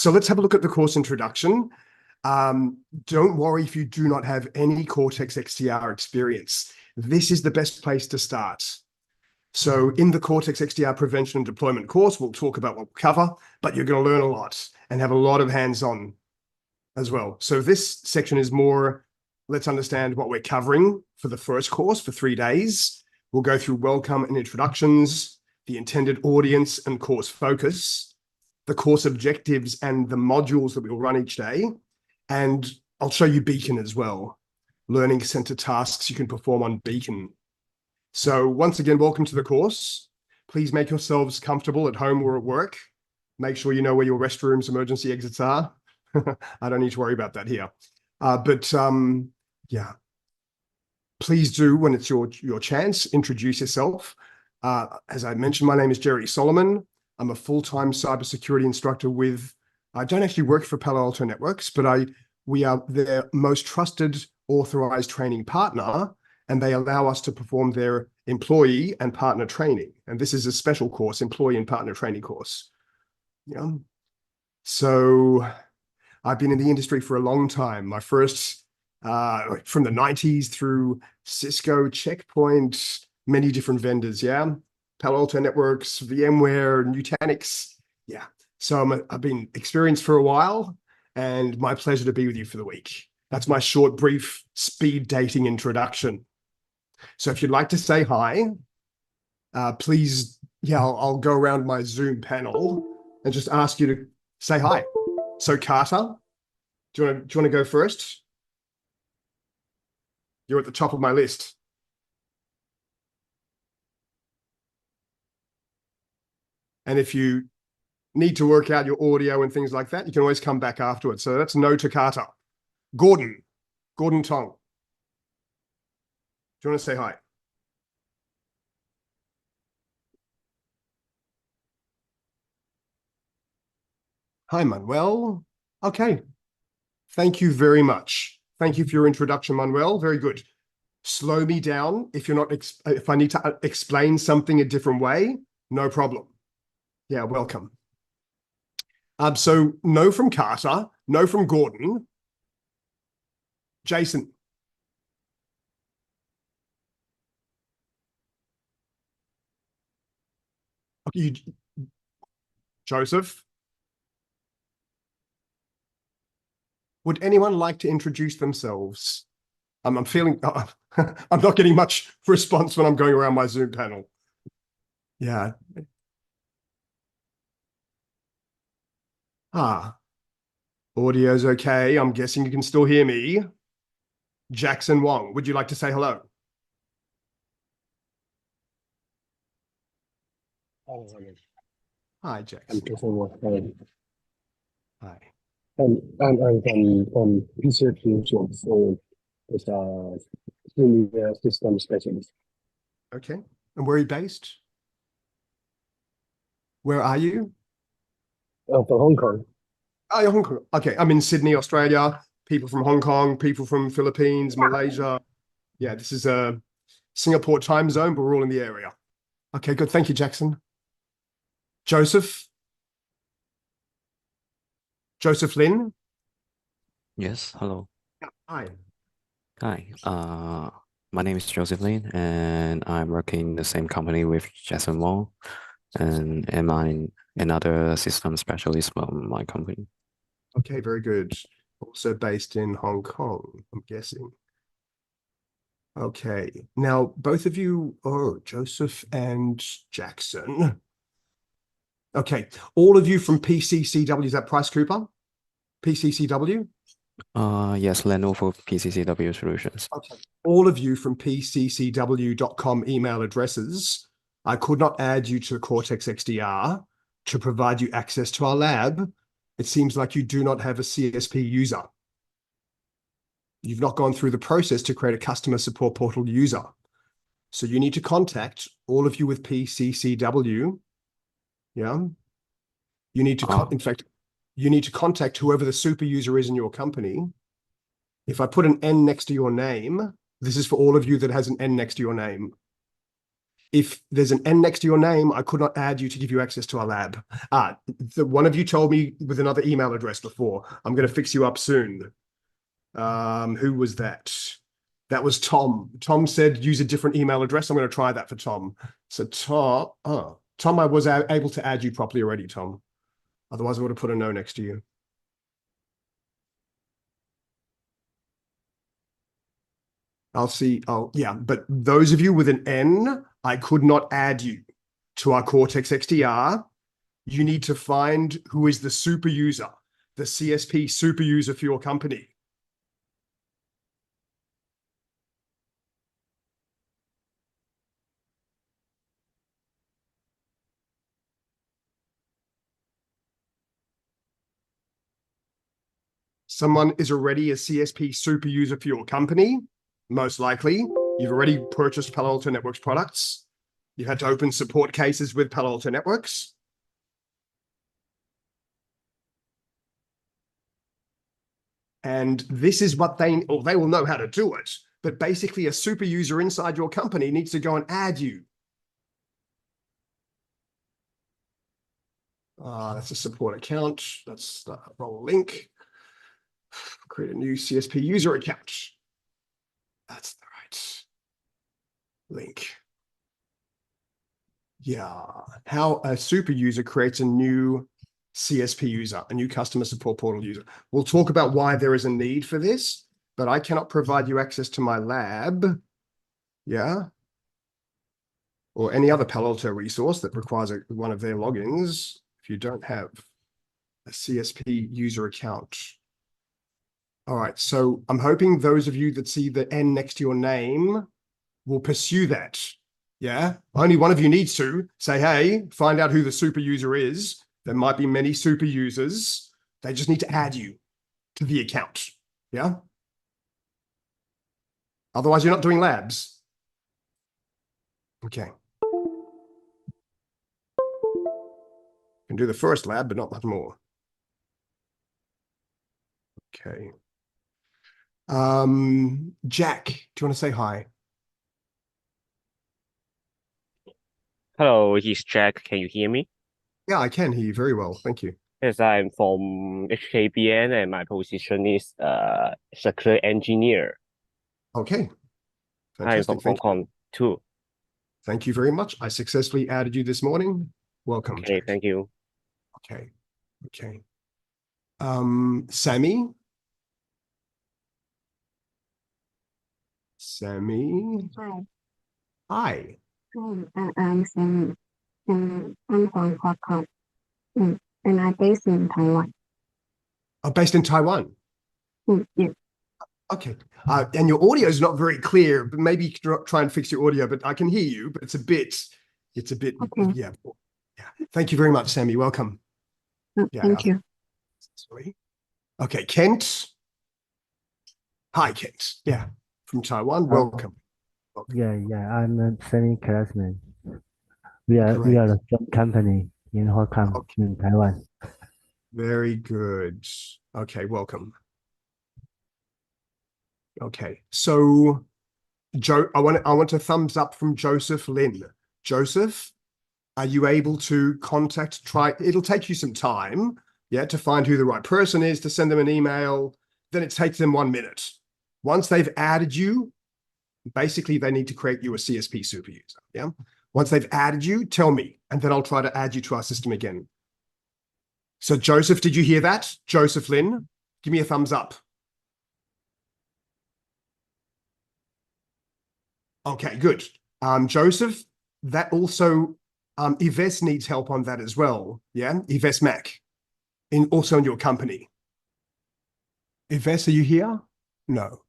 So let's have a look at the course introduction. Don't worry if you do not have any Cortex XDR experience. This is the best place to start. So in the Cortex XDR Prevention and Deployment course, we'll talk about what we'll cover, but you're going to learn a lot and have a lot of hands-on as well. So this section is more, let's understand what we're covering for the first course for 3 days. We'll go through welcome and introductions, the intended audience and course focus, the course objectives and the modules that we'll run each day. And I'll show you Beacon as well, learning center tasks you can perform on Beacon. So once again, welcome to the course. Please make yourselves comfortable at home or at work. Make sure you know where your restrooms, emergency exits are. I don't need to worry about that here. Yeah, please do, when it's your chance, introduce yourself. As I mentioned, my name is Jerry Solomon. I'm a full-time cybersecurity instructor with, I don't actually work for Palo Alto Networks, but we are their most trusted authorized training partner, and they allow us to perform their employee and partner training. And this is a special course, employee and partner training course. Yeah. So I've been in the industry for a long time. My first, from the 90s through Cisco, Checkpoint, many different vendors, yeah? Palo Alto Networks, VMware, Nutanix, yeah. So I've been experienced for a while, and my pleasure to be with you for the week. That's my short, brief, speed dating introduction. So if you'd like to say hi, please, yeah, I'll go around my Zoom panel and just ask you to say hi. So Carter, do you want to go first? You're at the top of my list. And if you need to work out your audio and things like that, you can always come back afterwards. So that's no to Carter. Gordon Tong. Do you want to say hi? Hi, Manuel. Okay. Thank you very much. Thank you for your introduction, Manuel. Very good. Slow me down if you're not, if I need to explain something a different way, no problem. Yeah, welcome. So no from Carter, no from Gordon. Jason. Joseph. Would anyone like to introduce themselves? I'm feeling, I'm not getting much response when I'm going around my Zoom panel. Yeah. Audio's okay. I'm guessing you can still hear me. Jackson Wong, would you like to say hello? Hi, Jackson. Hi. I'm from research institute for senior system specialist. Okay. And where are you based? Where are you? From Hong Kong. Oh, you're Hong Kong. Okay. I'm in Sydney, Australia. People from Hong Kong, people from Philippines, Malaysia. Yeah, this is a Singapore time zone, but we're all in the area. Okay, good. Thank you, Jackson. Joseph Lin. Yes, hello. Hi. Hi. My name is Joseph Lin, and I'm working in the same company with Jason Wong, and I'm another system specialist from my company. Okay, very good. Also based in Hong Kong, I'm guessing. Okay, now both of you, Joseph and Jackson. Okay, all of you from PCCW, is that Price Cooper? PCCW? Yes, Lenovo PCCW Solutions. Okay, all of you from PCCW.com email addresses. I could not add you to Cortex XDR to provide you access to our lab. It seems like you do not have a CSP user. You've not gone through the process to create a customer support portal user. So you need to contact all of you with PCCW. Yeah. You need to, in fact, you need to contact whoever the super user is in your company. If I put an N next to your name, this is for all of you that has an N next to your name. if there's an N next to your name, I could not add you to give you access to our lab. One of you told me with another email address before. I'm going to fix you up soon. Who was that? That was Tom. Tom said use a different email address. I'm going to try that for Tom. So Tom, I was able to add you properly already, Tom. Otherwise, I would have put a no next to you. I'll see. Oh, yeah. But those of you with an N, I could not add you to our Cortex XDR. You need to find who is the super user, the CSP super user for your company. Someone is already a CSP super user for your company, most likely. You've already purchased Palo Alto Networks products. You had to open support cases with Palo Alto Networks. And this is what they will know how to do it. But basically, a super user inside your company needs to go and add you. That's a support account. That's the wrong link. Create a new CSP user account. That's the right link. Yeah, how a super user creates a new CSP user, a new customer support portal user. We'll talk about why there is a need for this, but I cannot provide you access to my lab. Yeah. Or any other Palo Alto resource that requires one of their logins if you don't have a CSP user account. All right, so I'm hoping those of you that see the N next to your name will pursue that. Yeah, only one of you needs to say, hey, find out who the super user is. There might be many super users. They just need to add you to the account. Yeah. Otherwise, you're not doing labs. Okay. Can do the first lab, but not much more. Okay. Jack, do you want to say hi? Hello, it's Jack. Can you hear me? Yeah, I can hear you very well. Thank you. Yes, I'm from HKBN and my position is security engineer. Okay. I'm from Fantastic. Hong Kong too. Thank you very much. I successfully added you this morning. Welcome. Okay, Jack. thank you. Okay. Okay. Sammy. Sammy. Hi. Hi. I'm Sam. I'm from Hong Kong. And I'm based in Taiwan. Based in Taiwan. Yeah. Okay. And your audio is not very clear, but maybe you can try and fix your audio, but I can hear you, but it's a bit, Okay. yeah. Thank you very much, Sammy. Welcome. Yeah. Thank you. Sorry. Okay, Kent. Hi, Kent. Yeah, from Taiwan. Welcome. Yeah, I'm a semi-classmate. We are the same company in Hong Kong, in Taiwan. Very good. Okay, welcome. Okay, so I want a thumbs up from Joseph Lin. Joseph, are you able to it'll take you some time, yeah, to find who the right person is, to send them an email. Then it takes them 1 minute. Once they've added you, basically they need to create you a CSP super user, yeah? Once they've added you, tell me, and then I'll try to add you to our system again. So Joseph, did you hear that? Joseph Lin, give me a thumbs up. Okay, good. Joseph, that also, Yves needs help on that as well. Yeah, Yves Mac, also in your company. Yves, are you here? No.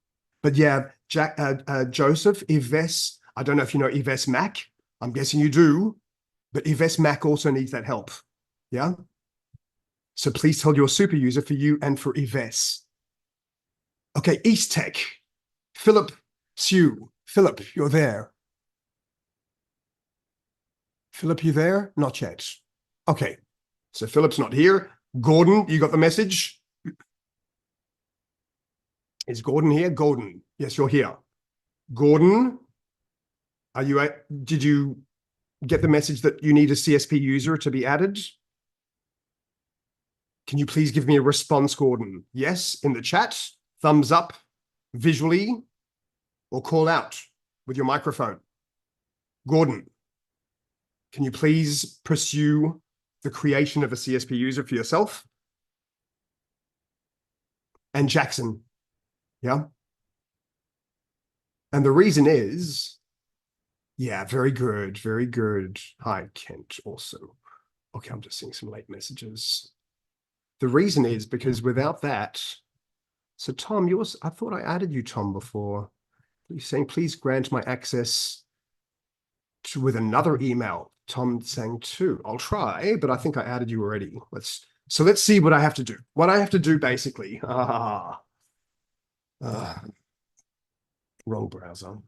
But yeah, Joseph, Yves, I don't know if you know Yves Mac. I'm guessing you do. But Yves Mac also needs that help. Yeah? So please tell your super user for you and for Yves. Okay, East Tech. Philip Sue. Philip, you're there. Philip, you there? Not yet. Okay, so Philip's not here. Gordon, you got the message? Is Gordon here? Gordon, yes, you're here. Gordon, are you? Did you get the message that you need a CSP user to be added? Can you please give me a response, Gordon? Yes, in the chat, thumbs up, visually, or call out with your microphone. Gordon, can you please pursue the creation of a CSP user for yourself? And Jackson, yeah? And the reason is, yeah, very good, very good. Hi, Kent, also. Okay, I'm just seeing some late messages. The reason is because without that, so Tom, yours, I thought I added you, Tom, before. You're saying, please grant my access to with another email. Tom saying too. I'll try, but I think I added you already. Let's see what I have to do. What I have to do basically. Wrong browser.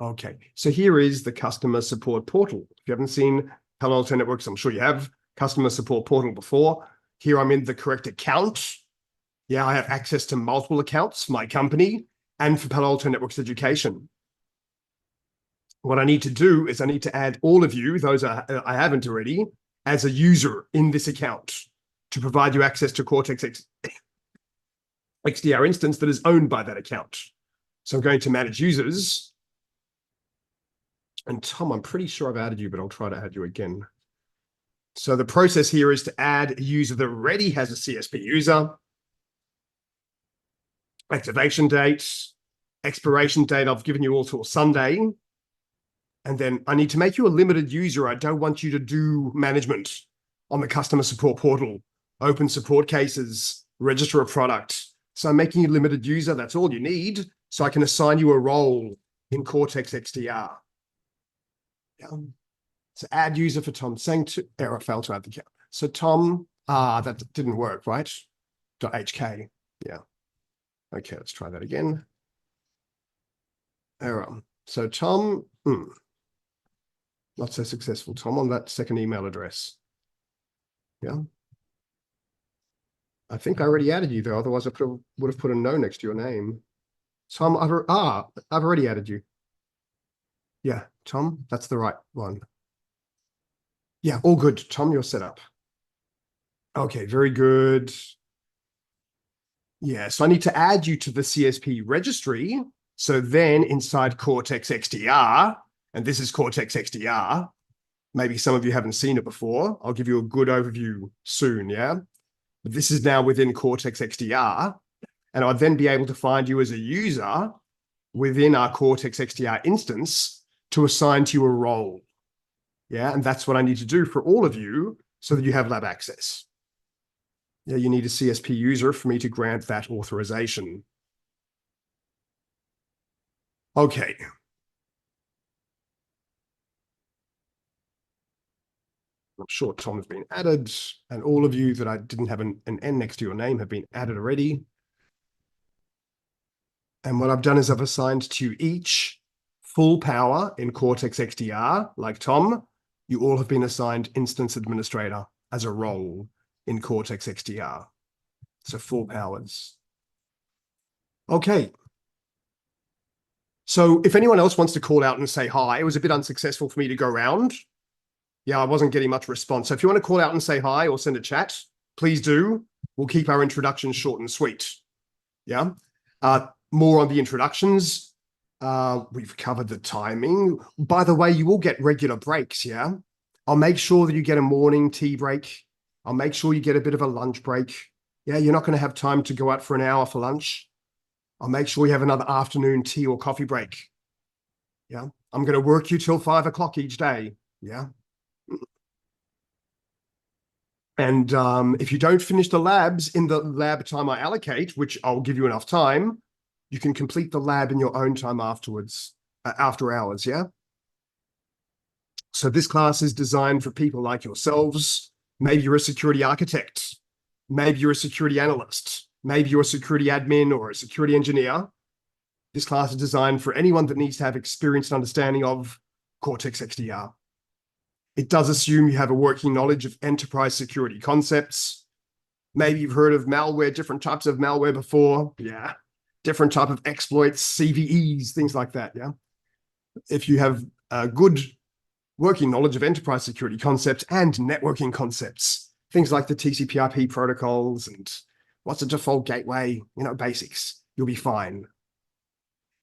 Okay, so here is the customer support portal. If you haven't seen Palo Alto Networks, I'm sure you have customer support portal before. Here I'm in the correct account. Yeah, I have access to multiple accounts for my company and for Palo Alto Networks Education. What I need to do is I need to add all of you, those I haven't already, as a user in this account to provide you access to Cortex XDR instance that is owned by that account. So I'm going to manage users. And Tom, I'm pretty sure I've added you, but I'll try to add you again. So the process here is to add a user that already has a CSP user. Activation date, expiration date, I've given you all till Sunday. And then I need to make you a limited user. I don't want you to do management on the customer support portal, open support cases, register a product. So I'm making you a limited user. That's all you need. So I can assign you a role in Cortex XDR. So add user for Tom. Saying to error, failed to add the account. So Tom, that didn't work, right? .hk, yeah. Okay, let's try that again. Error. So Tom, not so successful. Tom on that second email address. Yeah. I think I already added you though. Otherwise I would have put a no next to your name. Tom, I've already added you. Yeah, Tom, that's the right one. Yeah, all good. Tom, you're set up. Okay, very good. Yeah, so I need to add you to the CSP registry. So then inside Cortex XDR, and this is Cortex XDR, maybe some of you haven't seen it before. I'll give you a good overview soon, yeah? But this is now within Cortex XDR, and I'll then be able to find you as a user within our Cortex XDR instance to assign to you a role. Yeah, and that's what I need to do for all of you so that you have lab access. Yeah, you need a CSP user for me to grant that authorization. Okay. I'm sure Tom has been added, and all of you that I didn't have an N next to your name have been added already. And what I've done is I've assigned to each full power in Cortex XDR, like Tom. You all have been assigned instance administrator as a role in Cortex XDR. So full powers. Okay. So if anyone else wants to call out and say hi, it was a bit unsuccessful for me to go around. Yeah, I wasn't getting much response. So if you want to call out and say hi or send a chat, please do. We'll keep our introductions short and sweet. Yeah. More on the introductions. We've covered the timing. By the way, you will get regular breaks, yeah? I'll make sure that you get a morning tea break. I'll make sure you get a bit of a lunch break. Yeah, you're not going to have time to go out for an hour for lunch. I'll make sure you have another afternoon tea or coffee break. Yeah, I'm going to work you till 5 o'clock each day. Yeah. And if you don't finish the labs in the lab time I allocate, which I'll give you enough time, you can complete the lab in your own time afterwards, after hours, yeah? So this class is designed for people like yourselves. Maybe you're a security architect. Maybe you're a security analyst. Maybe you're a security admin or a security engineer. This class is designed for anyone that needs to have experience and understanding of Cortex XDR. It does assume you have a working knowledge of enterprise security concepts. Maybe you've heard of malware, different types of malware before. Yeah. different type of exploits, CVEs, things like that, yeah? If you have a good working knowledge of enterprise security concepts and networking concepts, things like the TCP/IP protocols and what's a default gateway, basics, you'll be fine.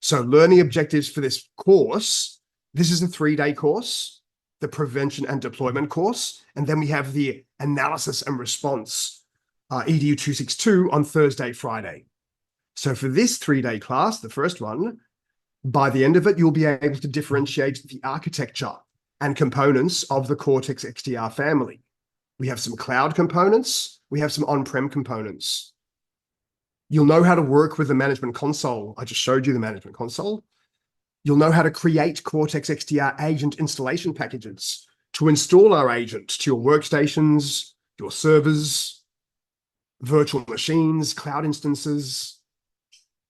So learning objectives for this course, this is a 3-day course, the prevention and deployment course, and then we have the analysis and response, EDU 262 on Thursday, Friday. So for this 3-day class, the first one, by the end of it, you'll be able to differentiate the architecture and components of the Cortex XDR family. We have some cloud components, we have some on-prem components. You'll know how to work with the management console. I just showed you the management console. You'll know how to create Cortex XDR agent installation packages to install our agent to your workstations, your servers, virtual machines, cloud instances,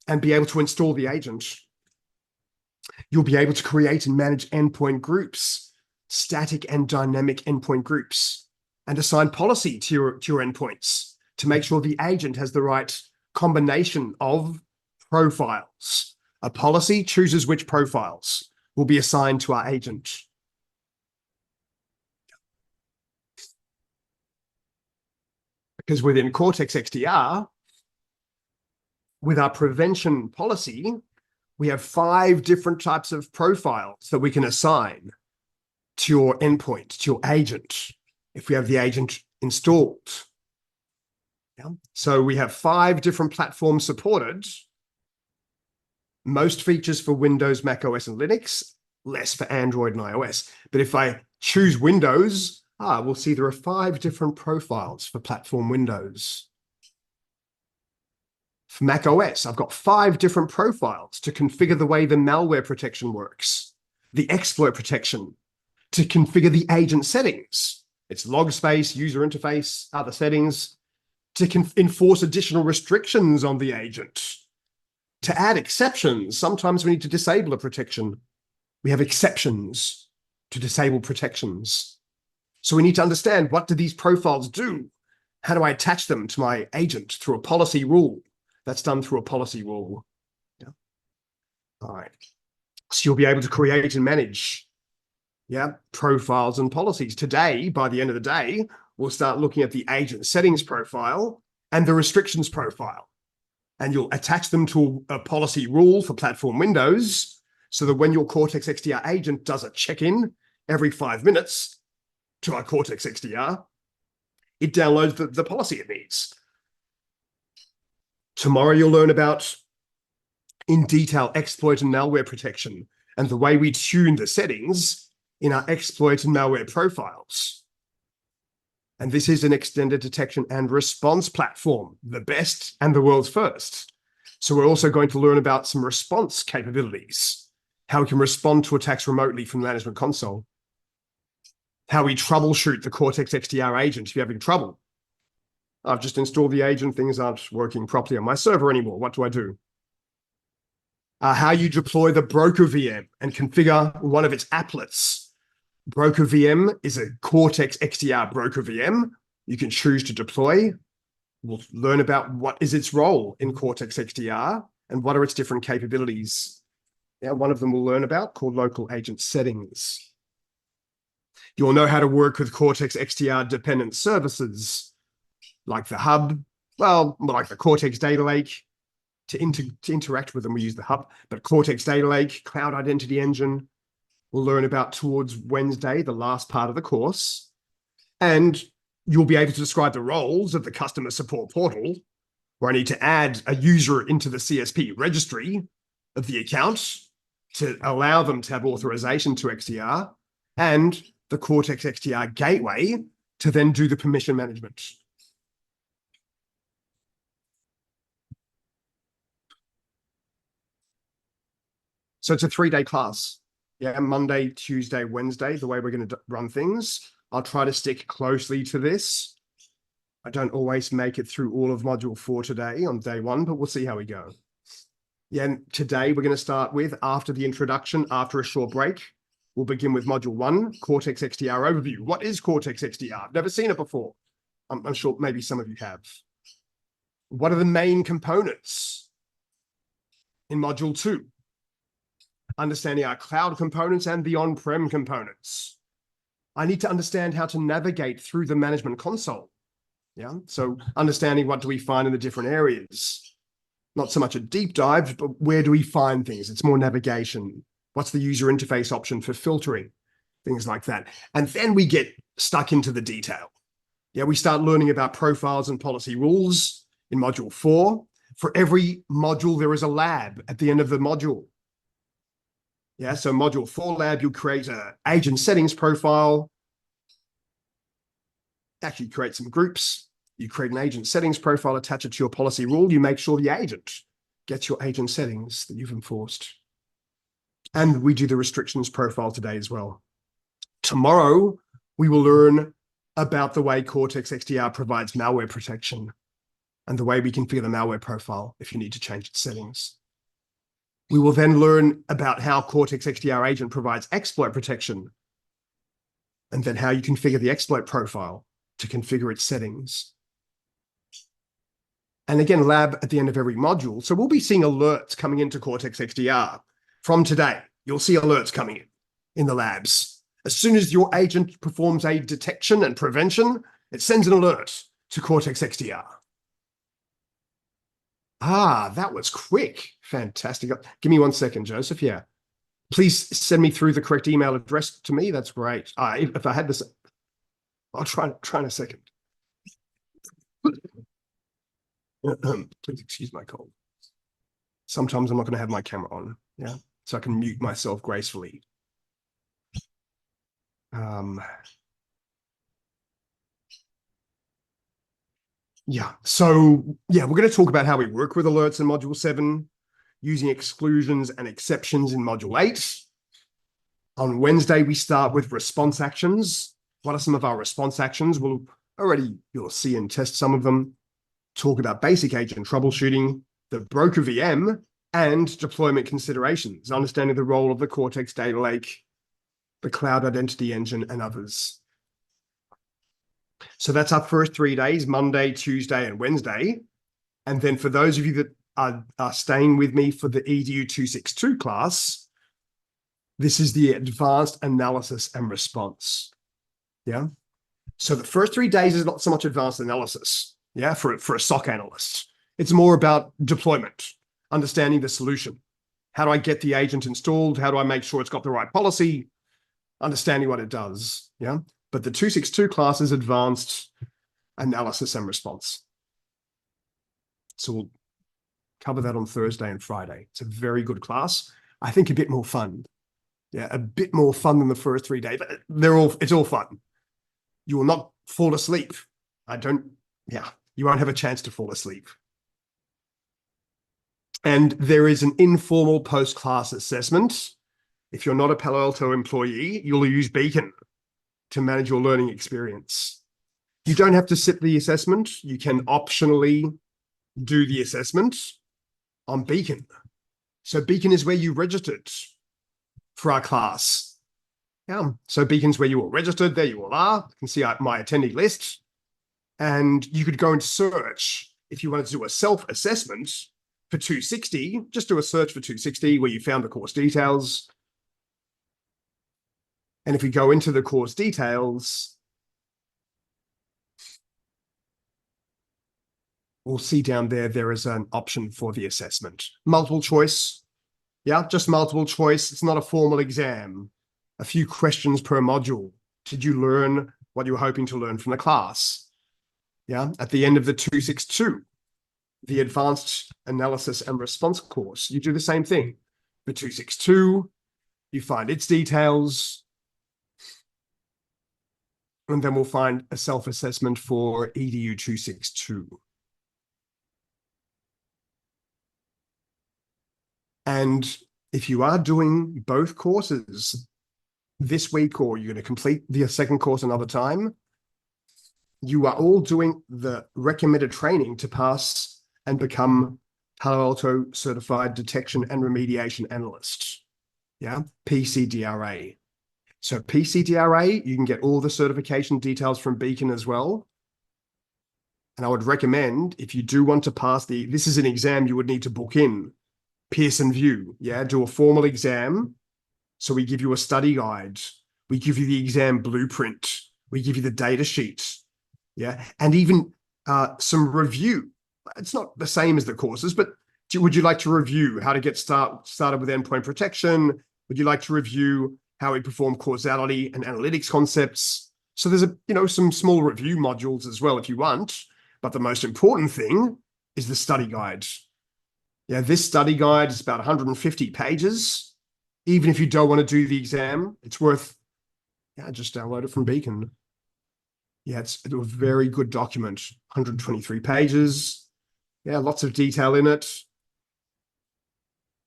and be able to install the agent. You'll be able to create and manage endpoint groups, static and dynamic endpoint groups, and assign policy to your endpoints to make sure the agent has the right combination of profiles. A policy chooses which profiles will be assigned to our agent. Because within Cortex XDR, with our prevention policy, we have 5 different types of profiles that we can assign to your endpoint, to your agent, if we have the agent installed. Yeah. So we have 5 different platforms supported. Most features for Windows, Mac OS, and Linux, less for Android and iOS. But if I choose Windows, we'll see there are 5 different profiles for platform Windows. For Mac OS, I've got 5 different profiles to configure the way the malware protection works, the exploit protection, to configure the agent settings, its log space, user interface, other settings, to enforce additional restrictions on the agent, to add exceptions. Sometimes we need to disable a protection. We have exceptions to disable protections. So we need to understand, what do these profiles do? How do I attach them to my agent through a policy rule? That's done through a policy rule. Yeah. All right. So you'll be able to create and manage, profiles and policies. Today, by the end of the day, we'll start looking at the agent settings profile and the restrictions profile. And you'll attach them to a policy rule for platform Windows, so that when your Cortex XDR agent does a check-in every 5 minutes to our Cortex XDR, it downloads the policy it needs. Tomorrow you'll learn about, in detail, exploit and malware protection and the way we tune the settings in our exploit and malware profiles. And this is an extended detection and response platform, the best and the world's first. So we're also going to learn about some response capabilities, how we can respond to attacks remotely from the management console, how we troubleshoot the Cortex XDR agent if you're having trouble. I've just installed the agent, things aren't working properly on my server anymore. What do I do? How you deploy the broker VM and configure one of its applets. Broker VM is a Cortex XDR broker VM you can choose to deploy. We'll learn about what is its role in Cortex XDR and what are its different capabilities. One of them we'll learn about, called local agent settings. You'll know how to work with Cortex XDR dependent services, like the hub, like the Cortex Data Lake. To interact with them, we use the hub, but Cortex Data Lake, Cloud Identity Engine, we'll learn about towards Wednesday, the last part of the course. And you'll be able to describe the roles of the customer support portal, where I need to add a user into the CSP registry of the account to allow them to have authorization to XDR, and the Cortex XDR gateway to then do the permission management. So it's a 3-day class. Monday, Tuesday, Wednesday, the way we're going to run things. I'll try to stick closely to this. I don't always make it through all of module 4 today on day 1, but we'll see how we go. And today we're going to start with, after the introduction, after a short break, we'll begin with module 1, Cortex XDR overview. What is Cortex XDR? I've never seen it before. I'm sure maybe some of you have. What are the main components? in module 2, understanding our cloud components and the on-prem components. I need to understand how to navigate through the management console. Yeah, so understanding what do we find in the different areas. Not so much a deep dive, but where do we find things? It's more navigation. What's the user interface option for filtering? Things like that. And then we get stuck into the detail. Yeah, we start learning about profiles and policy rules in module 4. For every module, there is a lab at the end of the module. Yeah, so module 4 lab, you'll create an agent settings profile. Actually, create some groups. You create an agent settings profile, attach it to your policy rule. You make sure the agent gets your agent settings that you've enforced. And we do the restrictions profile today as well. Tomorrow, we will learn about the way Cortex XDR provides malware protection and the way we configure the malware profile if you need to change its settings. We will then learn about how Cortex XDR agent provides exploit protection and then how you configure the exploit profile to configure its settings. And again, lab at the end of every module. So we'll be seeing alerts coming into Cortex XDR from today. You'll see alerts coming in the labs. As soon as your agent performs a detection and prevention, it sends an alert to Cortex XDR. Ah, that was quick. Fantastic. Give me 1 second, Joseph. Yeah. Please send me through the correct email address to me. That's great. If I had this, I'll try in a second. Please excuse my cold. Sometimes I'm not going to have my camera on, yeah, so I can mute myself gracefully. Yeah, so yeah, we're going to talk about how we work with alerts in module 7, using exclusions and exceptions in module 8. On Wednesday, we start with response actions. What are some of our response actions? You'll see and test some of them. Talk about basic agent troubleshooting, the broker VM, and deployment considerations, understanding the role of the Cortex data lake, the cloud identity engine, and others. So that's our first 3 days, Monday, Tuesday, and Wednesday. And then for those of you that are staying with me for the EDU 262 class, this is the advanced analysis and response. Yeah. So the first 3 days is not so much advanced analysis. Yeah, for a SOC analyst. It's more about deployment, understanding the solution. How do I get the agent installed? How do I make sure it's got the right policy? Understanding what it does, yeah? But the 262 class is advanced analysis and response. So we'll cover that on Thursday and Friday. It's a very good class. I think a bit more fun. Yeah, a bit more fun than the first 3 days, but it's all fun. You will not fall asleep. You won't have a chance to fall asleep. And there is an informal post-class assessment. If you're not a Palo Alto employee, you'll use Beacon to manage your learning experience. You don't have to sit the assessment. You can optionally do the assessment on Beacon. So Beacon is where you registered for our class. Yeah. So Beacon's where you all registered. There you all are. You can see my attendee list. And you could go and search if you wanted to do a self-assessment for 260, just do a search for 260 where you found the course details. And if we go into the course details, we'll see down there is an option for the assessment. Multiple choice. Yeah, just multiple choice. It's not a formal exam. A few questions per module. Did you learn what you were hoping to learn from the class? Yeah, at the end of the 262, the advanced analysis and response course, you do the same thing. The 262, you find its details, and then we'll find a self-assessment for EDU 262. And if you are doing both courses this week, or you're going to complete the second course another time, you are all doing the recommended training to pass and become Palo Alto Certified Detection and Remediation Analyst. Yeah, PCDRA. So PCDRA, you can get all the certification details from Beacon as well. And I would recommend, if you do want to pass this is an exam you would need to book in. Pearson VUE, yeah, do a formal exam. So we give you a study guide. We give you the exam blueprint. We give you the data sheet, yeah, and even some review. It's not the same as the courses, but would you like to review how to get started with endpoint protection? Would you like to review how we perform causality and analytics concepts? So there's some small review modules as well if you want, but the most important thing is the study guide. Yeah, this study guide is about 150 pages. Even if you don't want to do the exam, it's worth, just download it from Beacon. Yeah, it's a very good document, 123 pages. Yeah, lots of detail in it.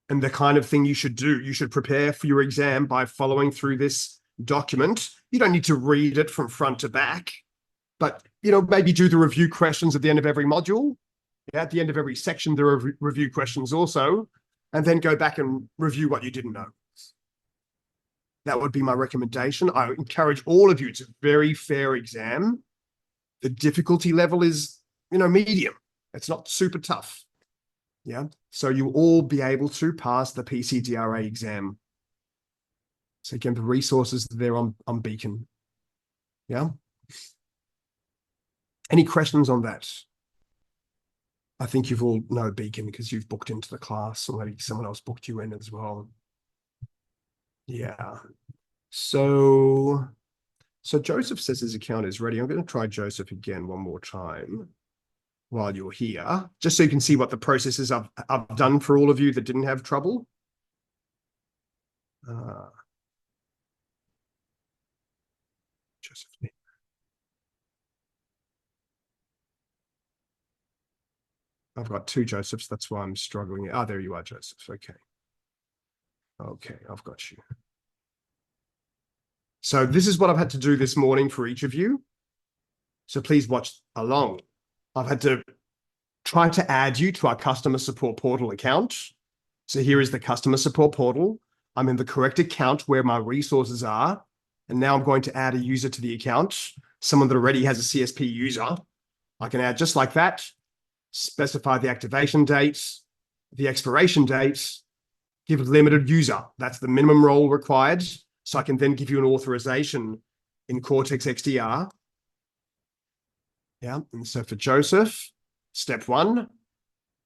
And the kind of thing you should do, you should prepare for your exam by following through this document. You don't need to read it from front to back, but, maybe do the review questions at the end of every module. Yeah, at the end of every section, there are review questions also, and then go back and review what you didn't know. That would be my recommendation. I encourage all of you. It's a very fair exam. The difficulty level is, medium. It's not super tough. Yeah. So you'll all be able to pass the PCDRA exam. So again, the resources there on Beacon. Yeah. Any questions on that? I think you've all know Beacon because you've booked into the class, or maybe someone else booked you in as well. Yeah. So Joseph says his account is ready. I'm going to try Joseph again one more time while you're here, just so you can see what the processes I've done for all of you that didn't have trouble. Joseph. I've got two Josephs. That's why I'm struggling. Oh, there you are, Joseph. Okay. Okay, I've got you. So this is what I've had to do this morning for each of you. So please watch along. I've had to try to add you to our customer support portal account. So here is the customer support portal. I'm in the correct account where my resources are. And now I'm going to add a user to the account, someone that already has a CSP user. I can add just like that, specify the activation date, the expiration date, give a limited user. That's the minimum role required. So I can then give you an authorization in Cortex XDR. Yeah, and so for Joseph, step 1,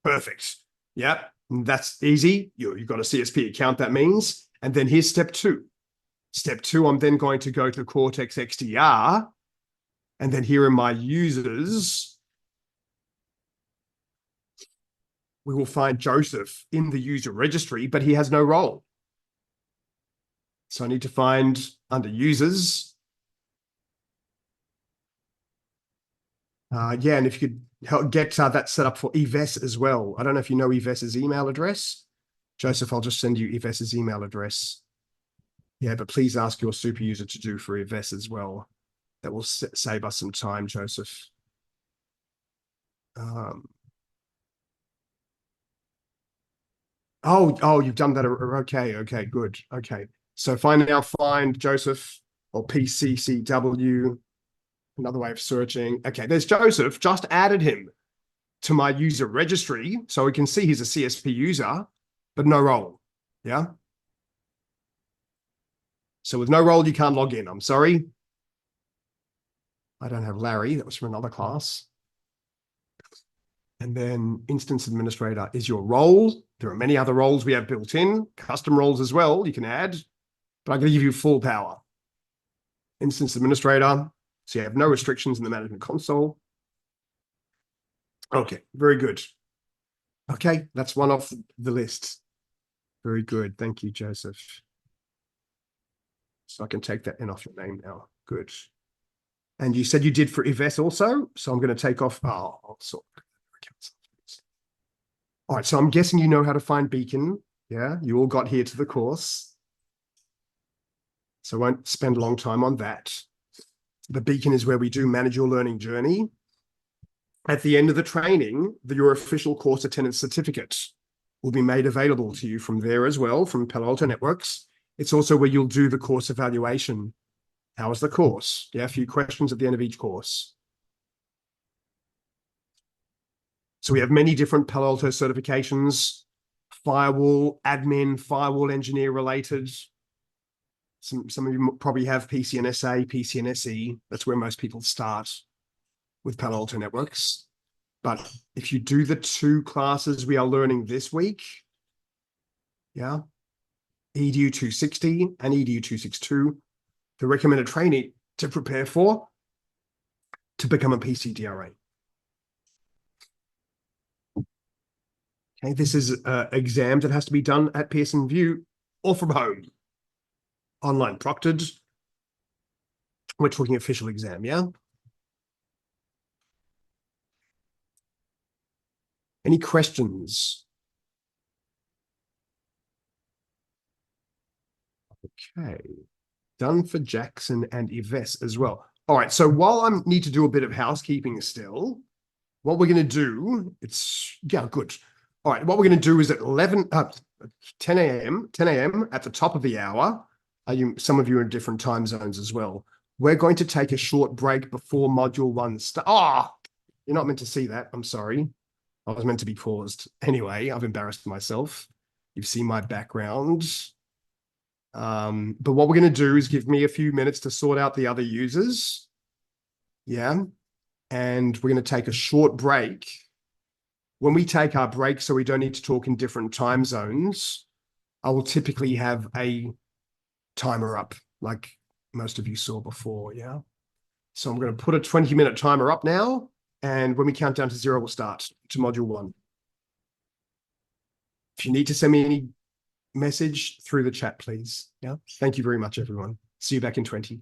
perfect. Yeah, and that's easy. You've got a CSP account, that means. And then here's step 2. Step 2, I'm then going to go to Cortex XDR, and then here are my users. We will find Joseph in the user registry, but he has no role. So I need to find under users. Yeah, and if you could help get that set up for Yves as well. I don't know if you know Yves's email address. Joseph, I'll just send you Yves's email address. Yeah, but please ask your super user to do for Yves as well. That will save us some time, Joseph. Oh, you've done that. Okay, good. Okay. So if I now find Joseph or PCCW, another way of searching. Okay, there's Joseph, just added him to my user registry. So we can see he's a CSP user, but no role. Yeah. So with no role, you can't log in. I'm sorry. I don't have Larry. That was from another class. And then instance administrator is your role. There are many other roles we have built in, custom roles as well you can add, but I'm going to give you full power. Instance administrator, so you have no restrictions in the management console. Okay, very good. Okay, that's one off the list. Very good. Thank you, Joseph. So I can take that in off your name now. Good. And you said you did for Yves also, so I'm going to take off. Oh, I'll sort. All right, so I'm guessing you know how to find Beacon. Yeah, you all got here to the course. So I won't spend a long time on that. The Beacon is where we do manage your learning journey. At the end of the training, your official course attendance certificate will be made available to you from there as well, from Palo Alto Networks. It's also where you'll do the course evaluation. How was the course? Yeah, a few questions at the end of each course. So we have many different Palo Alto certifications, firewall admin, firewall engineer related. Some of you probably have PCNSA, PCNSE. That's where most people start with Palo Alto Networks. But if you do the 2 classes we are learning this week, yeah, EDU 260 and EDU 262, the recommended training to prepare for to become a PCDRA. Okay, this is an exam that has to be done at Pearson VUE or from home. Online proctored. We're talking official exam, yeah? Any questions? Okay. Done for Jackson and Yves as well. All right, so while I need to do a bit of housekeeping still, what we're going to do, yeah, good. All right, what we're going to do is at 10 a.m. at the top of the hour, some of you are in different time zones as well. We're going to take a short break before module 1 starts. Oh, you're not meant to see that. I'm sorry. I was meant to be paused. Anyway, I've embarrassed myself. You've seen my background. But what we're going to do is give me a few minutes to sort out the other users. Yeah. And we're going to take a short break. When we take our break, so we don't need to talk in different time zones, I will typically have a timer up, like most of you saw before, yeah? So I'm going to put a 20-minute timer up now, and when we count down to 0, we'll start to module 1. If you need to send me any message through the chat, please, yeah? Thank you very much, everyone. See you back in 20.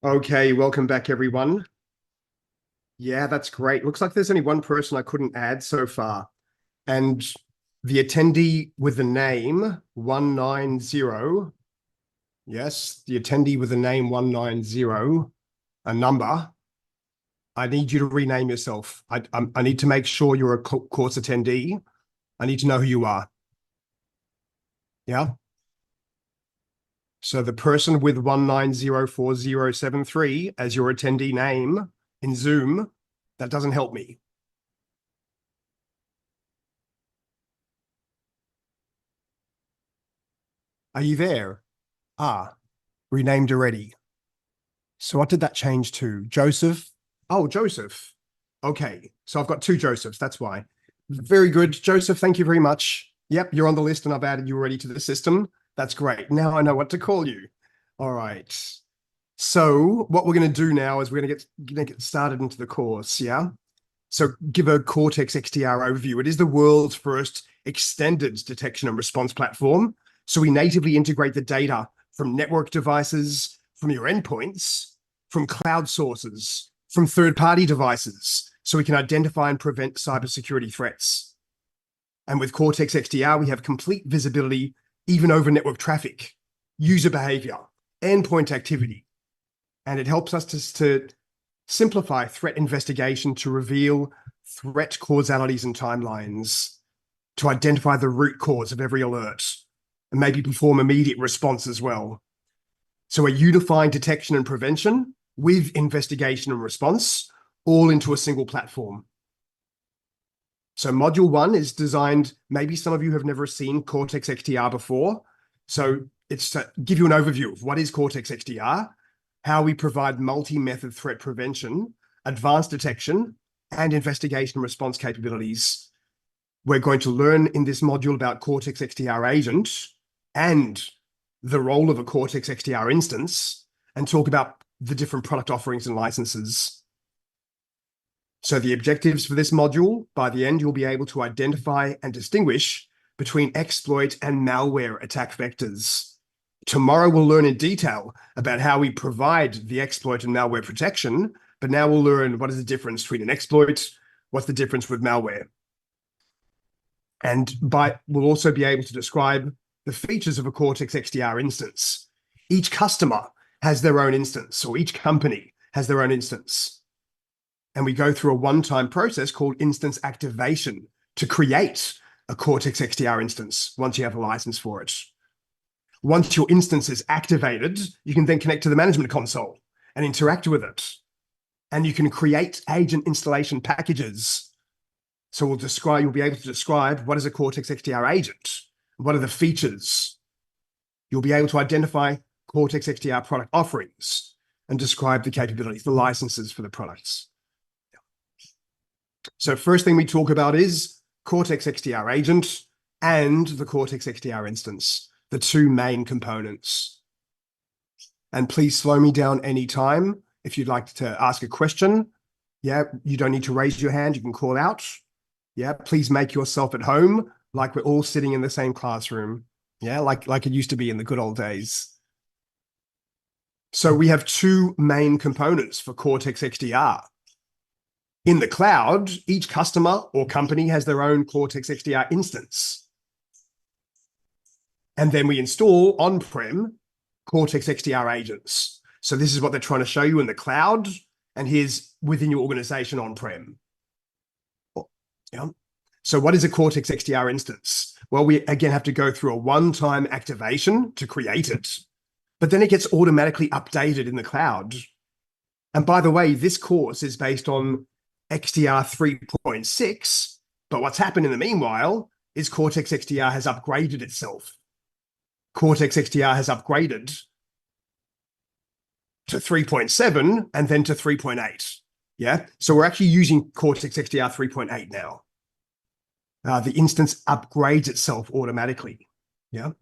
Okay, welcome back, everyone. Yeah, that's great. Looks like there's only one person I couldn't add so far. And the attendee with the name 190, yes, the attendee with the name 190, a number, I need you to rename yourself. I need to make sure you're a course attendee. I need to know who you are. Yeah? So the person with 1904073 as your attendee name in Zoom, that doesn't help me. Are you there? Ah, renamed already. So what did that change to? Joseph? Oh, Joseph. Okay, so I've got two Josephs, that's why. Very good. Joseph, thank you very much. Yep, you're on the list and I've added you already to the system. That's great. Now I know what to call you. All right. So what we're going to do now is we're going to get started into the course, yeah? So give a Cortex XDR overview. It is the world's first extended detection and response platform. So we natively integrate the data from network devices, from your endpoints, from cloud sources, from third-party devices, so we can identify and prevent cybersecurity threats. And with Cortex XDR, we have complete visibility even over network traffic, user behavior, endpoint activity. And it helps us to simplify threat investigation, to reveal threat causalities and timelines, to identify the root cause of every alert, and maybe perform immediate response as well. So we're unifying detection and prevention with investigation and response, all into a single platform. So module 1 is designed, maybe some of you have never seen Cortex XDR before. So it's to give you an overview of what is Cortex XDR, how we provide multi-method threat prevention, advanced detection, and investigation and response capabilities. We're going to learn in this module about Cortex XDR Agent and the role of a Cortex XDR instance, and talk about the different product offerings and licenses. So the objectives for this module, by the end, you'll be able to identify and distinguish between exploit and malware attack vectors. Tomorrow we'll learn in detail about how we provide the exploit and malware protection, but now we'll learn what is the difference between an exploit, what's the difference with malware. And we'll also be able to describe the features of a Cortex XDR instance. Each customer has their own instance, or each company has their own instance. And we go through a one-time process called instance activation to create a Cortex XDR instance once you have a license for it. Once your instance is activated, you can then connect to the management console and interact with it. And you can create agent installation packages. So you'll be able to describe what is a Cortex XDR agent, what are the features. You'll be able to identify Cortex XDR product offerings and describe the capabilities, the licenses for the products. So first thing we talk about is Cortex XDR agent and the Cortex XDR instance, the two main components. And please slow me down anytime if you'd like to ask a question. Yeah, you don't need to raise your hand, you can call out. Yeah, please make yourself at home, like we're all sitting in the same classroom. Yeah, like it used to be in the good old days. So we have two main components for Cortex XDR. In the cloud, each customer or company has their own Cortex XDR instance. And then we install on-prem Cortex XDR agents. So this is what they're trying to show you in the cloud, and here's within your organization on-prem. Yeah. So what is a Cortex XDR instance? Well, we again have to go through a one-time activation to create it, but then it gets automatically updated in the cloud. And by the way, this course is based on XDR 3.6, but what's happened in the meanwhile is Cortex XDR has upgraded itself. Cortex XDR has upgraded to 3.7 and then to 3.8. Yeah, so we're actually using Cortex XDR 3.8 now. The instance upgrades itself automatically. Yeah.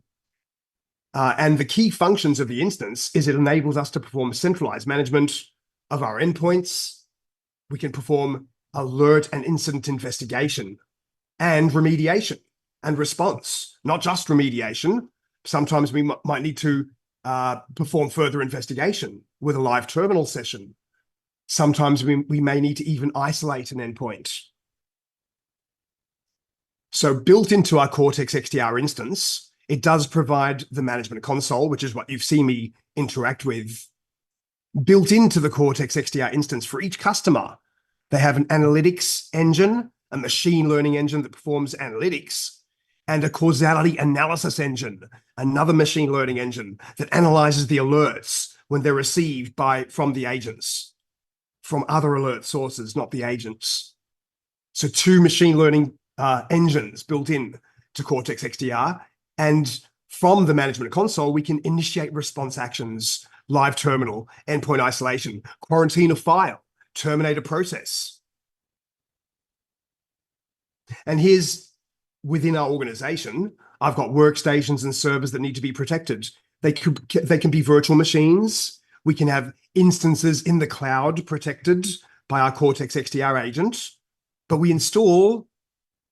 And the key functions of the instance is it enables us to perform centralized management of our endpoints. We can perform alert and incident investigation and remediation and response, not just remediation. Sometimes we might need to perform further investigation with a live terminal session. Sometimes we may need to even isolate an endpoint. So built into our Cortex XDR instance, it does provide the management console, which is what you've seen me interact with. Built into the Cortex XDR instance for each customer, they have an analytics engine, a machine learning engine that performs analytics, and a causality analysis engine, another machine learning engine that analyzes the alerts when they're received from the agents, from other alert sources, not the agents. So 2 machine learning engines built in to Cortex XDR, and from the management console, we can initiate response actions, live terminal, endpoint isolation, quarantine a file, terminate a process. And here's within our organization, I've got workstations and servers that need to be protected. They can be virtual machines. We can have instances in the cloud protected by our Cortex XDR agent, but we install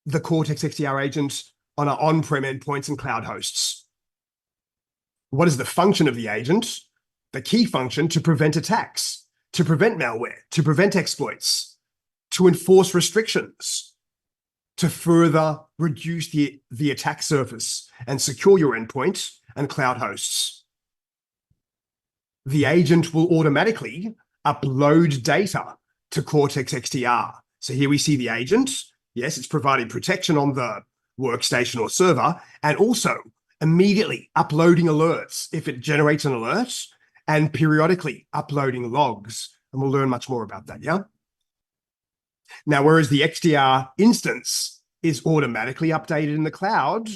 the Cortex XDR agent on our on-prem endpoints and cloud hosts. What is the function of the agent? The key function: to prevent attacks, to prevent malware, to prevent exploits, to enforce restrictions, to further reduce the attack surface and secure your endpoint and cloud hosts. The agent will automatically upload data to Cortex XDR. So here we see the agent. Yes, it's providing protection on the workstation or server, and also immediately uploading alerts if it generates an alert, and periodically uploading logs. And we'll learn much more about that, yeah? Now, whereas the XDR instance is automatically updated in the cloud,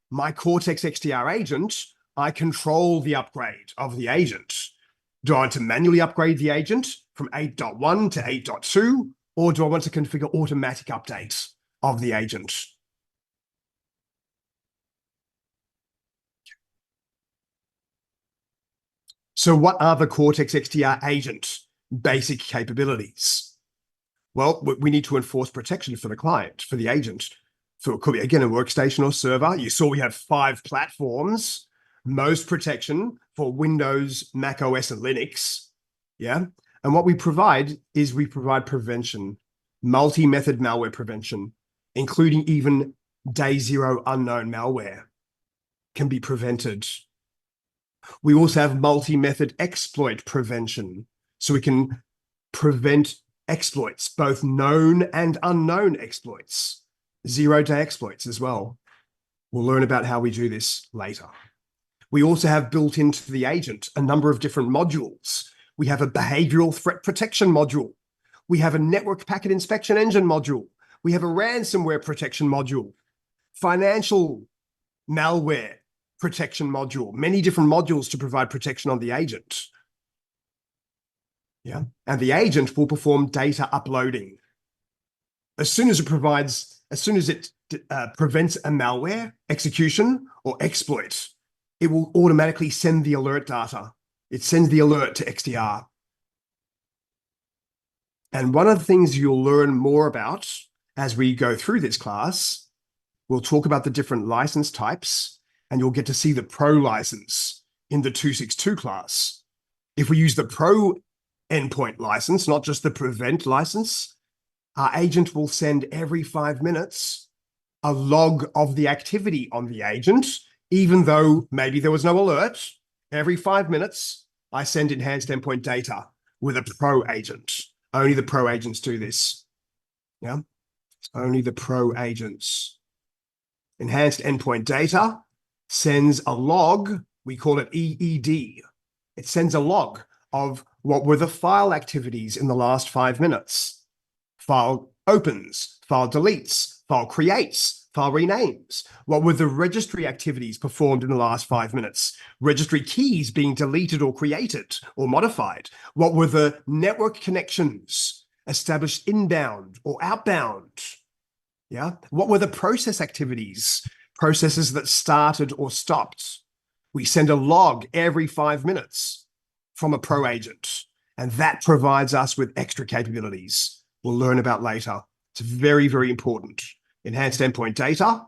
my Cortex XDR agent, I control the upgrade of the agent. Do I want to manually upgrade the agent from 8.1 to 8.2, or do I want to configure automatic updates of the agent? So what are the Cortex XDR agent basic capabilities? Well, we need to enforce protection for the client, for the agent. So it could be, again, a workstation or server. You saw we have 5 platforms, most protection for Windows, Mac OS, and Linux. Yeah. And what we provide is we provide prevention, multi-method malware prevention, including even day 0 unknown malware can be prevented. We also have multi-method exploit prevention, so we can prevent exploits, both known and unknown exploits, 0-day exploits as well. We'll learn about how we do this later. We also have built into the agent a number of different modules. We have a behavioral threat protection module. We have a network packet inspection engine module. We have a ransomware protection module, financial malware protection module, many different modules to provide protection on the agent. Yeah. And the agent will perform data uploading. As soon as it prevents a malware execution or exploit, it will automatically send the alert data. It sends the alert to XDR. And one of the things you'll learn more about as we go through this class, we'll talk about the different license types, and you'll get to see the Pro license in the 262 class. If we use the Pro endpoint license, not just the Prevent license, our agent will send every 5 minutes a log of the activity on the agent, even though maybe there was no alert. Every 5 minutes, I send enhanced endpoint data with a Pro agent. Only the Pro agents do this. Yeah, only the Pro agents. Enhanced endpoint data sends a log, we call it EED. It sends a log of what were the file activities in the last 5 minutes. File opens, file deletes, file creates, file renames. What were the registry activities performed in the last 5 minutes? Registry keys being deleted or created or modified. What were the network connections established inbound or outbound? Yeah. What were the process activities? Processes that started or stopped. We send a log every 5 minutes from a Pro agent, and that provides us with extra capabilities we'll learn about later. It's very, very important. Enhanced endpoint data,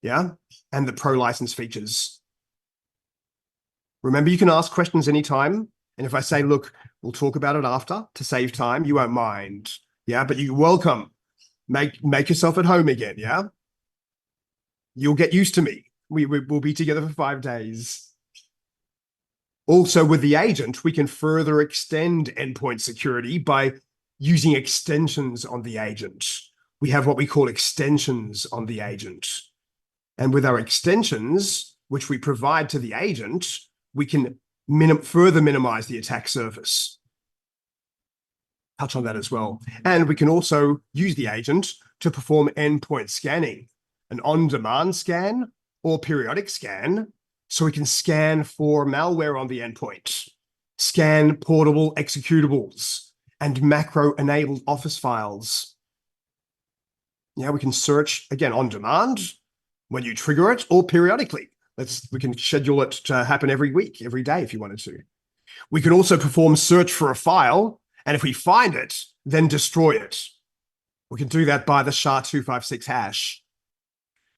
yeah, and the Pro license features. Remember, you can ask questions anytime. And if I say, look, we'll talk about it after to save time, you won't mind. Yeah, but you're welcome. Make yourself at home again. Yeah. You'll get used to me. We'll be together for 5 days. Also, with the agent, we can further extend endpoint security by using extensions on the agent. We have what we call extensions on the agent. And with our extensions, which we provide to the agent, we can further minimize the attack surface. Touch on that as well. And we can also use the agent to perform endpoint scanning, an on-demand scan or periodic scan, so we can scan for malware on the endpoint, scan portable executables and macro-enabled Office files. Yeah, we can search, again, on demand when you trigger it, or periodically. We can schedule it to happen every week, every day if you wanted to. We can also perform search for a file, and if we find it, then destroy it. We can do that by the SHA-256 hash.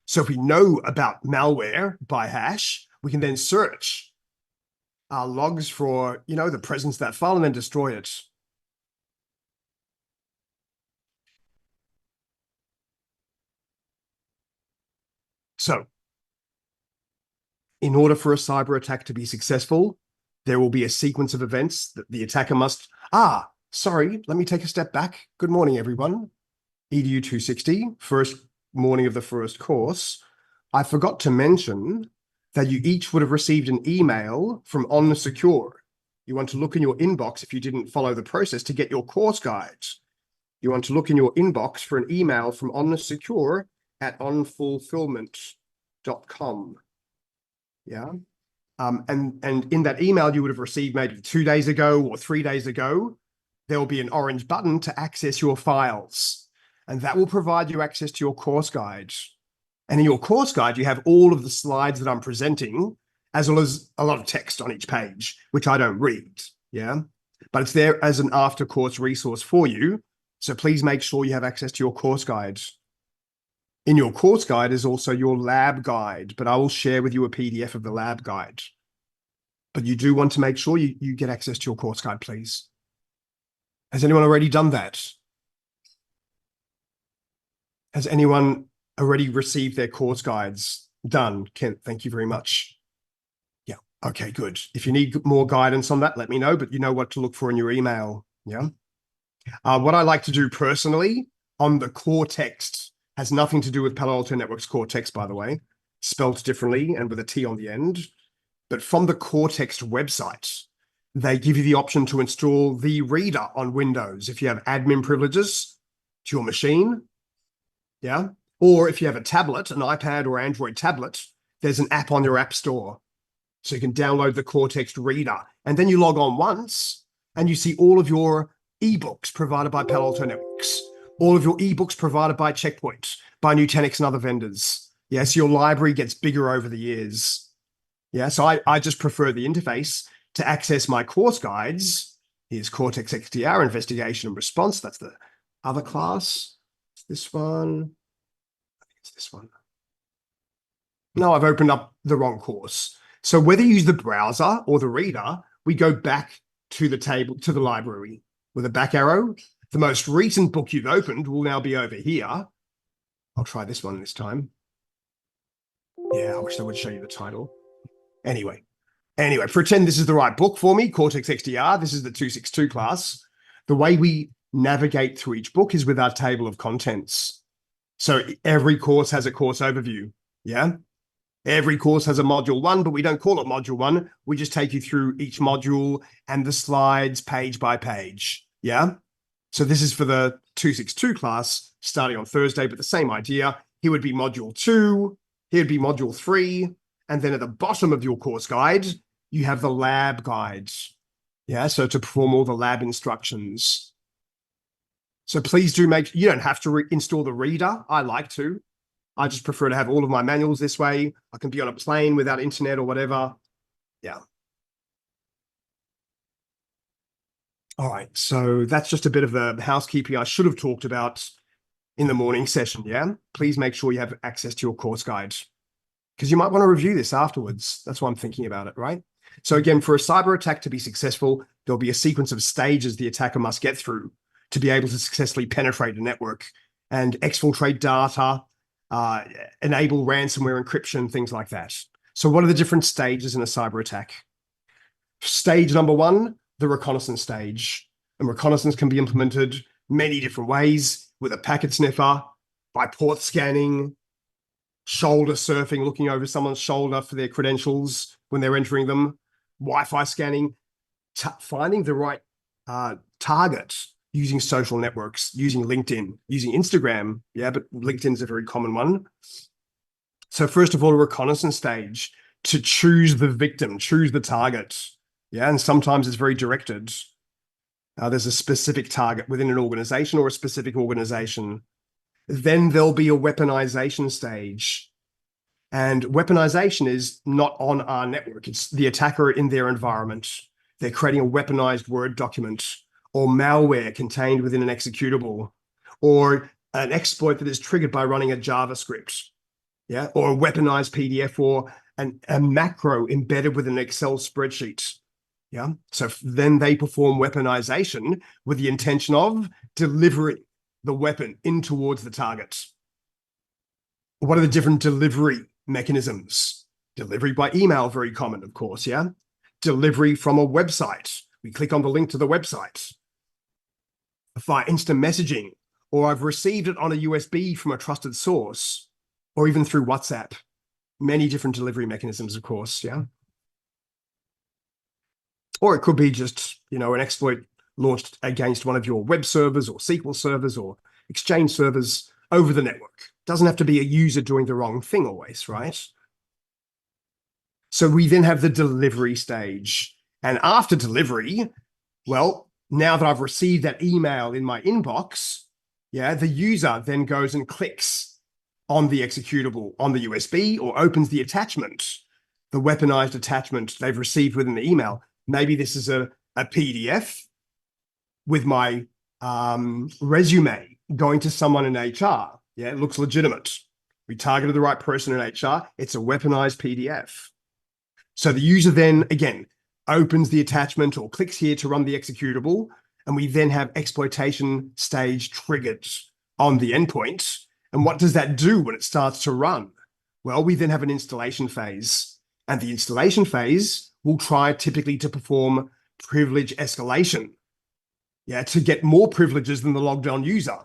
So if we know about malware by hash, we can then search our logs for, the presence of that file and then destroy it. So, in order for a cyber attack to be successful, there will be a sequence of events that the attacker must... sorry, let me take a step back. Good morning, everyone. EDU 260, first morning of the first course. I forgot to mention that you each would have received an email from OnSecure. You want to look in your inbox if you didn't follow the process to get your course guides. You want to look in your inbox for an email from OnSecure at onfulfillment.com. Yeah. And in that email you would have received maybe 2 days ago or 3 days ago, there will be an orange button to access your files. And that will provide you access to your course guide. And in your course guide, you have all of the slides that I'm presenting, as well as a lot of text on each page, which I don't read. Yeah. But it's there as an after course resource for you. So please make sure you have access to your course guide. In your course guide is also your lab guide, but I will share with you a PDF of the lab guide. But you do want to make sure you get access to your course guide, please. Has anyone already done that? Has anyone already received their course guides? Done. Kent, thank you very much. Yeah, okay, good. If you need more guidance on that, let me know, but you know what to look for in your email. Yeah. What I like to do personally on the core text has nothing to do with Palo Alto Network's core text, by the way, spelt differently and with a T on the end. But from the core text website, they give you the option to install the reader on Windows if you have admin privileges to your machine. Yeah. Or if you have a tablet, an iPad or Android tablet, there's an app on your app store. So you can download the core text reader. And then you log on once and you see all of your ebooks provided by Palo Alto Networks, all of your ebooks provided by Checkpoint, by Nutanix and other vendors. Yes, your library gets bigger over the years. Yeah, so I just prefer the interface to access my course guides. Here's Cortex XDR Investigation and Response. That's the other class. It's this one. I think it's this one. No, I've opened up the wrong course. So whether you use the browser or the reader, we go back to the table, to the library with a back arrow. The most recent book you've opened will now be over here. I'll try this one this time. Yeah, I wish I would show you the title. Anyway, pretend this is the right book for me, Cortex XDR. This is the 262 class. The way we navigate through each book is with our table of contents. So every course has a course overview. Yeah. Every course has a module 1, but we don't call it module 1. We just take you through each module and the slides page by page. Yeah. So this is for the 262 class starting on Thursday, but the same idea. Here would be module 2. Here would be module 3. And then at the bottom of your course guide, you have the lab guides. Yeah, so to perform all the lab instructions. So please do you don't have to install the reader. I like to. I just prefer to have all of my manuals this way. I can be on a plane without internet or whatever. Yeah. All right, so that's just a bit of the housekeeping I should have talked about in the morning session, yeah? Please make sure you have access to your course guide, because you might want to review this afterwards. That's why I'm thinking about it, right? So again, for a cyber attack to be successful, there'll be a sequence of stages the attacker must get through to be able to successfully penetrate a network and exfiltrate data, enable ransomware encryption, things like that. So what are the different stages in a cyber attack? Stage number one, the reconnaissance stage. And reconnaissance can be implemented many different ways, with a packet sniffer, by port scanning, shoulder surfing, looking over someone's shoulder for their credentials when they're entering them, Wi-Fi scanning, finding the right target using social networks, using LinkedIn, using Instagram. Yeah, but LinkedIn's a very common one. So first of all, a reconnaissance stage to choose the victim, choose the target. Yeah, and sometimes it's very directed. There's a specific target within an organization or a specific organization. Then there'll be a weaponization stage. And weaponization is not on our network. It's the attacker in their environment. They're creating a weaponized Word document or malware contained within an executable or an exploit that is triggered by running a JavaScript, yeah, or a weaponized PDF or a macro embedded within an Excel spreadsheet. Yeah, so then they perform weaponization with the intention of delivering the weapon in towards the target. What are the different delivery mechanisms? Delivery by email, very common, of course, yeah? Delivery from a website. We click on the link to the website. Via instant messaging, or I've received it on a USB from a trusted source, or even through WhatsApp. Many different delivery mechanisms, of course, yeah? Or it could be just, an exploit launched against one of your web servers or SQL servers or Exchange servers over the network. Doesn't have to be a user doing the wrong thing always, right? So we then have the delivery stage. And after delivery, well, now that I've received that email in my inbox, yeah, the user then goes and clicks on the executable on the USB or opens the attachment, the weaponized attachment they've received within the email. Maybe this is a PDF with my resume going to someone in HR. Yeah, it looks legitimate. We targeted the right person in HR. It's a weaponized PDF. So the user then, again, opens the attachment or clicks here to run the executable, and we then have exploitation stage triggered on the endpoint. And what does that do when it starts to run? Well, we then have an installation phase, and the installation phase will try typically to perform privilege escalation, yeah, to get more privileges than the logged on user,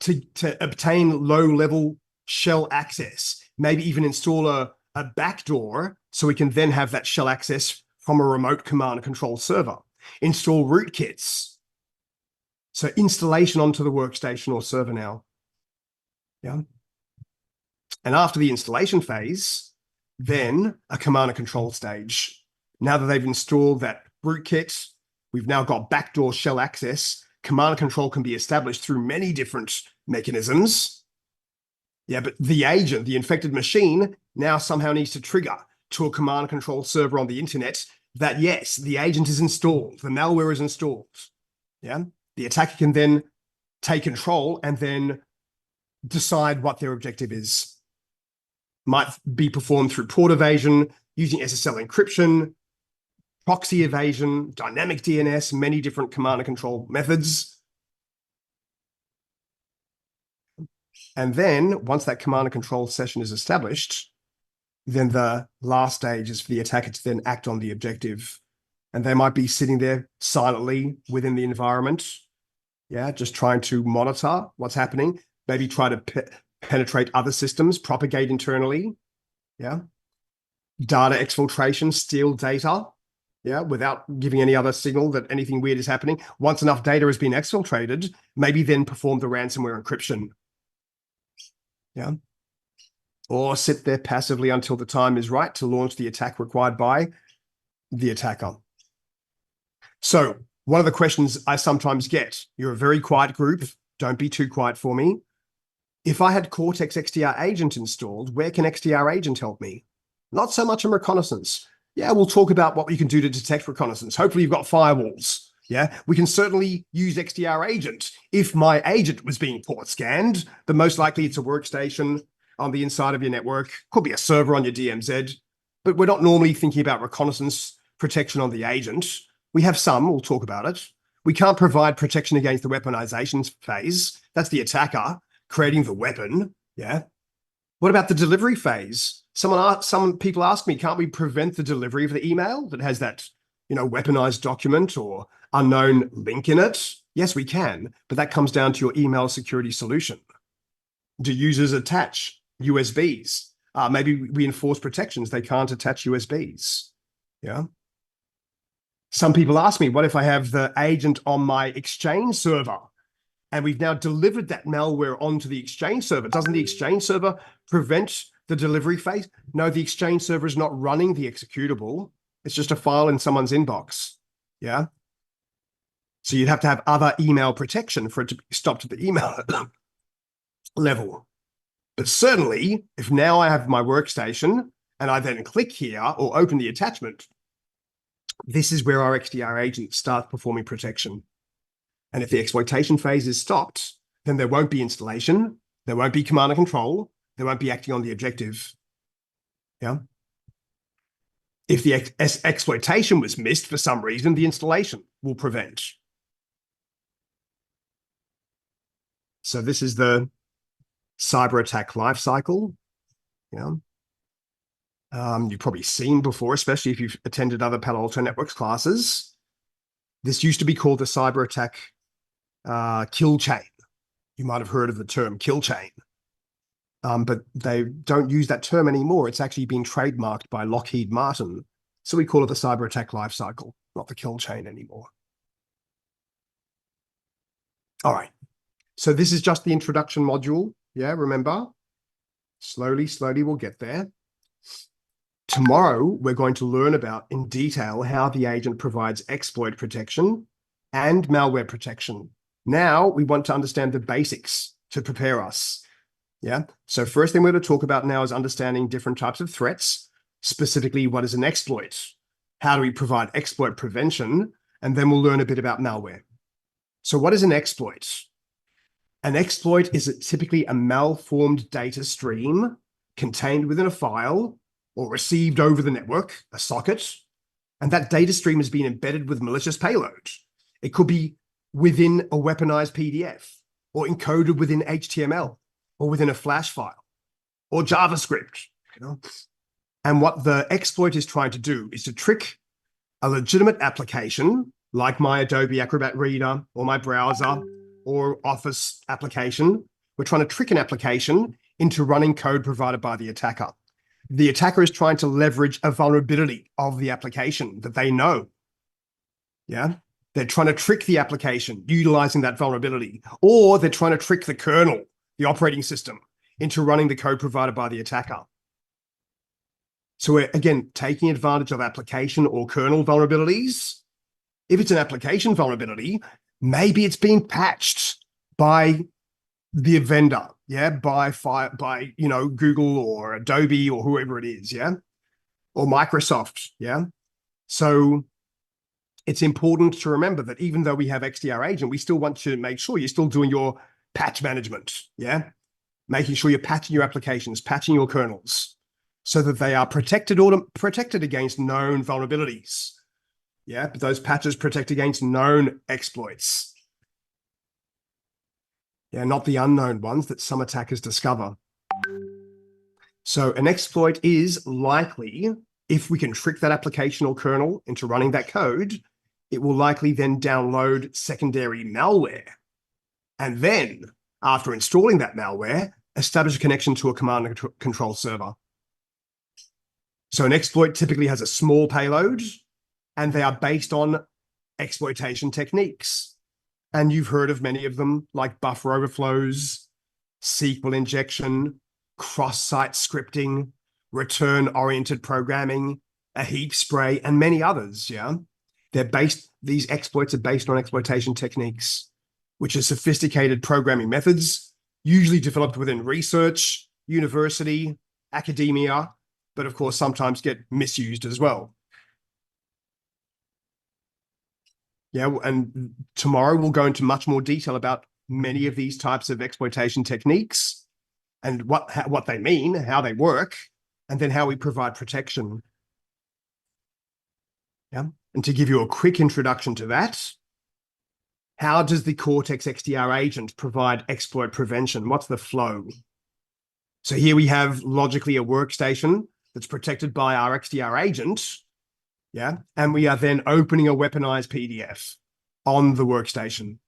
to obtain low-level shell access, maybe even install a backdoor so we can then have that shell access from a remote command and control server, install rootkits. So installation onto the workstation or server now. Yeah. And after the installation phase, then a command and control stage. Now that they've installed that rootkit, we've now got backdoor shell access. Command and control can be established through many different mechanisms. Yeah, but the agent, the infected machine, now somehow needs to trigger to a command and control server on the internet that, yes, the agent is installed, the malware is installed. Yeah, the attacker can then take control and then decide what their objective is. Might be performed through port evasion, using SSL encryption, proxy evasion, dynamic DNS, many different command and control methods. And then once that command and control session is established, then the last stage is for the attacker to then act on the objective. And they might be sitting there silently within the environment, yeah, just trying to monitor what's happening, maybe try to penetrate other systems, propagate internally, yeah. Data exfiltration, steal data, yeah, without giving any other signal that anything weird is happening. Once enough data has been exfiltrated, maybe then perform the ransomware encryption, yeah. Or sit there passively until the time is right to launch the attack required by the attacker. So one of the questions I sometimes get, you're a very quiet group, don't be too quiet for me. If I had Cortex XDR Agent installed, where can XDR Agent help me? Not so much in reconnaissance. Yeah, we'll talk about what we can do to detect reconnaissance. Hopefully you've got firewalls. Yeah, we can certainly use XDR Agent. If my agent was being port scanned, then most likely it's a workstation on the inside of your network. Could be a server on your DMZ. but we're not normally thinking about reconnaissance protection on the agent. We have some, we'll talk about it. We can't provide protection against the weaponization phase. That's the attacker creating the weapon, yeah? What about the delivery phase? Some people ask me, can't we prevent the delivery of the email that has that, weaponized document or unknown link in it? Yes, we can, but that comes down to your email security solution. Do users attach USBs? Maybe we enforce protections. They can't attach USBs, yeah? Some people ask me, what if I have the agent on my Exchange server and we've now delivered that malware onto the Exchange server? Doesn't the Exchange server prevent the delivery phase? No, the Exchange server is not running the executable. It's just a file in someone's inbox, yeah? So you'd have to have other email protection for it to be stopped at the email level. But certainly, if now I have my workstation and I then click here or open the attachment, this is where our XDR agent starts performing protection. And if the exploitation phase is stopped, then there won't be installation, there won't be command and control, there won't be acting on the objective. Yeah. If the exploitation was missed for some reason, the installation will prevent. So this is the CyberAttack Lifecycle. Yeah. You've probably seen before, especially if you've attended other Palo Alto Networks classes. This used to be called the CyberAttack kill chain. You might have heard of the term kill chain, but they don't use that term anymore. It's actually been trademarked by Lockheed Martin. So we call it the CyberAttack Lifecycle, not the kill chain anymore. All right. So this is just the introduction module. Yeah, remember? Slowly, we'll get there. Tomorrow, we're going to learn about in detail how the agent provides exploit protection and malware protection. Now, we want to understand the basics to prepare us. Yeah. So first thing we're going to talk about now is understanding different types of threats, specifically what is an exploit? How do we provide exploit prevention? And then we'll learn a bit about malware. So what is an exploit? An exploit is typically a malformed data stream contained within a file or received over the network, a socket, and that data stream has been embedded with malicious payload. It could be within a weaponized PDF or encoded within HTML or within a flash file or JavaScript, And what the exploit is trying to do is to trick a legitimate application like my Adobe Acrobat Reader or my browser or Office application. We're trying to trick an application into running code provided by the attacker. The attacker is trying to leverage a vulnerability of the application that they know. Yeah. They're trying to trick the application utilizing that vulnerability, or they're trying to trick the kernel, the operating system, into running the code provided by the attacker. So we're, again, taking advantage of application or kernel vulnerabilities. If it's an application vulnerability, maybe it's being patched by the vendor, yeah, by Google or Adobe or whoever it is, yeah, or Microsoft, yeah. So it's important to remember that even though we have XDR agent, we still want to make sure you're still doing your patch management, yeah, making sure you're patching your applications, patching your kernels, so that they are protected against known vulnerabilities, yeah. But those patches protect against known exploits. Yeah, not the unknown ones that some attackers discover. So an exploit is likely, if we can trick that application or kernel into running that code, it will likely then download secondary malware. And then, after installing that malware, establish a connection to a command and control server. So an exploit typically has a small payload, and they are based on exploitation techniques. And you've heard of many of them, like buffer overflows, SQL injection, cross-site scripting, return-oriented programming, a heap spray, and many others, yeah? These exploits are based on exploitation techniques, which are sophisticated programming methods, usually developed within research, university, academia, but of course sometimes get misused as well. Yeah, and tomorrow we'll go into much more detail about many of these types of exploitation techniques and what they mean, how they work, and then how we provide protection. Yeah. And to give you a quick introduction to that, how does the Cortex XDR agent provide exploit prevention? What's the flow? So here we have logically a workstation that's protected by our XDR agent. Yeah. And we are then opening a weaponized PDF on the workstation.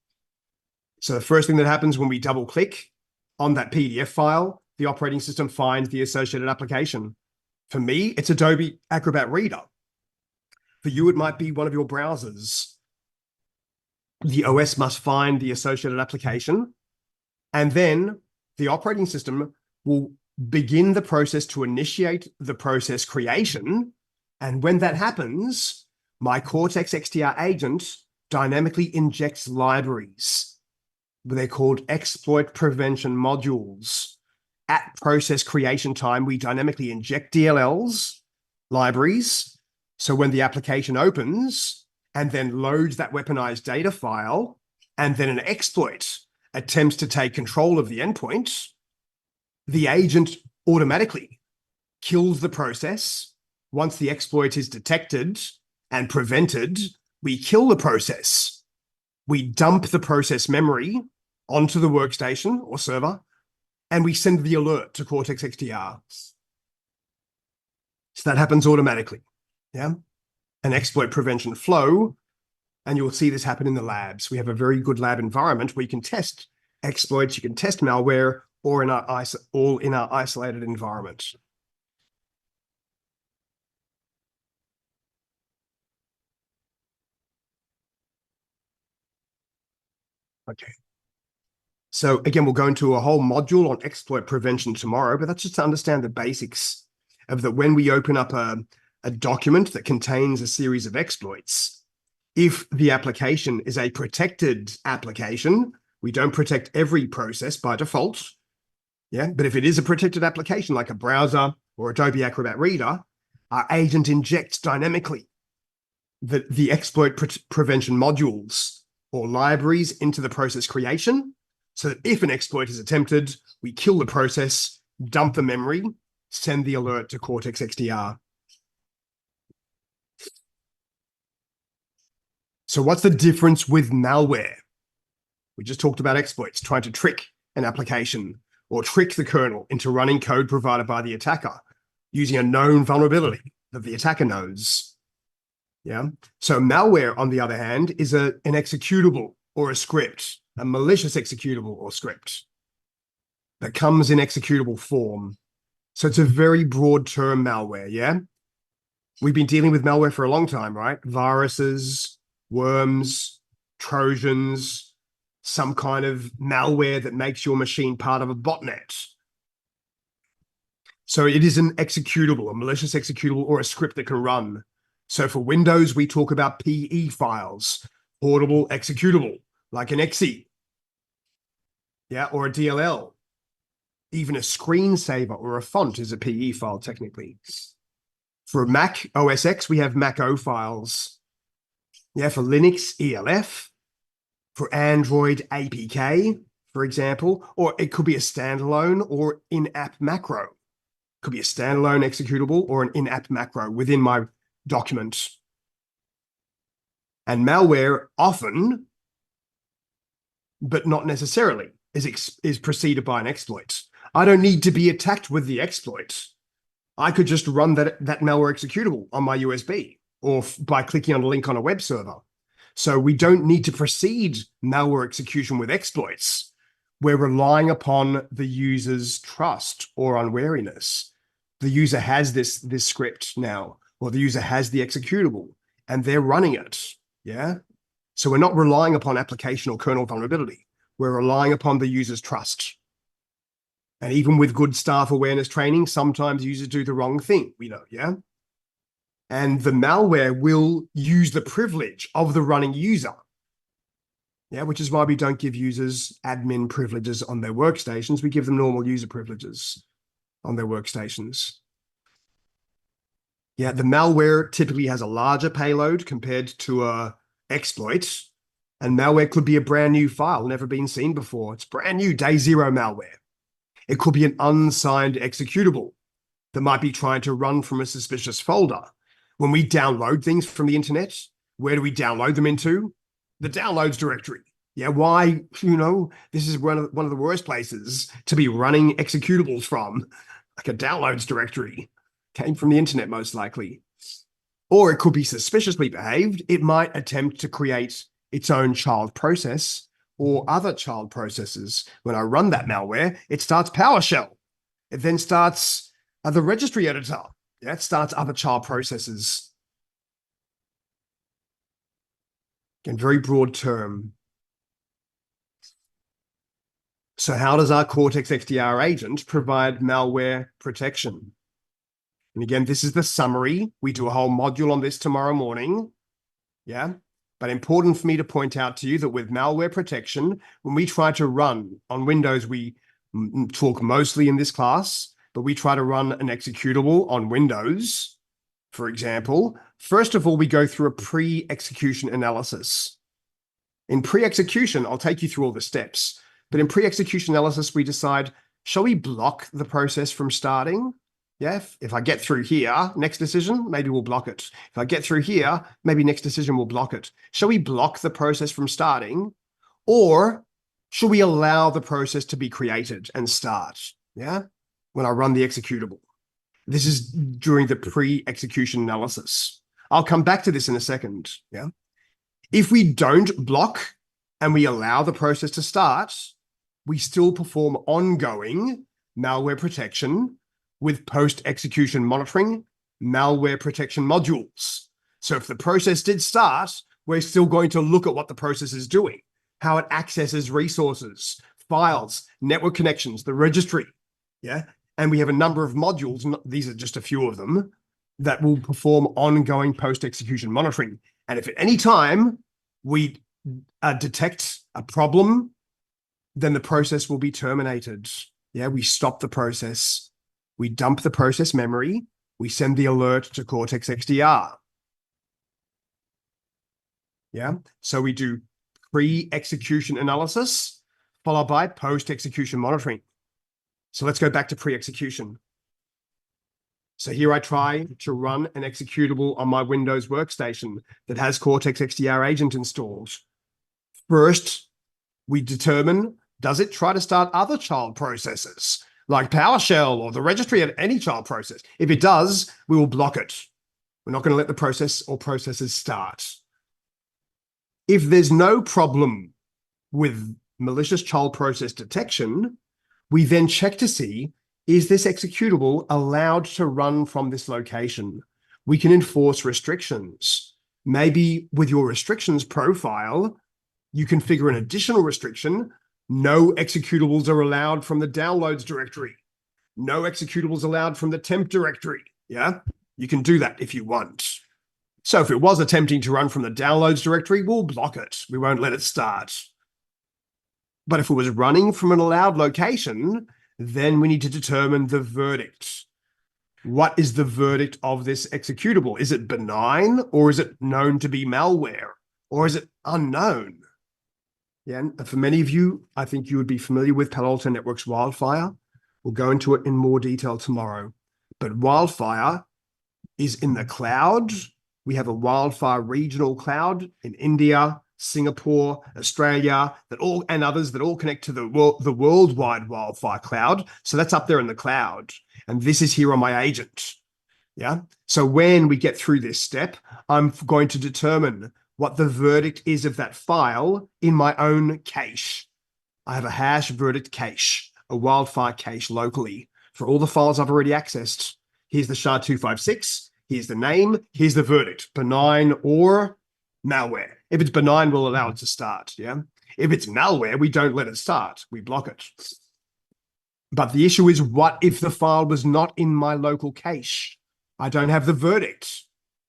So the first thing that happens when we double click on that PDF file, the operating system finds the associated application. For me, it's Adobe Acrobat Reader. For you, it might be one of your browsers. The OS must find the associated application, and then the operating system will begin the process to initiate the process creation. And when that happens, my Cortex XDR agent dynamically injects libraries. They're called exploit prevention modules. At process creation time, we dynamically inject DLLs, libraries. So when the application opens and then loads that weaponized data file, and then an exploit attempts to take control of the endpoint, the agent automatically kills the process. Once the exploit is detected and prevented, we kill the process. We dump the process memory onto the workstation or server, and we send the alert to Cortex XDR. So that happens automatically. Yeah. An exploit prevention flow, and you'll see this happen in the labs. We have a very good lab environment where you can test exploits, you can test malware, or all in our isolated environment. Okay. So again, we'll go into a whole module on exploit prevention tomorrow, but that's just to understand the basics of that. When we open up a document that contains a series of exploits, if the application is a protected application, we don't protect every process by default. Yeah, but if it is a protected application like a browser or Adobe Acrobat Reader, our agent injects dynamically the exploit prevention modules or libraries into the process creation, so that if an exploit is attempted, we kill the process, dump the memory, send the alert to Cortex XDR. So what's the difference with malware? We just talked about exploits, trying to trick an application or trick the kernel into running code provided by the attacker using a known vulnerability that the attacker knows. Yeah. So malware, on the other hand, is an executable or a script, a malicious executable or script that comes in executable form. So it's a very broad term, malware. Yeah. We've been dealing with malware for a long time, right? Viruses, worms, Trojans, some kind of malware that makes your machine part of a botnet. So it is an executable, a malicious executable, or a script that can run. So for Windows, we talk about PE files, portable executable, like an exe, yeah, or a DLL. Even a screensaver or a font is a PE file, technically. For Mac OS X, we have Mac O files. Yeah, for Linux, ELF. For Android, APK, for example, or it could be a standalone or in-app macro. It could be a standalone executable or an in-app macro within my document. And malware often, but not necessarily, is preceded by an exploit. I don't need to be attacked with the exploit. I could just run that malware executable on my USB or by clicking on a link on a web server. So we don't need to precede malware execution with exploits. We're relying upon the user's trust or unwariness. The user has this script now, or the user has the executable, and they're running it. Yeah. So we're not relying upon application or kernel vulnerability. We're relying upon the user's trust. And even with good staff awareness training, sometimes users do the wrong thing, we know, yeah? And the malware will use the privilege of the running user. Yeah, which is why we don't give users admin privileges on their workstations. We give them normal user privileges on their workstations. Yeah, the malware typically has a larger payload compared to a exploit. And malware could be a brand new file, never been seen before. It's brand new, day zero malware. It could be an unsigned executable that might be trying to run from a suspicious folder. When we download things from the internet, where do we download them into? The downloads directory. Yeah, why? This is one of the worst places to be running executables from, like a downloads directory. Came from the internet, most likely. Or it could be suspiciously behaved. It might attempt to create its own child process or other child processes. When I run that malware, it starts PowerShell. It then starts the registry editor. Yeah, it starts other child processes. Again, very broad term. So how does our Cortex XDR agent provide malware protection? And again, this is the summary. We do a whole module on this tomorrow morning. Yeah, but important for me to point out to you that with malware protection, when we try to run on Windows, we talk mostly in this class, but we try to run an executable on Windows, for example. First of all, we go through a pre-execution analysis. In pre-execution, I'll take you through all the steps, but in pre-execution analysis, we decide, shall we block the process from starting? Yeah, if I get through here, next decision, maybe we'll block it. If I get through here, maybe next decision will block it. Shall we block the process from starting, or should we allow the process to be created and start? Yeah, when I run the executable. This is during the pre-execution analysis. I'll come back to this in a second. Yeah, if we don't block and we allow the process to start, we still perform ongoing malware protection with post-execution monitoring, malware protection modules. So if the process did start, we're still going to look at what the process is doing, how it accesses resources, files, network connections, the registry. Yeah, and we have a number of modules, and these are just a few of them, that will perform ongoing post-execution monitoring. And if at any time we detect a problem, then the process will be terminated. Yeah, we stop the process. We dump the process memory. We send the alert to Cortex XDR. Yeah, so we do pre-execution analysis followed by post-execution monitoring. So let's go back to pre-execution. So here I try to run an executable on my Windows workstation that has Cortex XDR agent installed. First, we determine, does it try to start other child processes like PowerShell or the registry at any child process? If it does, we will block it. We're not going to let the process or processes start. If there's no problem with malicious child process detection, we then check to see, is this executable allowed to run from this location? We can enforce restrictions. Maybe with your restrictions profile, you configure an additional restriction. No executables are allowed from the downloads directory. No executables allowed from the temp directory. Yeah, you can do that if you want. So if it was attempting to run from the downloads directory, we'll block it. We won't let it start. But if it was running from an allowed location, then we need to determine the verdict. What is the verdict of this executable? Is it benign, or is it known to be malware, or is it unknown? Yeah, and for many of you, I think you would be familiar with Palo Alto Networks Wildfire. We'll go into it in more detail tomorrow. But Wildfire is in the cloud. We have a Wildfire regional cloud in India, Singapore, Australia, and others that all connect to the worldwide Wildfire cloud. So that's up there in the cloud. And this is here on my agent. Yeah. So when we get through this step, I'm going to determine what the verdict is of that file in my own cache. I have a hash verdict cache, a Wildfire cache locally for all the files I've already accessed. Here's the SHA-256. Here's the name. Here's the verdict, benign or malware. If it's benign, we'll allow it to start. Yeah. If it's malware, we don't let it start. We block it. But the issue is, what if the file was not in my local cache? I don't have the verdict.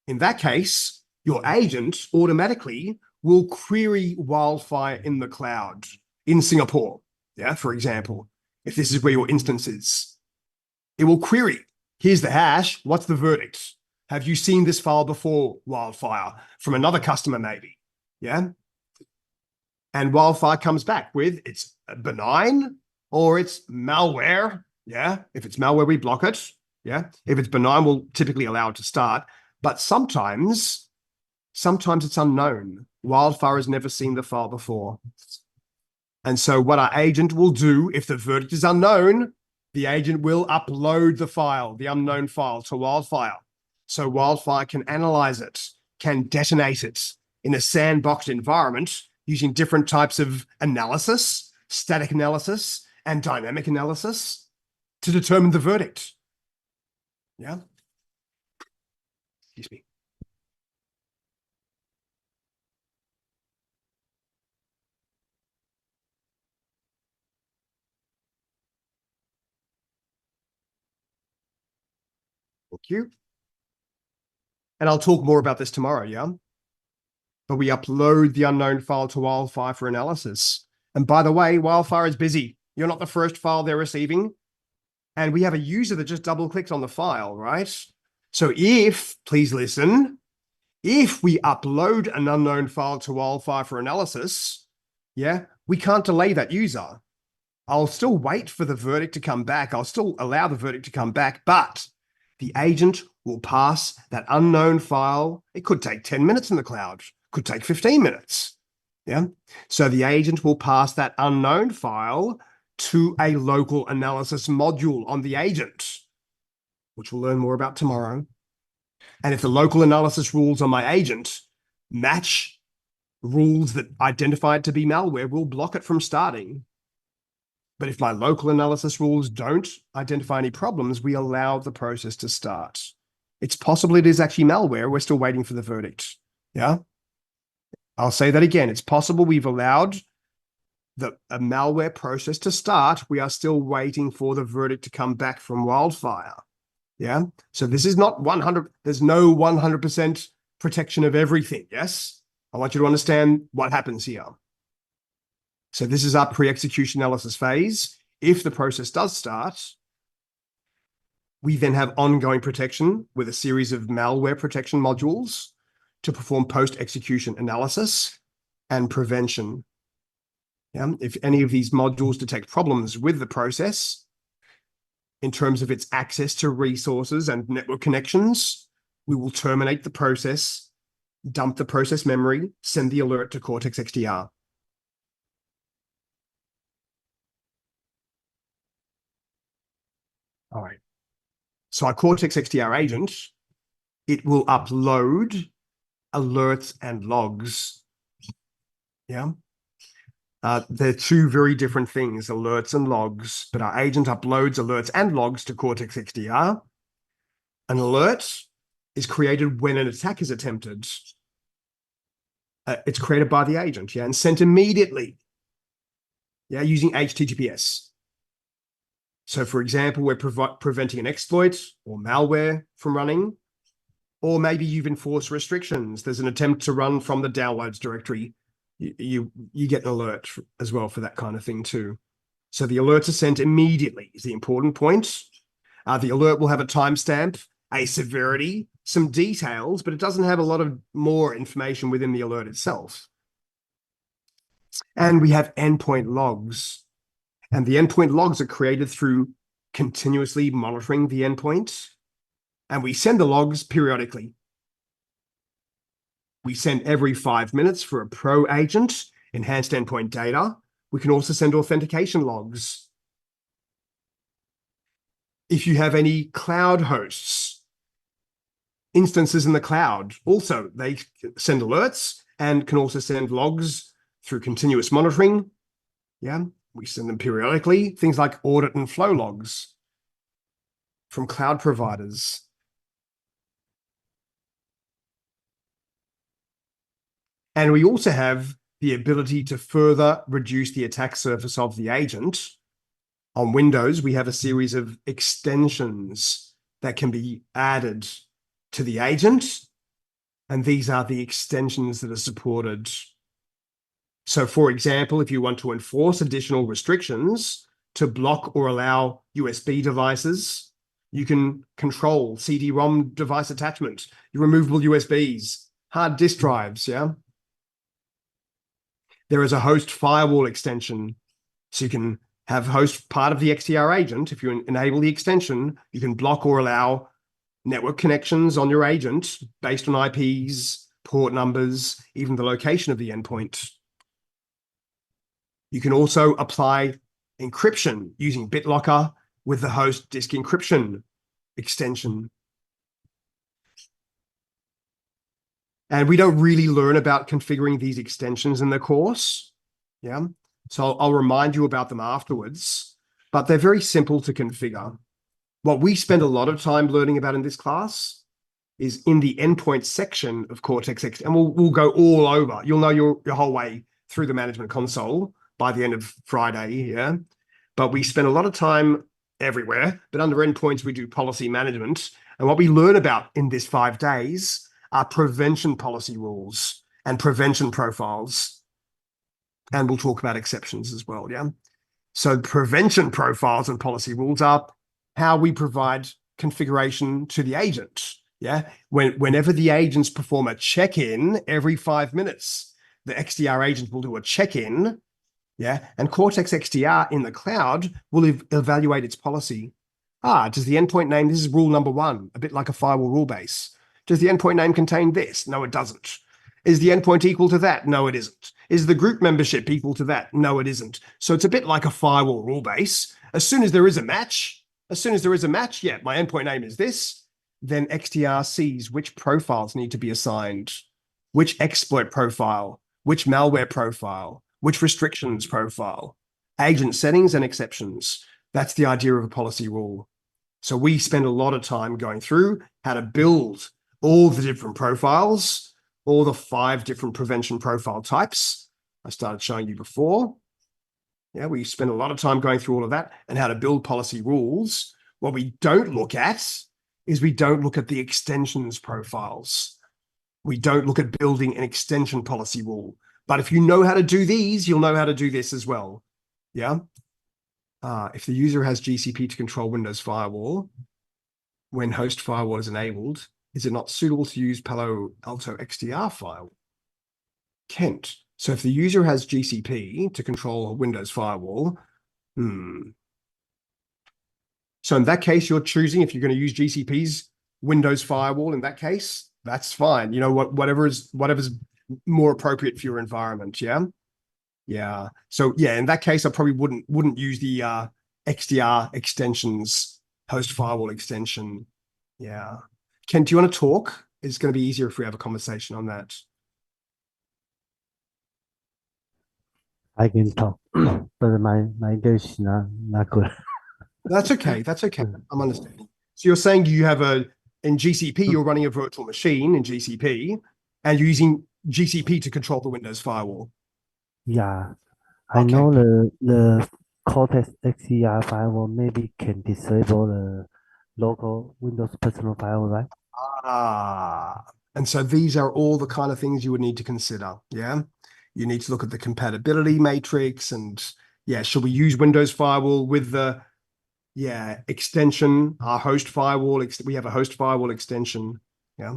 In that case, your agent automatically will query Wildfire in the cloud in Singapore. Yeah, for example, if this is where your instance is, it will query. Here's the hash. What's the verdict? Have you seen this file before, Wildfire? From another customer, maybe. Yeah. And Wildfire comes back with it's benign or it's malware. Yeah. If it's malware, we block it. Yeah. If it's benign, we'll typically allow it to start. But sometimes it's unknown. Wildfire has never seen the file before. And so what our agent will do, if the verdict is unknown, the agent will upload the file, the unknown file, to Wildfire. So Wildfire can analyze it, can detonate it in a sandboxed environment using different types of analysis, static analysis, and dynamic analysis to determine the verdict. Yeah. Excuse me. Thank you. And I'll talk more about this tomorrow, yeah? But we upload the unknown file to Wildfire for analysis. And by the way, Wildfire is busy. You're not the first file they're receiving. And we have a user that just double-clicks on the file, right? So please listen, if we upload an unknown file to Wildfire for analysis, yeah, we can't delay that user. I'll still wait for the verdict to come back. I'll still allow the verdict to come back, but the agent will pass that unknown file. It could take 10 minutes in the cloud, could take 15 minutes. Yeah. So the agent will pass that unknown file to a local analysis module on the agent, which we'll learn more about tomorrow. And if the local analysis rules on my agent match rules that identify it to be malware, we'll block it from starting. But if my local analysis rules don't identify any problems, we allow the process to start. It's possible it is actually malware. We're still waiting for the verdict. Yeah. I'll say that again. It's possible we've allowed a malware process to start. We are still waiting for the verdict to come back from Wildfire. Yeah. So this is not 100. There's no 100% protection of everything. Yes. I want you to understand what happens here. So this is our pre-execution analysis phase. If the process does start, we then have ongoing protection with a series of malware protection modules to perform post-execution analysis and prevention. Yeah? If any of these modules detect problems with the process in terms of its access to resources and network connections, we will terminate the process, dump the process memory, send the alert to Cortex XDR. All right. So our Cortex XDR agent, it will upload alerts and logs. Yeah. They're two very different things, alerts and logs, but our agent uploads alerts and logs to Cortex XDR. An alert is created when an attack is attempted. It's created by the agent, yeah, and sent immediately, yeah, using HTTPS. So, for example, we're preventing an exploit or malware from running, or maybe you've enforced restrictions. There's an attempt to run from the downloads directory. You get an alert as well for that kind of thing too. So the alerts are sent immediately is the important point. The alert will have a timestamp, a severity, some details, but it doesn't have a lot of more information within the alert itself. And we have endpoint logs. And the endpoint logs are created through continuously monitoring the endpoint. And we send the logs periodically. We send every 5 minutes for a pro agent, enhanced endpoint data. We can also send authentication logs. If you have any cloud hosts, instances in the cloud, also they send alerts and can also send logs through continuous monitoring. Yeah, we send them periodically. Things like audit and flow logs from cloud providers. And we also have the ability to further reduce the attack surface of the agent. On Windows, we have a series of extensions that can be added to the agent. And these are the extensions that are supported. So, for example, if you want to enforce additional restrictions to block or allow USB devices, you can control CD-ROM device attachment, your removable USBs, hard disk drives, yeah? There is a host firewall extension. So you can have host part of the XDR agent. If you enable the extension, you can block or allow network connections on your agent based on IPs, port numbers, even the location of the endpoint. You can also apply encryption using BitLocker with the host disk encryption extension. And we don't really learn about configuring these extensions in the course. Yeah. So I'll remind you about them afterwards, but they're very simple to configure. What we spend a lot of time learning about in this class is in the endpoint section of Cortex X, and we'll go all over. You'll know your whole way through the management console by the end of Friday, yeah? But we spend a lot of time everywhere, but under endpoints, we do policy management. And what we learn about in this 5 days are prevention policy rules and prevention profiles. And we'll talk about exceptions as well, yeah? So prevention profiles and policy rules are how we provide configuration to the agent, yeah? Whenever the agents perform a check-in every 5 minutes, the XDR agent will do a check-in, yeah? And Cortex XDR in the cloud will evaluate its policy. Does the endpoint name, this is rule number 1, a bit like a firewall rule base. Does the endpoint name contain this? No, it doesn't. Is the endpoint equal to that? No, it isn't. Is the group membership equal to that? No, it isn't. So it's a bit like a firewall rule base. As soon as there is a match, yeah, my endpoint name is this, then XDR sees which profiles need to be assigned, which exploit profile, which malware profile, which restrictions profile, agent settings and exceptions. That's the idea of a policy rule. So we spend a lot of time going through how to build all the different profiles, all the 5 different prevention profile types I started showing you before. Yeah, we spend a lot of time going through all of that and how to build policy rules. What we don't look at is we don't look at the extensions profiles. We don't look at building an extension policy rule. But if you know how to do these, you'll know how to do this as well. Yeah. If the user has GCP to control Windows Firewall, when host firewall is enabled, is it not suitable to use Palo Alto XDR firewall? Kent. So if the user has GCP to control a Windows Firewall, so in that case, you're choosing, if you're going to use GCP's Windows Firewall, in that case, that's fine. You know, whatever's more appropriate for your environment. Yeah. Yeah. So yeah, in that case, I probably wouldn't use the XDR extensions, host firewall extension. Yeah. Ken, do you want to talk? It's going to be easier if we have a conversation on that. I can talk, but my English is not good. That's okay. That's okay. I'm understanding. So you're saying you have in GCP, you're running a virtual machine in GCP, and you're using GCP to control the Windows Firewall. Yeah, I Okay. know the Cortex XDR firewall maybe can disable the local Windows personal firewall, right? And so these are all the kind of things you would need to consider. Yeah. You need to look at the compatibility matrix and yeah, should we use Windows Firewall with the extension, our host firewall? We have a host firewall extension. Yeah.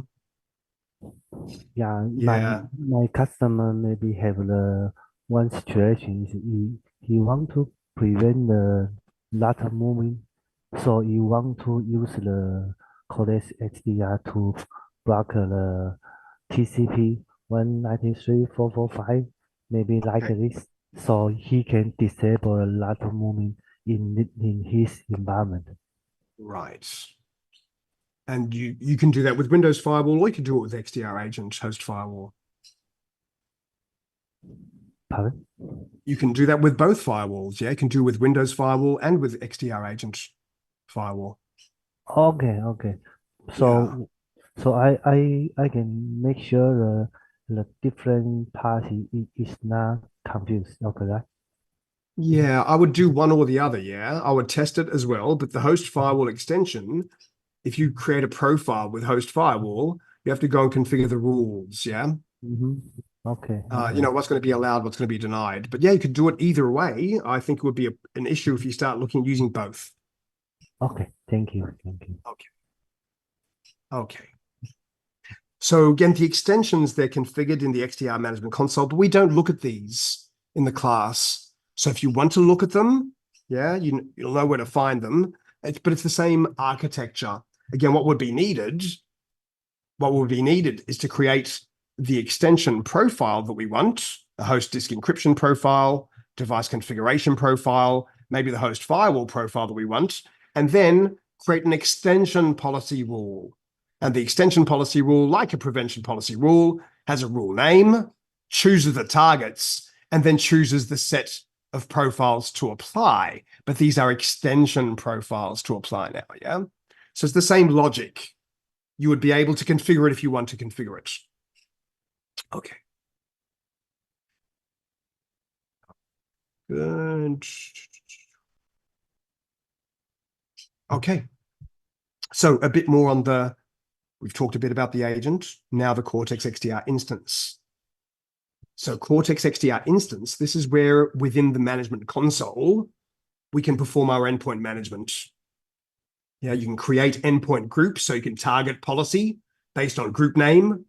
Yeah, Yeah. my customer maybe have the one situation is he want to prevent the data moving, so you want to use the Cortex XDR to block the TCP 193.445, maybe like Okay. this, so he can disable the data moving in his environment. Right. And you can do that with Windows Firewall, or you can do it with XDR Agent host firewall. Pardon? You can do that with both firewalls. Yeah, you can do it with Windows Firewall and with XDR Agent firewall. Okay. So I can make sure the different party is not confused. Okay, right? Yeah, I would do one or the other. Yeah, I would test it as well. But the host firewall extension, if you create a profile with host firewall, you have to go and configure the rules. Yeah. Okay. You know, what's going to be allowed, what's going to be denied. But yeah, you could do it either way. I think it would be an issue if you start using both. Okay. Thank you. Okay. So again, the extensions, they're configured in the XDR management console, but we don't look at these in the class. So if you want to look at them, yeah, you'll know where to find them. But it's the same architecture. again, what would be needed is to create the extension profile that we want, a host disk encryption profile, device configuration profile, maybe the host firewall profile that we want, and then create an extension policy rule. And the extension policy rule, like a prevention policy rule, has a rule name, chooses the targets, and then chooses the set of profiles to apply. But these are extension profiles to apply now, yeah? So it's the same logic. You would be able to configure it if you want to configure it. Okay. Good. Okay. So a bit more on we've talked a bit about the agent, now the Cortex XDR instance. So Cortex XDR Instance, this is where within the management console, we can perform our endpoint management. Yeah, you can create endpoint groups, so you can target policy based on group name.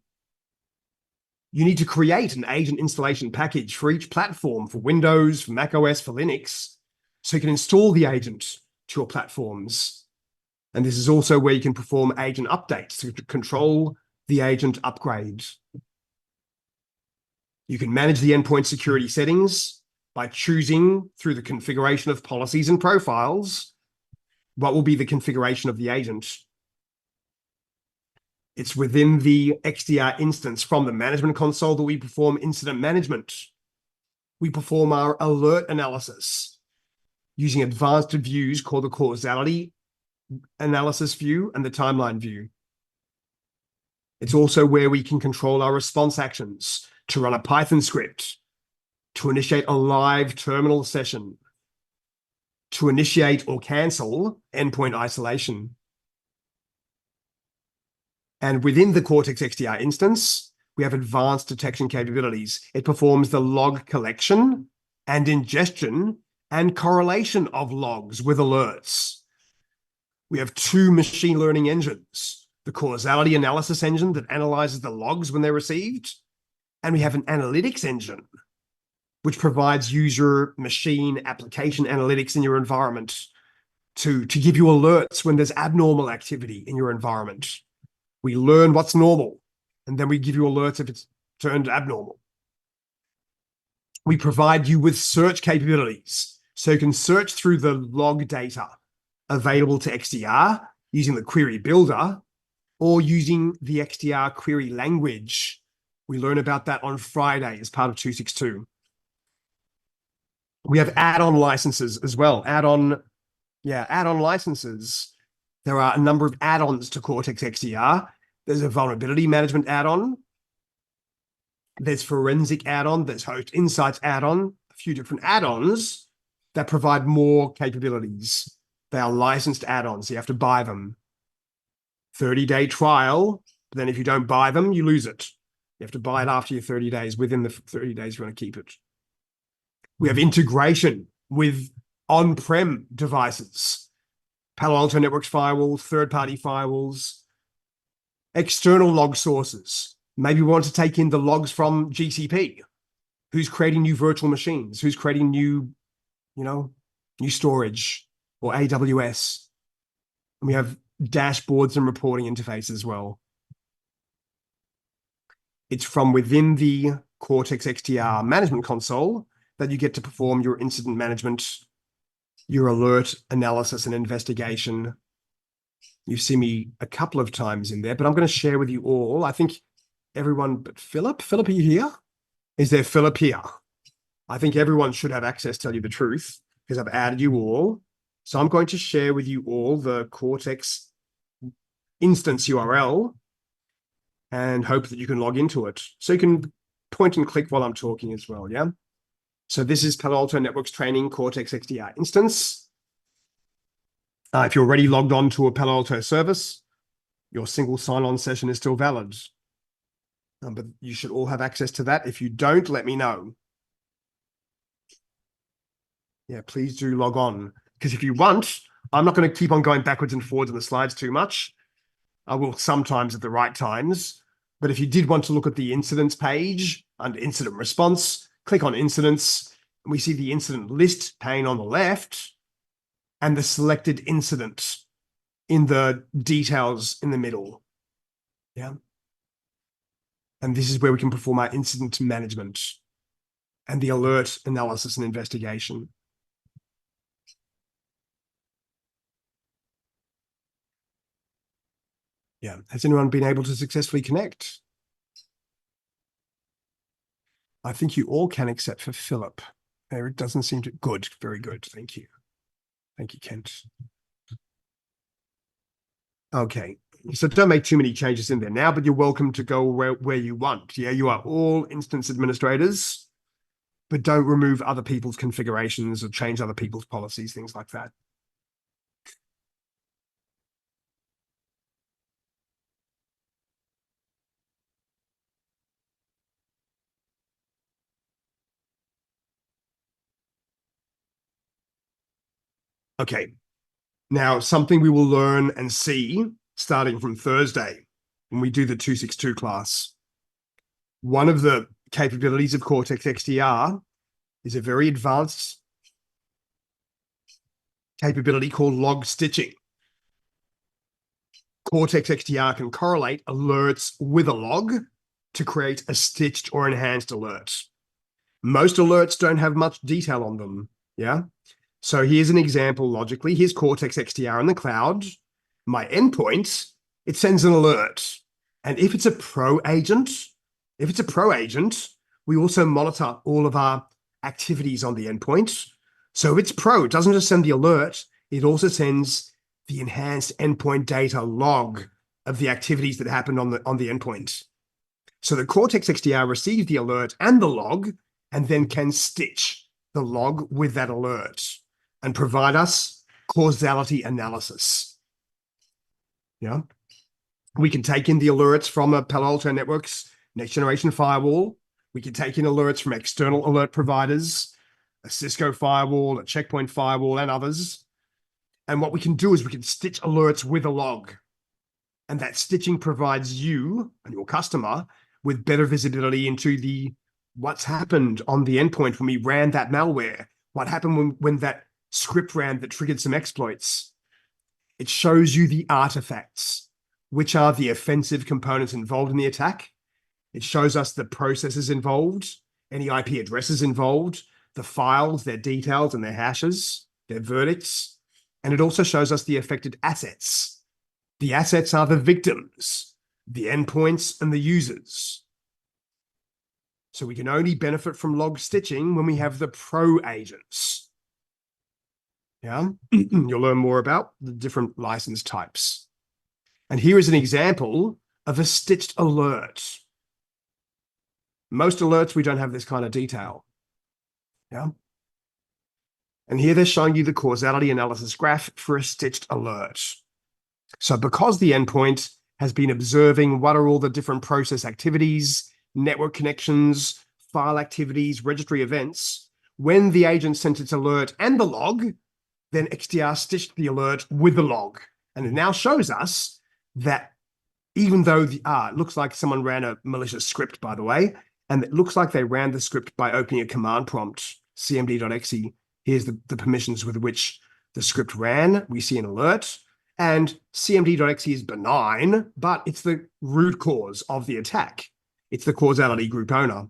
You need to create an agent installation package for each platform, for Windows, for macOS, for Linux, so you can install the agent to your platforms. And this is also where you can perform agent updates to control the agent upgrade. You can manage the endpoint security settings by choosing through the configuration of policies and profiles what will be the configuration of the agent. It's within the XDR instance from the management console that we perform incident management. We perform our alert analysis using advanced views called the Causality Analysis view and the timeline view. It's also where we can control our response actions, to run a Python script, to initiate a live terminal session, to initiate or cancel endpoint isolation. And within the Cortex XDR instance, we have advanced detection capabilities. It performs the log collection and ingestion and correlation of logs with alerts. We have two machine learning engines, the Causality Analysis engine that analyzes the logs when they're received, and we have an analytics engine, which provides user machine application analytics in your environment to give you alerts when there's abnormal activity in your environment. We learn what's normal, and then we give you alerts if it's turned abnormal. We provide you with search capabilities, so you can search through the log data available to XDR using the query builder or using the XDR query language. We learn about that on Friday as part of 262. We have add-on licenses as well. Add-on licenses. There are a number of add-ons to Cortex XDR. There's a vulnerability management add-on. There's forensic add-on. There's host insights add-on. A few different add-ons that provide more capabilities. They are licensed add-ons. You have to buy them. 30-day trial. But then if you don't buy them, you lose it. You have to buy it after your 30 days. Within the 30 days, you want to keep it. We have integration with on-prem devices, Palo Alto Networks firewalls, third-party firewalls, external log sources. Maybe we want to take in the logs from GCP. Who's creating new virtual machines? Who's creating new storage or AWS? And we have dashboards and reporting interfaces as well. It's from within the Cortex XDR management console that you get to perform your incident management, your alert analysis and investigation. You see me a couple of times in there, but I'm going to share with you all. I think everyone but Philip. Philip, are you here? Is there Philip here? I think everyone should have access, to tell you the truth, because I've added you all. So I'm going to share with you all the Cortex instance URL and hope that you can log into it. So you can point and click while I'm talking as well, yeah? So this is Palo Alto Networks Training Cortex XDR instance. If you're already logged on to a Palo Alto service, your single sign-on session is still valid. But you should all have access to that. If you don't, let me know. Yeah, please do log on. Because if you want, I'm not going to keep on going backwards and forwards on the slides too much. I will sometimes at the right times. But if you did want to look at the incidents page under incident response, click on incidents, and we see the incident list pane on the left and the selected incident in the details in the middle. Yeah. And this is where we can perform our incident management and the alert analysis and investigation. Yeah. Has anyone been able to successfully connect? I think you all can except for Philip. There, it doesn't seem to. Good. Very good. Thank you. Thank you, Kent. Okay. So don't make too many changes in there now, but you're welcome to go where you want. Yeah, you are all instance administrators, but don't remove other people's configurations or change other people's policies, things like that. Okay. Now, something we will learn and see starting from Thursday when we do the 262 class. One of the capabilities of Cortex XDR is a very advanced capability called log stitching. Cortex XDR can correlate alerts with a log to create a stitched or enhanced alert. Most alerts don't have much detail on them, yeah? So here's an example logically. Here's Cortex XDR in the cloud. My endpoint, it sends an alert. And if it's a pro agent, we also monitor all of our activities on the endpoint. So if it's pro, it doesn't just send the alert, it also sends the enhanced endpoint data log of the activities that happened on the endpoint. So the Cortex XDR receives the alert and the log, and then can stitch the log with that alert and provide us causality analysis. Yeah. We can take in the alerts from a Palo Alto Networks next generation firewall. We can take in alerts from external alert providers, a Cisco firewall, a Checkpoint firewall, and others. And what we can do is we can stitch alerts with a log. And that stitching provides you and your customer with better visibility into what's happened on the endpoint when we ran that malware, what happened when that script ran that triggered some exploits. It shows you the artifacts, which are the offensive components involved in the attack. It shows us the processes involved, any IP addresses involved, the files, their details and their hashes, their verdicts. And it also shows us the affected assets. The assets are the victims, the endpoints, and the users. So we can only benefit from log stitching when we have the pro agents. Yeah, you'll learn more about the different license types. And here is an example of a stitched alert. Most alerts, we don't have this kind of detail. Yeah. And here they're showing you the causality analysis graph for a stitched alert. So because the endpoint has been observing what are all the different process activities, network connections, file activities, registry events, when the agent sent its alert and the log, then XDR stitched the alert with the log. And it now shows us that even though it looks like someone ran a malicious script, by the way, and it looks like they ran the script by opening a command prompt, cmd.exe. Here's the permissions with which the script ran. We see an alert. And cmd.exe is benign, but it's the root cause of the attack. It's the causality group owner.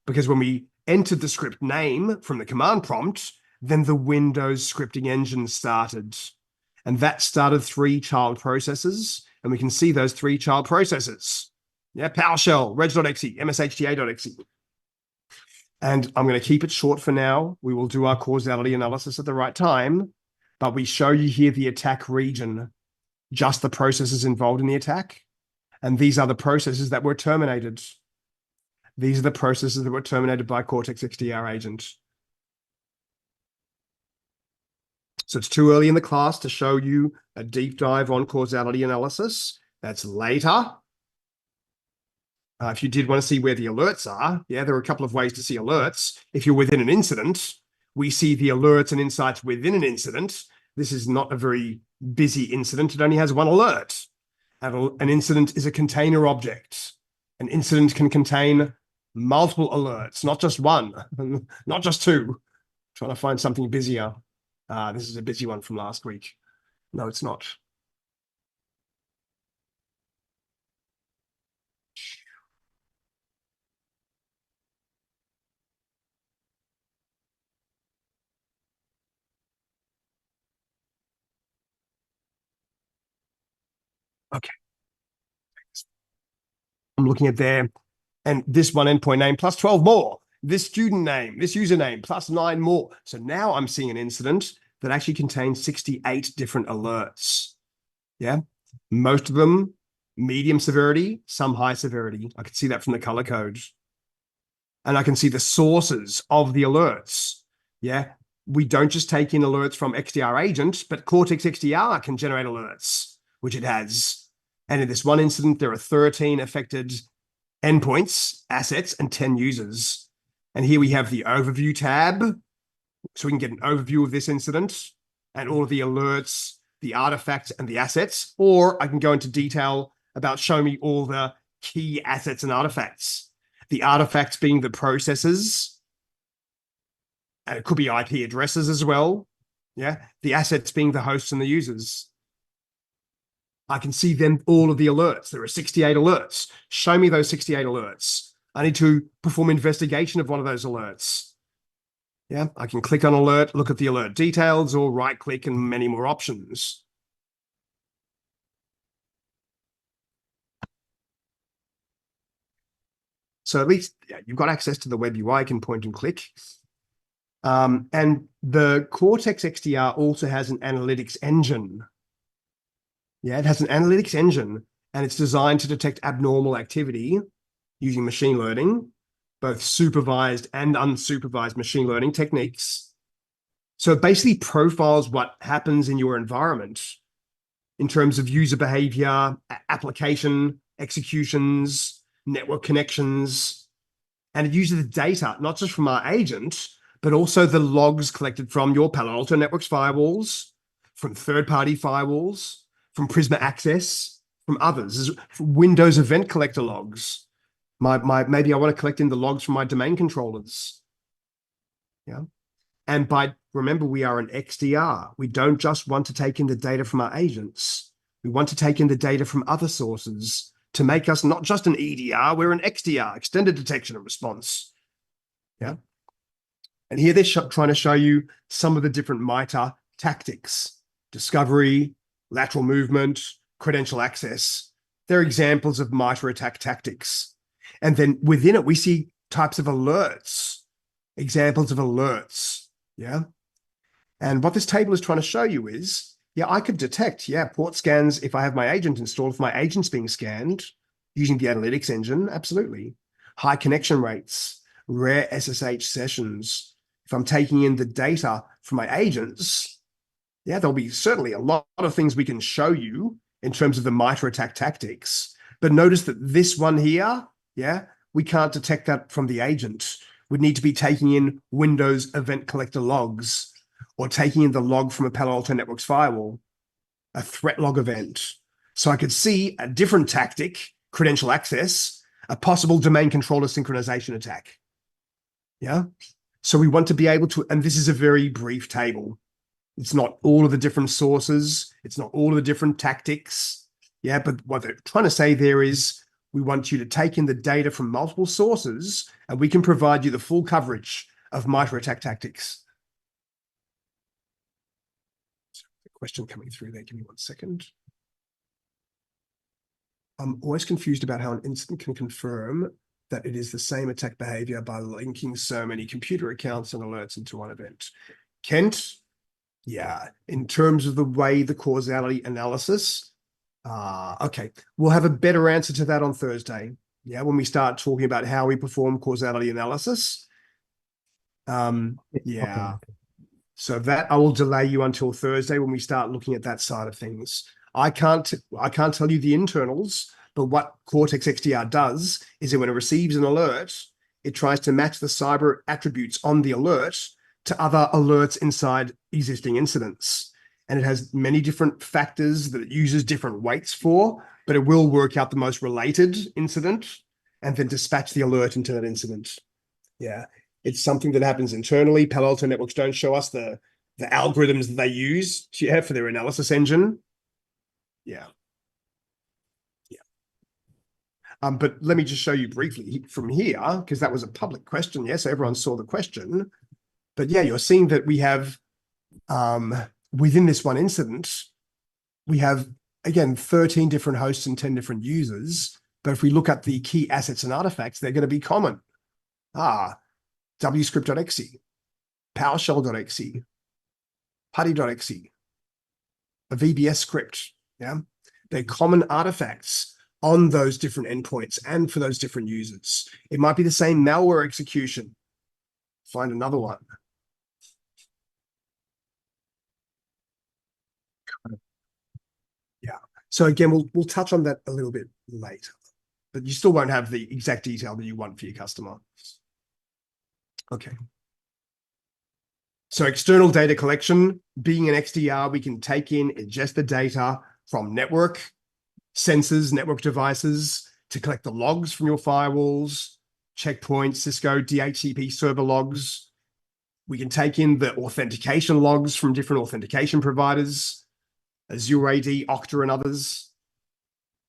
Because when we entered the script name from the command prompt, then the Windows scripting engine started. And that started 3 child processes. And we can see those 3 child processes. Yeah, PowerShell, reg.exe, mshta.exe. And I'm going to keep it short for now. We will do our causality analysis at the right time. But we show you here the attack region, just the processes involved in the attack. And these are the processes that were terminated. These are the processes that were terminated by Cortex XDR agent. So it's too early in the class to show you a deep dive on causality analysis. That's later. If you did want to see where the alerts are, yeah, there are a couple of ways to see alerts. If you're within an incident, we see the alerts and insights within an incident. This is not a very busy incident. It only has one alert. An incident is a container object. An incident can contain multiple alerts, not just one, not just 2. Trying to find something busier. This is a busy one from last week. No, it's not. Okay. I'm looking at there, and this one endpoint name plus 12 more. This student name, this username plus 9 more. So now I'm seeing an incident that actually contains 68 different alerts. Yeah. Most of them medium severity, some high severity. I can see that from the color code. And I can see the sources of the alerts. Yeah. We don't just take in alerts from XDR agent, but Cortex XDR can generate alerts, which it has. And in this one incident, there are 13 affected endpoints, assets, and 10 users. And here we have the overview tab. So we can get an overview of this incident and all of the alerts, the artifacts, and the assets. Or I can go into detail about showing me all the key assets and artifacts. The artifacts being the processes, and it could be IP addresses as well. Yeah, the assets being the hosts and the users. I can see them, all of the alerts. There are 68 alerts. Show me those 68 alerts. I need to perform investigation of one of those alerts. Yeah, I can click on alert, look at the alert details, or right click and many more options. So at least you've got access to the web UI, you can point and click. And the Cortex XDR also has an analytics engine. Yeah, it has an analytics engine, and it's designed to detect abnormal activity using machine learning, both supervised and unsupervised machine learning techniques. So it basically profiles what happens in your environment in terms of user behavior, application, executions, network connections, and it uses the data, not just from our agent, but also the logs collected from your Palo Alto Networks firewalls, from third-party firewalls, from Prisma Access, from others, from Windows Event Collector logs. Maybe I want to collect in the logs from my domain controllers. Yeah. And remember, we are an XDR. We don't just want to take in the data from our agents. We want to take in the data from other sources to make us not just an EDR, we're an XDR, extended detection and response. Yeah. And here they're trying to show you some of the different MITRE tactics: discovery, lateral movement, credential access. They're examples of MITRE attack tactics. And then within it, we see types of alerts, examples of alerts. Yeah. And what this table is trying to show you is, yeah, I could detect, port scans if I have my agent installed, if my agent's being scanned using the analytics engine, absolutely. High connection rates, rare SSH sessions. If I'm taking in the data from my agents, there'll be certainly a lot of things we can show you in terms of the MITRE attack tactics. But notice that this one here, we can't detect that from the agent. We'd need to be taking in Windows Event Collector logs, or taking in the log from a Palo Alto Networks firewall, a threat log event. So I could see a different tactic, credential access, a possible domain controller synchronization attack. Yeah. So we want to be able to, and this is a very brief table. It's not all of the different sources. It's not all of the different tactics. Yeah. But what they're trying to say there is, we want you to take in the data from multiple sources, and we can provide you the full coverage of MITRE attack tactics. Question coming through there. Give me 1 second. I'm always confused about how an incident can confirm that it is the same attack behavior by linking so many computer accounts and alerts into one event. Kent, in terms of the way the causality analysis, okay, we'll have a better answer to that on Thursday. Yeah, when we start talking about how we perform causality analysis. Okay. So that I will delay you until Thursday when we start looking at that side of things. I can't tell you the internals, but what Cortex XDR does is that when it receives an alert, it tries to match the cyber attributes on the alert to other alerts inside existing incidents. And it has many different factors that it uses different weights for, but it will work out the most related incident and then dispatch the alert into that incident. Yeah. It's something that happens internally. Palo Alto Networks don't show us the algorithms that they use for their analysis engine. But let me just show you briefly from here, because that was a public question. Yes, everyone saw the question. But you're seeing that we have, within this one incident, we have again, 13 different hosts and 10 different users. But if we look at the key assets and artifacts, they're going to be common. wscript.exe, PowerShell.exe, putty.exe, a VBS script. Yeah, they're common artifacts on those different endpoints and for those different users. It might be the same malware execution. Find another one. Yeah. So again, we'll touch on that a little bit later, but you still won't have the exact detail that you want for your customer. Okay. So external data collection, being an XDR, we can take in, ingest the data from network, sensors, network devices to collect the logs from your firewalls, checkpoints, Cisco, DHCP server logs. We can take in the authentication logs from different authentication providers, Azure AD, Okta, and others.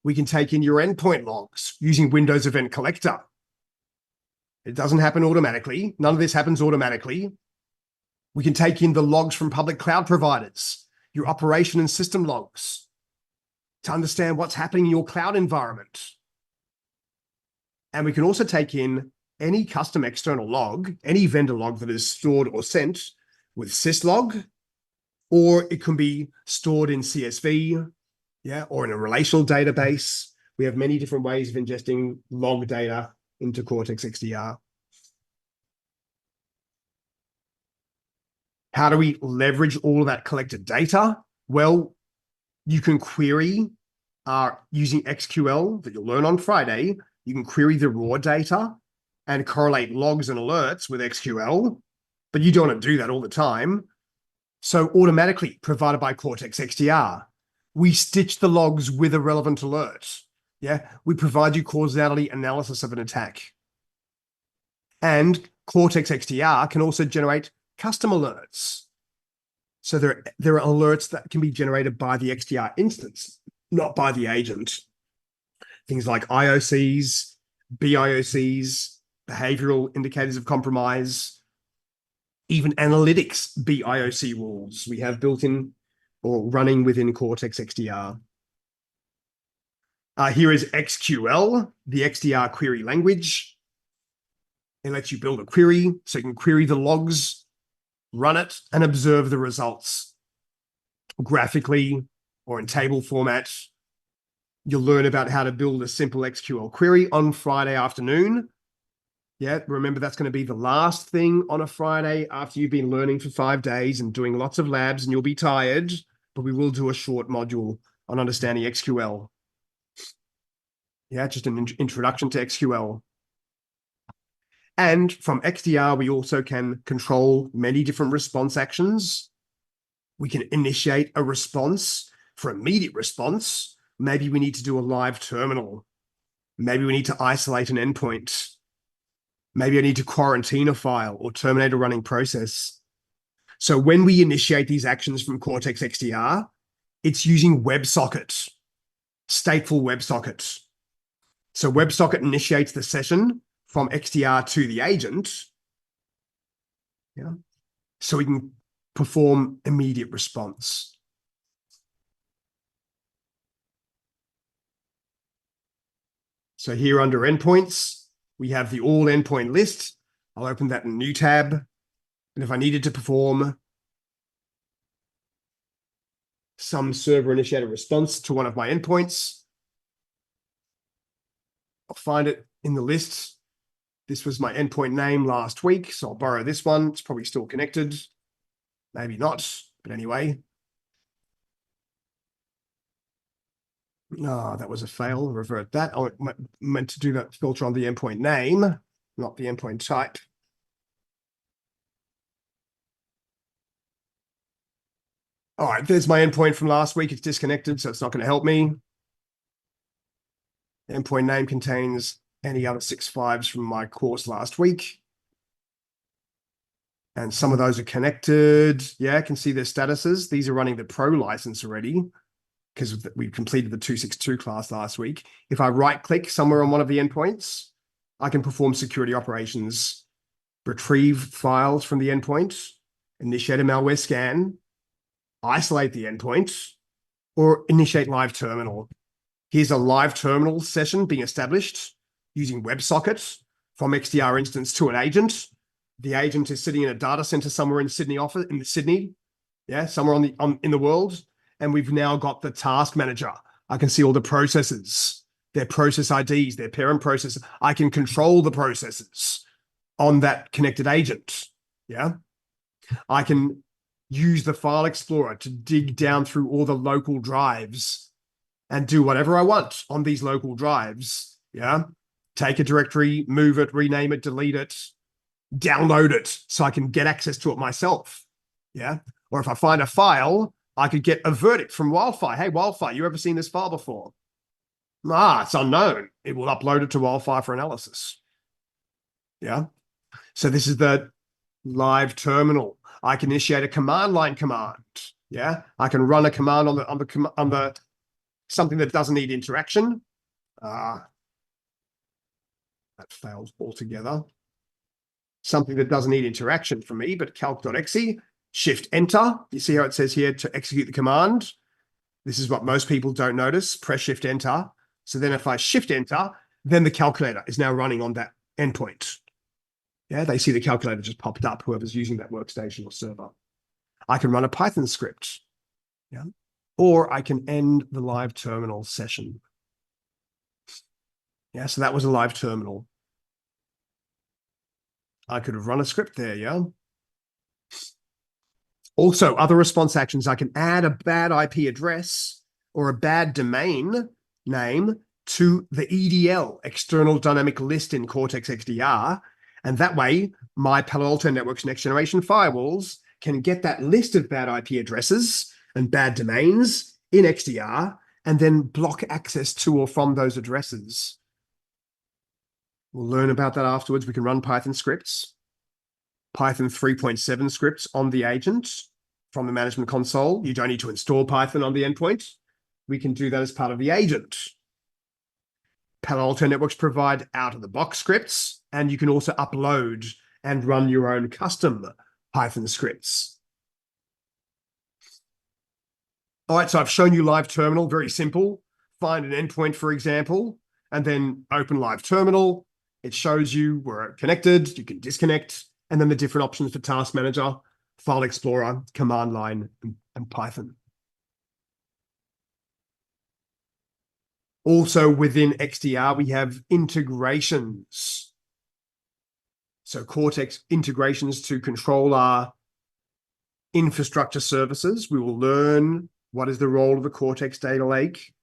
We can take in your endpoint logs using Windows Event Collector. It doesn't happen automatically. None of this happens automatically. We can take in the logs from public cloud providers, your operation and system logs, to understand what's happening in your cloud environment. And we can also take in any custom external log, any vendor log that is stored or sent with syslog, or it can be stored in CSV, yeah, or in a relational database. We have many different ways of ingesting log data into Cortex XDR. How do we leverage all of that collected data? Well, you can query using SQL that you'll learn on Friday. You can query the raw data and correlate logs and alerts with SQL, but you don't want to do that all the time. So automatically provided by Cortex XDR, we stitch the logs with a relevant alert. Yeah, we provide you causality analysis of an attack. And Cortex XDR can also generate custom alerts. So there are alerts that can be generated by the XDR instance, not by the agent. Things like IOCs, BIOCs, behavioral indicators of compromise, even analytics BIOC rules we have built in or running within Cortex XDR. Here is XQL, the XDR query language. It lets you build a query so you can query the logs, run it, and observe the results graphically or in table format. You'll learn about how to build a simple SQL query on Friday afternoon. Yeah, remember that's going to be the last thing on a Friday after you've been learning for 5 days and doing lots of labs, and you'll be tired, but we will do a short module on understanding SQL. Yeah, just an introduction to SQL. And from XDR, we also can control many different response actions. We can initiate a response for immediate response. Maybe we need to do a live terminal. Maybe we need to isolate an endpoint. Maybe I need to quarantine a file or terminate a running process. So when we initiate these actions from Cortex XDR, it's using WebSocket, stateful WebSocket. So WebSocket initiates the session from XDR to the agent, yeah, so we can perform immediate response. So here under endpoints, we have the all endpoint list. I'll open that in a new tab. And if I needed to perform some server initiated response to one of my endpoints, I'll find it in the list. This was my endpoint name last week, so I'll borrow this one. It's probably still connected. Maybe not, but anyway. No, that was a fail. Revert that. I meant to do that filter on the endpoint name, not the endpoint type. All right, there's my endpoint from last week. It's disconnected, so it's not going to help me. The endpoint name contains any other 6.5s from my course last week. And some of those are connected. Yeah, I can see their statuses. These are running the pro license already because we completed the 262 class last week. If I right click somewhere on one of the endpoints, I can perform security operations, retrieve files from the endpoint, initiate a malware scan, isolate the endpoint, or initiate live terminal. Here's a live terminal session being established using WebSocket from XDR Instance to an agent. The agent is sitting in a data center somewhere in Sydney office, in Sydney, yeah, somewhere in the world. And we've now got the task manager. I can see all the processes, their process IDs, their parent process. I can control the processes on that connected agent. Yeah. I can use the file explorer to dig down through all the local drives and do whatever I want on these local drives. Yeah. Take a directory, move it, rename it, delete it, download it so I can get access to it myself. Yeah. Or if I find a file, I could get a verdict from Wildfire. Hey, Wildfire, you ever seen this file before? It's unknown. It will upload it to Wildfire for analysis. Yeah. So this is the live terminal. I can initiate a command line command. Yeah. I can run a command on the something that doesn't need interaction. That fails altogether. Something that doesn't need interaction for me, but calc.exe, shift enter. You see how it says here to execute the command. This is what most people don't notice. Press shift enter. So then if I shift enter, then the calculator is now running on that endpoint. Yeah, they see the calculator just popped up, whoever's using that workstation or server. I can run a Python script. Yeah. Or I can end the live terminal session. Yeah, so that was a live terminal. I could have run a script there, yeah. Also, other response actions, I can add a bad IP address or a bad domain name to the EDL, External Dynamic List in Cortex XDR. And that way, my Palo Alto Network's next generation firewalls can get that list of bad IP addresses and bad domains in XDR and then block access to or from those addresses. We'll learn about that afterwards. We can run Python scripts, Python 3.7 scripts on the agent from the management console. You don't need to install Python on the endpoint. We can do that as part of the agent. Palo Alto Networks provide out-of-the-box scripts, and you can also upload and run your own custom Python scripts. All right, so I've shown you live terminal, very simple. Find an endpoint, for example, and then open live terminal. It shows you where it's connected, you can disconnect, and then the different options for Task Manager, File Explorer, Command Line, and Python. Also within XDR, we have integrations. So Cortex integrations to control our infrastructure services. We will learn what is the role of the Cortex data lake,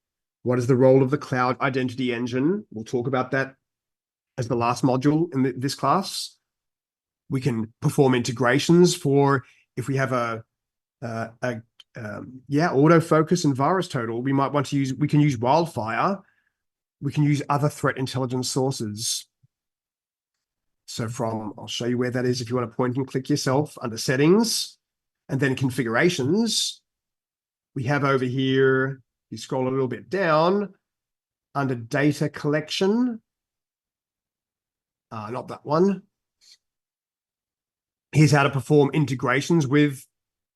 what is the role of the cloud identity engine. We'll talk about that as the last module in this class. We can perform integrations for if we have autofocus and VirusTotal. We might want to use, we can use Wildfire. We can use other threat intelligence sources. So I'll show you where that is if you want to point and click yourself under settings and then configurations. We have over here, you scroll a little bit down under data collection. Not that one. Here's how to perform integrations with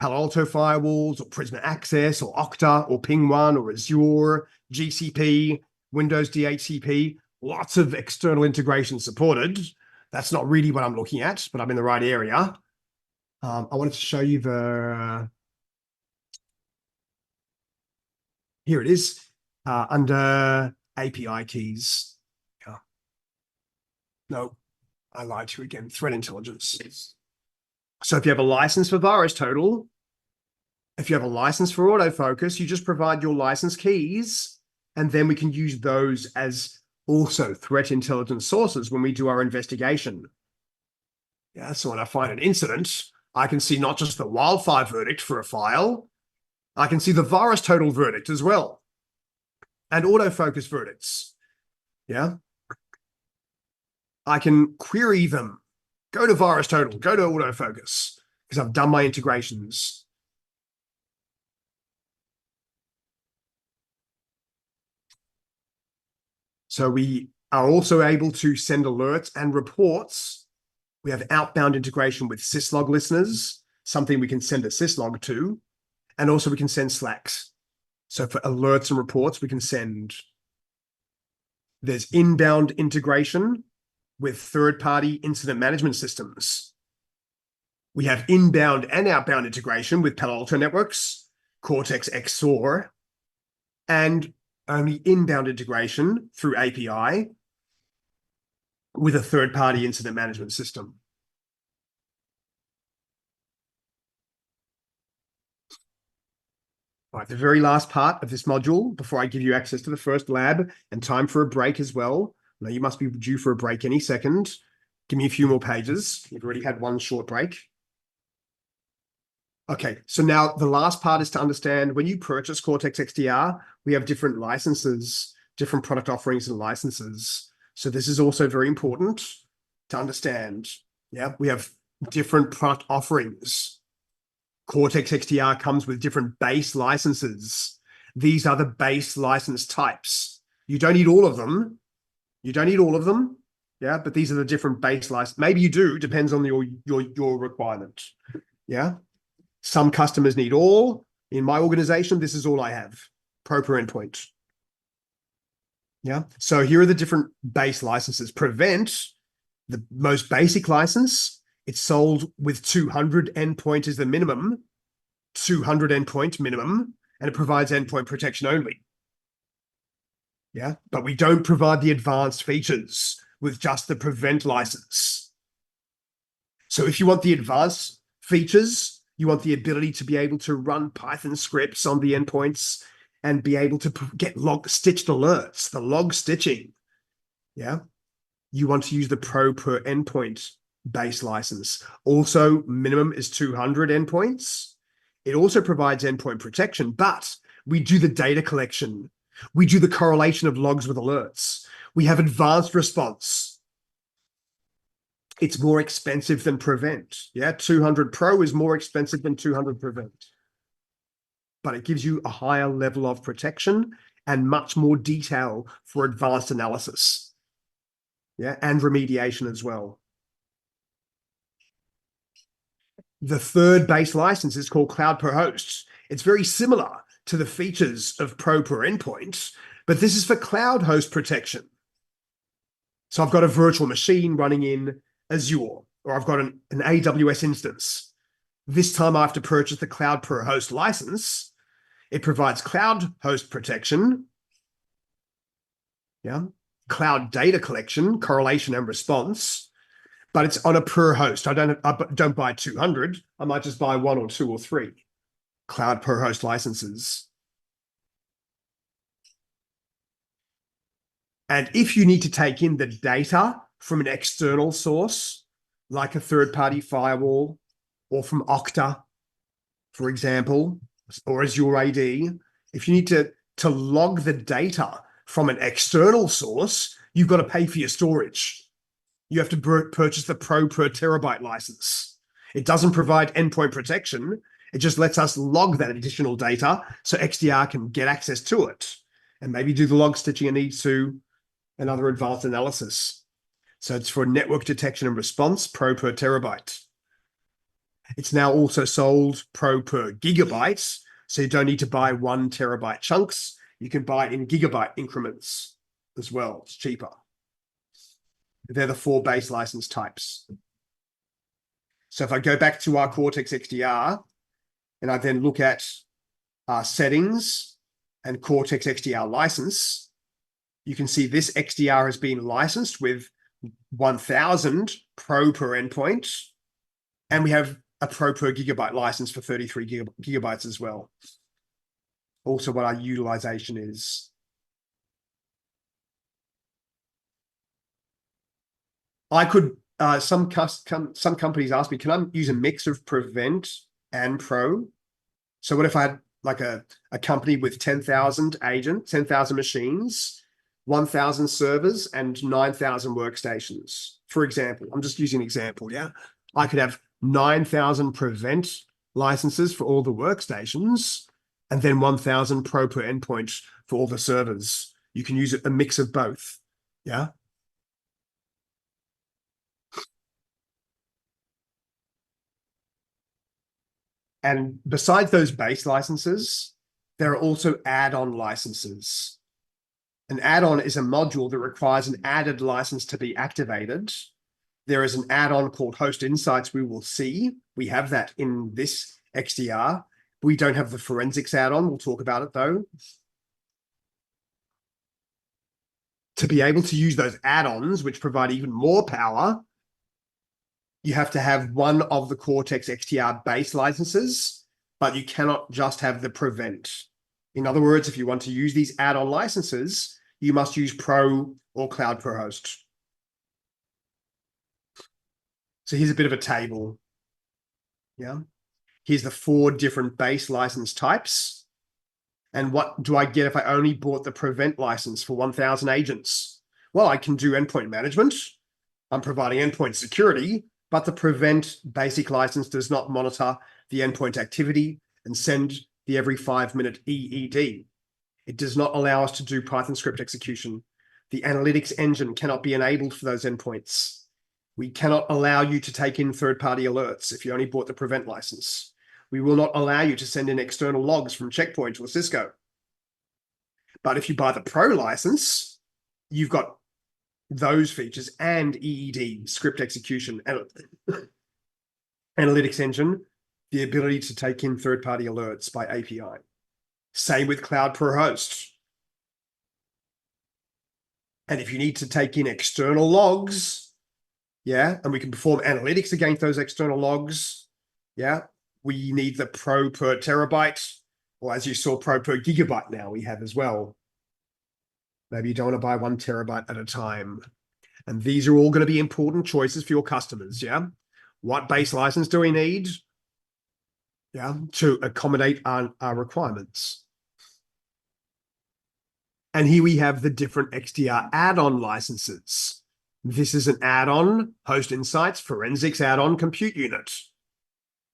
Palo Alto firewalls or Prisma Access or Okta or Ping1 or Azure, GCP, Windows DHCP, lots of external integrations supported. That's not really what I'm looking at, but I'm in the right area. I wanted to show you here it is, under API keys. Yeah. No, I lied to you again, threat intelligence. So if you have a license for VirusTotal, if you have a license for autofocus, you just provide your license keys, and then we can use those as also threat intelligence sources when we do our investigation. Yeah, so when I find an incident, I can see not just the Wildfire verdict for a file, I can see the VirusTotal verdict as well, and autofocus verdicts. Yeah. I can query them. Go to VirusTotal, go to autofocus, because I've done my integrations. So we are also able to send alerts and reports. We have outbound integration with syslog listeners, something we can send a syslog to, and also we can send slacks. So for alerts and reports, we can send. There's inbound integration with third-party incident management systems. We have inbound and outbound integration with Palo Alto Networks, Cortex XSOAR, and only inbound integration through API with a third-party incident management system. All right, the very last part of this module, before I give you access to the first lab and time for a break as well. Now you must be due for a break any second. Give me a few more pages. You've already had one short break. Okay, so now the last part is to understand when you purchase Cortex XDR, we have different licenses, different product offerings and licenses. So this is also very important to understand. Yeah, we have different product offerings. Cortex XDR comes with different base licenses. These are the base license types. You don't need all of them. You don't need all of them. Yeah, but these are the different base licenses. Maybe you do, depends on your requirement. Yeah. Some customers need all. In my organization, this is all I have. Pro per endpoint. Yeah. So here are the different base licenses. Prevent, the most basic license, it's sold with 200 endpoint is the minimum, 200 endpoint minimum, and it provides endpoint protection only. Yeah. But we don't provide the advanced features with just the prevent license. So if you want the advanced features, you want the ability to be able to run Python scripts on the endpoints and be able to get stitched alerts, the log stitching. Yeah. You want to use the Pro per endpoint base license. Also, minimum is 200 endpoints. It also provides endpoint protection, but we do the data collection. We do the correlation of logs with alerts. We have advanced response. It's more expensive than prevent. Yeah, 200 Pro is more expensive than 200 prevent. But it gives you a higher level of protection and much more detail for advanced analysis. Yeah, and remediation as well. The third base license is called Cloud per Host. It's very similar to the features of Pro per endpoint, but this is for cloud host protection. So I've got a virtual machine running in Azure, or I've got an AWS instance. This time I have to purchase the Cloud per Host license. It provides cloud host protection, yeah, cloud data collection, correlation and response, but it's on a per host. I don't buy 200. I might just buy 1 or 2 or 3 Cloud per Host licenses. And if you need to take in the data from an external source, like a third-party firewall, or from Okta, for example, or Azure AD, if you need to log the data from an external source, you've got to pay for your storage. You have to purchase the Pro per terabyte license. It doesn't provide endpoint protection. It just lets us log that additional data so XDR can get access to it and maybe do the log stitching it needs to and other advanced analysis. So it's for network detection and response, Pro per terabyte. It's now also sold Pro per gigabyte, so you don't need to buy 1 terabyte chunks. You can buy in gigabyte increments as well. It's cheaper. They're the 4 base license types. So if I go back to our Cortex XDR and I then look at our settings and Cortex XDR license, you can see this XDR has been licensed with 1000 Pro per endpoint, and we have a Pro per gigabyte license for 33 gigabytes as well. Also what our utilization is. I could, some companies ask me, can I use a mix of prevent and pro? So what if I had like a company with 10,000 agents, 10,000 machines, 1,000 servers and 9,000 workstations, for example. I'm just using an example, yeah? I could have 9,000 prevent licenses for all the workstations and then 1,000 Pro per endpoint for all the servers. You can use a mix of both, yeah? And besides those base licenses, There are also add-on licenses. An add-on is a module that requires an added license to be activated. There is an add-on called Host Insights we will see. We have that in this XDR. We don't have the forensics add-on. We'll talk about it though. To be able to use those add-ons, which provide even more power, you have to have one of the Cortex XDR base licenses, but you cannot just have the prevent. In other words, if you want to use these add-on licenses, you must use Pro or Cloud per host. So here's a bit of a table. Yeah. Here's the 4 different base license types. And what do I get if I only bought the prevent license for 1,000 agents? Well, I can do endpoint management. I'm providing endpoint security, but the prevent basic license does not monitor the endpoint activity and send the every 5-minute EED. It does not allow us to do Python script execution. The analytics engine cannot be enabled for those endpoints. We cannot allow you to take in third-party alerts if you only bought the prevent license. We will not allow you to send in external logs from Checkpoint or Cisco. But if you buy the Pro license, you've got those features and EED, script execution, and analytics engine, the ability to take in third-party alerts by API. Same with Cloud per host. And if you need to take in external logs, yeah, and we can perform analytics against those external logs, yeah, we need the Pro per terabyte, or as you saw, Pro per gigabyte now we have as well. Maybe you don't want to buy 1 terabyte at a time. And these are all going to be important choices for your customers, yeah? What base license do we need? Yeah, to accommodate our requirements. And here we have the different XDR add-on licenses. This is an add-on, Host Insights, Forensics add-on, Compute Unit.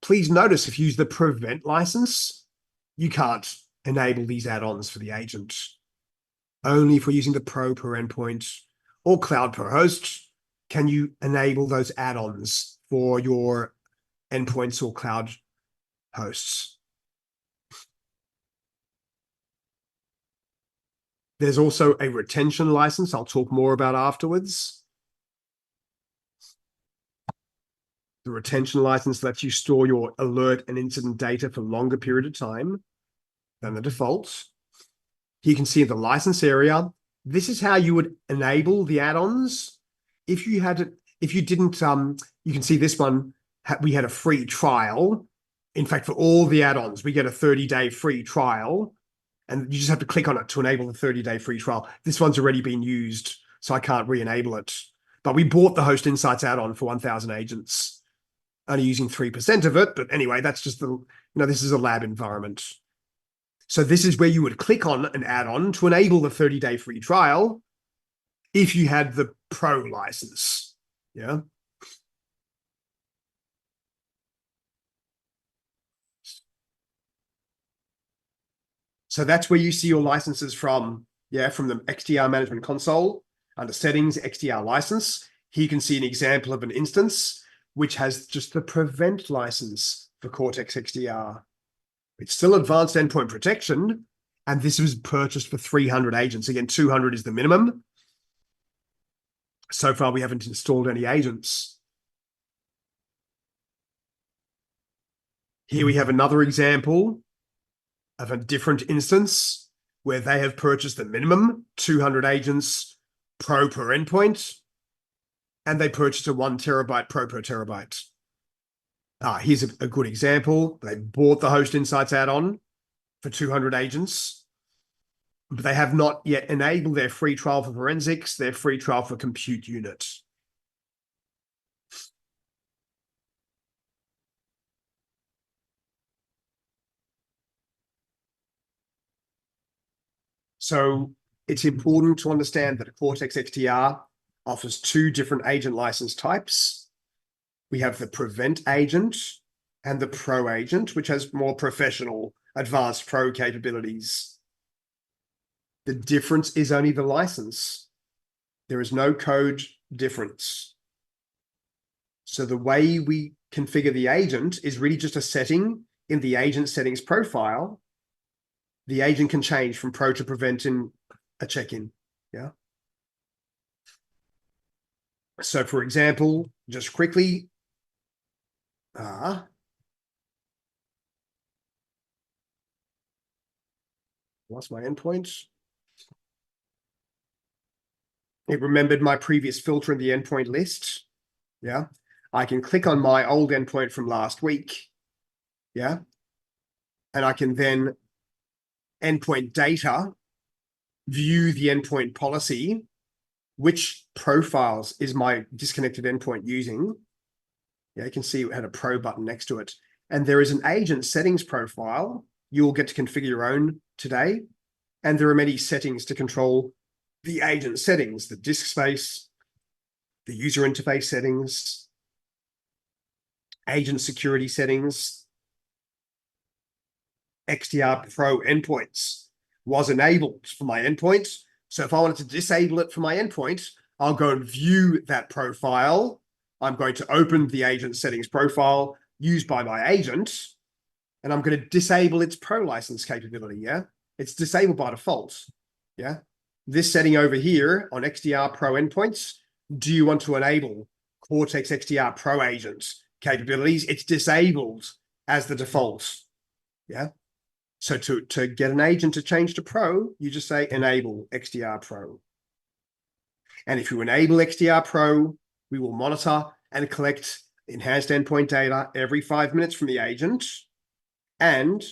Please notice if you use the Prevent license, you can't enable these add-ons for the agent. Only if we're using the Pro per endpoint or Cloud per host can you enable those add-ons for your endpoints or cloud hosts. There's also a retention license I'll talk more about afterwards. The retention license lets you store your alert and incident data for longer period of time than the default. You can see in the license area, this is how you would enable the add-ons. If you didn't, you can see this one, we had a free trial. In fact, for all the add-ons, we get a 30-day free trial, and you just have to click on it to enable the 30-day free trial. This one's already been used, so I can't re-enable it. But we bought the Host Insights add-on for 1,000 agents. Only using 3% of it, but anyway, that's just this is a lab environment. So this is where you would click on an add-on to enable the 30-day free trial if you had the Pro license, yeah? So that's where you see your licenses from, yeah, from the XDR Management Console. Under Settings, XDR License. Here you can see an example of an instance which has just the Prevent license for Cortex XDR. It's still advanced endpoint protection, and this was purchased for 300 agents. Again, 200 is the minimum. So far, we haven't installed any agents. Here we have another example of a different instance where they have purchased the minimum, 200 agents Pro per endpoint, and they purchased a 1 terabyte Pro per terabyte. Here's a good example. They bought the Host Insights add-on for 200 agents, but they have not yet enabled their free trial for forensics, their free trial for compute unit. So it's important to understand that Cortex XDR offers 2 different agent license types. We have the Prevent agent and the Pro agent, which has more professional, advanced Pro capabilities. The difference is only the license. There is no code difference. So the way we configure the agent is really just a setting in the agent settings profile the agent can change from pro to prevent in a check-in. Yeah. So for example, just quickly, lost my endpoint. It remembered my previous filter in the endpoint list. Yeah. I can click on my old endpoint from last week. Yeah. And I can then endpoint data, view the endpoint policy, which profiles is my disconnected endpoint using. Yeah, you can see it had a pro button next to it. And there is an agent settings profile. You'll get to configure your own today. And there are many settings to control the agent settings, the disk space, the user interface settings, agent security settings. XDR Pro endpoints was enabled for my endpoint. So if I wanted to disable it for my endpoint, I'll go and view that profile. I'm going to open the agent settings profile used by my agent, and I'm going to disable its pro license capability. Yeah, it's disabled by default. Yeah, this setting over here on XDR Pro endpoints, do you want to enable Cortex XDR Pro agent capabilities? It's disabled as the default. Yeah. So to get an agent to change to Pro, you just say enable XDR Pro. And if you enable XDR Pro, we will monitor and collect enhanced endpoint data every 5 minutes from the agent. And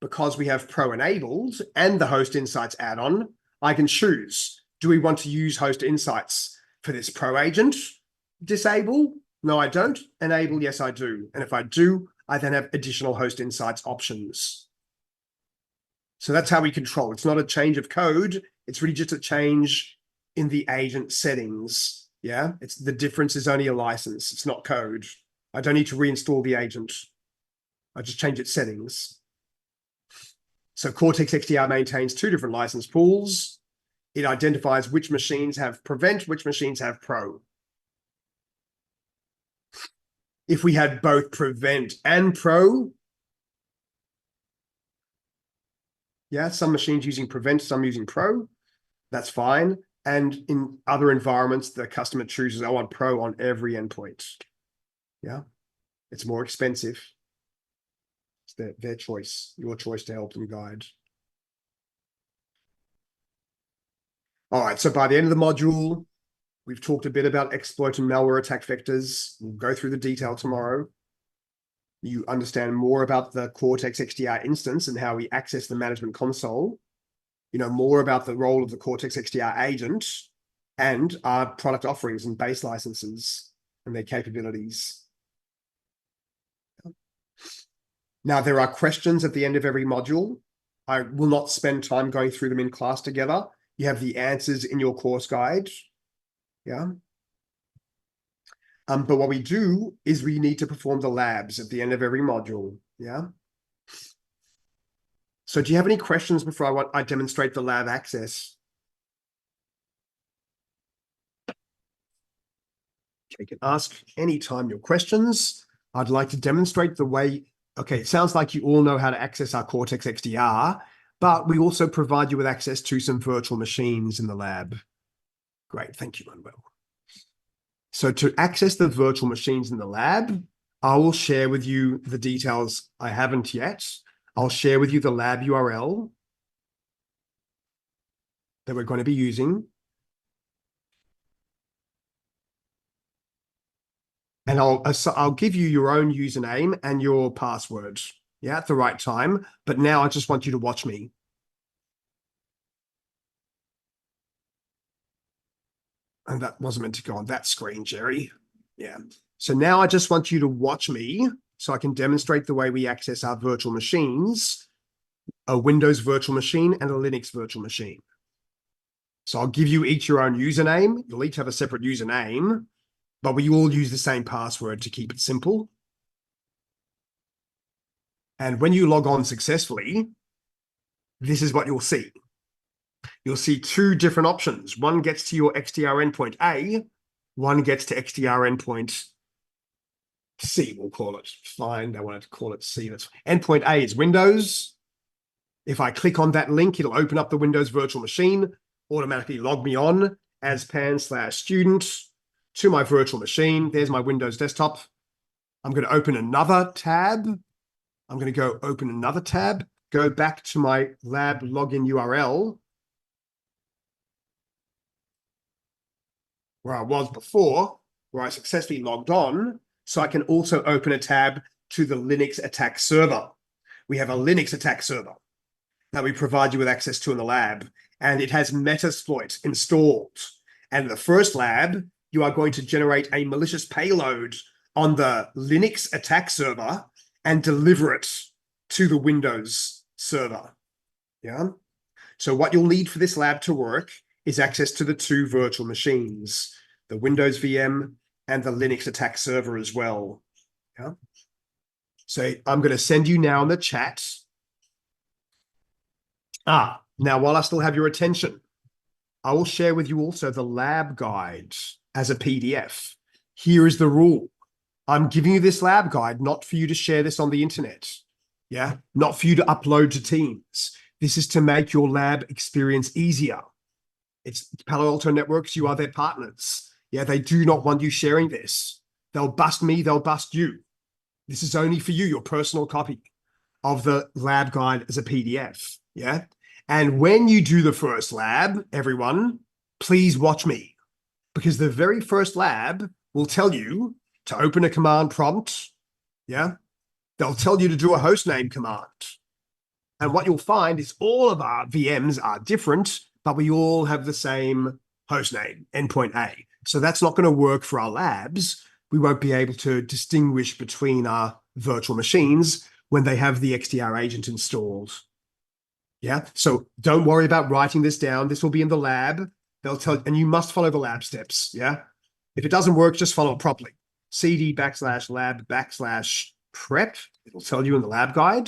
because we have Pro enabled and the Host Insights add-on, I can choose, do we want to use Host Insights for this Pro agent? Disable? No, I don't. Enable? Yes, I do. And if I do, I then have additional Host Insights options. So that's how we control. It's not a change of code. It's really just a change in the agent settings. Yeah, it's the difference is only a license. It's not code. I don't need to reinstall the agent. I just change its settings. So Cortex XDR maintains 2 different license pools. It identifies which machines have prevent, which machines have pro. If we had both prevent and pro, yeah, some machines using prevent, some using pro, that's fine. And in other environments, the customer chooses, I want pro on every endpoint. Yeah, it's more expensive. It's their choice, your choice to help them guide. All right, so by the end of the module, we've talked a bit about exploit and malware attack vectors. We'll go through the detail tomorrow. You understand more about the Cortex XDR instance and how we access the management console. You know more about the role of the Cortex XDR agent and our product offerings and base licenses and their capabilities. Now, there are questions at the end of every module. I will not spend time going through them in class together. You have the answers in your course guide. Yeah. But what we do is we need to perform the labs at the end of every module. Yeah. So do you have any questions before I demonstrate the lab access? You can ask anytime your questions. I'd like to demonstrate the way. Okay, it sounds like you all know how to access our Cortex XDR, but we also provide you with access to some virtual machines in the lab. Great, thank you, Manuel. So to access the virtual machines in the lab, I will share with you the details I haven't yet. I'll share with you the lab URL that we're going to be using. And I'll give you your own username and your password, yeah, at the right time. But now I just want you to watch me. And that wasn't meant to go on that screen, Jerry. Yeah. So now I just want you to watch me so I can demonstrate the way we access our virtual machines, a Windows virtual machine and a Linux virtual machine. So I'll give you each your own username. You'll each have a separate username, but we all use the same password to keep it simple. And when you log on successfully, this is what you'll see. You'll see 2 different options. One gets to your XDR endpoint A, one gets to XDR endpoint C, we'll call it. Fine, I wanted to call it C. That's endpoint A is Windows. If I click on that link, it'll open up the Windows virtual machine, automatically log me on as pan/student to my virtual machine. There's my Windows desktop. I'm going to open another tab. I'm going to go open another tab, go back to my lab login URL where I was before, where I successfully logged on, so I can also open a tab to the Linux attack server. We have a Linux attack server that we provide you with access to in the lab, and it has Metasploit installed. And in the first lab, you are going to generate a malicious payload on the Linux attack server and deliver it to the Windows server. Yeah. So what you'll need for this lab to work is access to the two virtual machines, the Windows VM and the Linux attack server as well. Yeah. So I'm going to send you now in the chat. Now while I still have your attention, I will share with you also the lab guide as a PDF. Here is the rule. I'm giving you this lab guide, not for you to share this on the internet. Yeah, not for you to upload to Teams. This is to make your lab experience easier. It's Palo Alto Networks, you are their partners. Yeah, they do not want you sharing this. They'll bust me, they'll bust you. This is only for you, your personal copy of the lab guide as a PDF. Yeah. And when you do the first lab, everyone, please watch me, because the very first lab will tell you to open a command prompt. Yeah. They'll tell you to do a hostname command. And what you'll find is all of our VMs are different, but we all have the same hostname, endpoint A. So that's not going to work for our labs. We won't be able to distinguish between our virtual machines when they have the XDR agent installed. Yeah, so don't worry about writing this down. This will be in the lab. They'll tell, and you must follow the lab steps. Yeah, if it doesn't work, just follow it properly. CD/lab/prep. It'll tell you in the lab guide.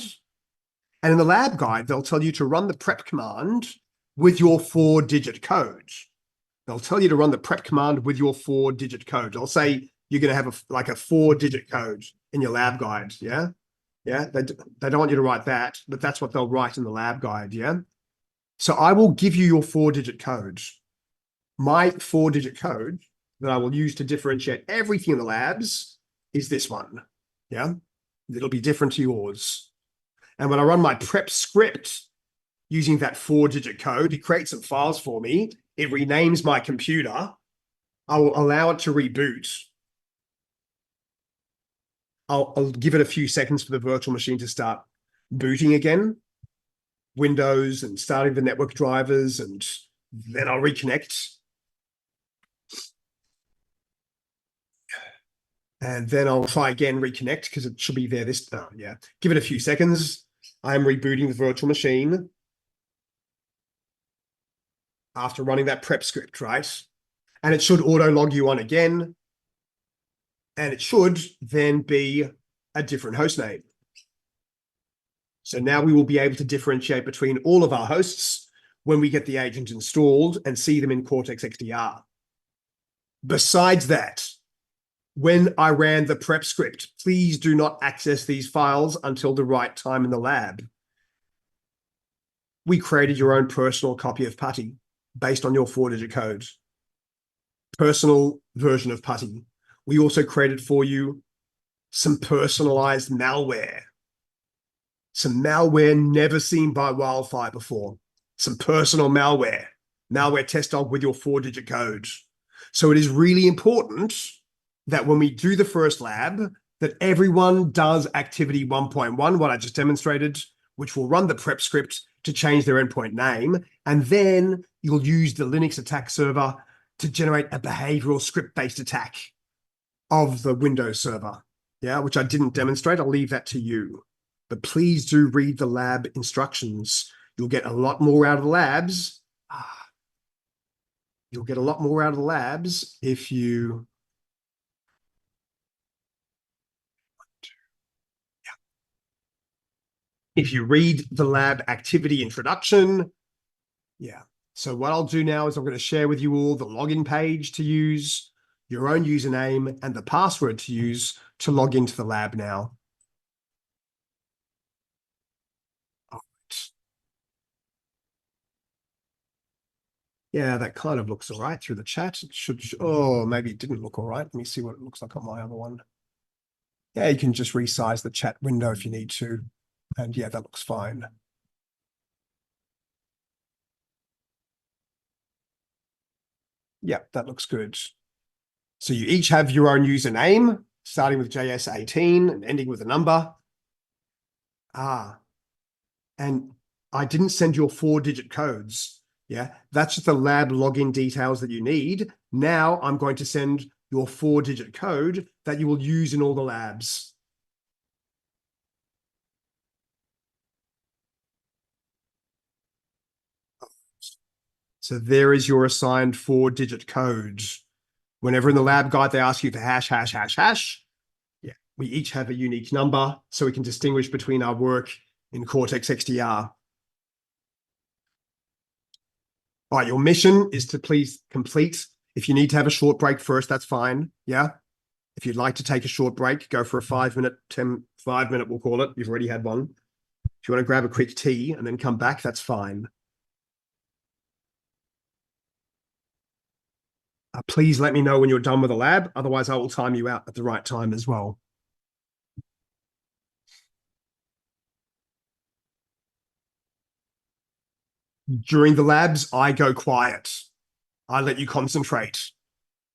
And in the lab guide, they'll tell you to run the prep command with your 4-digit code. They'll tell you to run the prep command with your 4-digit code. They'll say you're going to have a 4-digit code in your lab guide. Yeah. Yeah. They don't want you to write that, but that's what they'll write in the lab guide. Yeah. So I will give you your 4-digit code. My 4-digit code that I will use to differentiate everything in the labs is this one. Yeah. It'll be different to yours. And when I run my prep script using that 4-digit code, it creates some files for me. It renames my computer. I will allow it to reboot. I'll give it a few seconds for the virtual machine to start booting again, Windows, and starting the network drivers, and then I'll reconnect. And then I'll try again, reconnect, because it should be there this time. Yeah, give it a few seconds. I'm rebooting the virtual machine after running that prep script, right? And it should auto log you on again. And it should then be a different host name. So now we will be able to differentiate between all of our hosts when we get the agent installed and see them in Cortex XDR. Besides that, when I ran the prep script, please do not access these files until the right time in the lab. We created your own personal copy of PuTTY based on your 4-digit code. Personal version of PuTTY. We also created for you some personalized malware. Some malware never seen by wildfire before. Some personal malware. Malware test dog with your 4-digit code. So it is really important that when we do the first lab, that everyone does activity 1.1, what I just demonstrated, which will run the prep script to change their endpoint name. And then you'll use the Linux attack server to generate a behavioral script-based attack of the Windows server, yeah, which I didn't demonstrate. I'll leave that to you. But please do read the lab instructions. You'll get a lot more out of the labs. You'll get a lot more out of the labs if you... If you read the lab activity introduction. Yeah. So what I'll do now is I'm going to share with you all the login page to use, your own username, and the password to use to log into the lab now. All right. Yeah, that kind of looks all right through the chat. It should, oh, maybe it didn't look all right. Let me see what it looks like on my other one. Yeah, you can just resize the chat window if you need to. And yeah, that looks fine. Yeah, that looks good. So you each have your own username, starting with JS18 and ending with a number. And I didn't send your 4-digit codes. Yeah, that's just the lab login details that you need. Now I'm going to send your 4-digit code that you will use in all the labs. So there is your assigned 4-digit code. Whenever in the lab guide, they ask you for hash, hash, hash, hash. Yeah, we each have a unique number so we can distinguish between our work in Cortex XDR. All right, your mission is to please complete. If you need to have a short break first, that's fine. Yeah. If you'd like to take a short break, go for a 5-minute, 5-minute, we'll call it. You've already had one. If you want to grab a quick tea and then come back, that's fine. Please let me know when you're done with the lab. Otherwise, I will time you out at the right time as well. During the labs, I go quiet. I let you concentrate.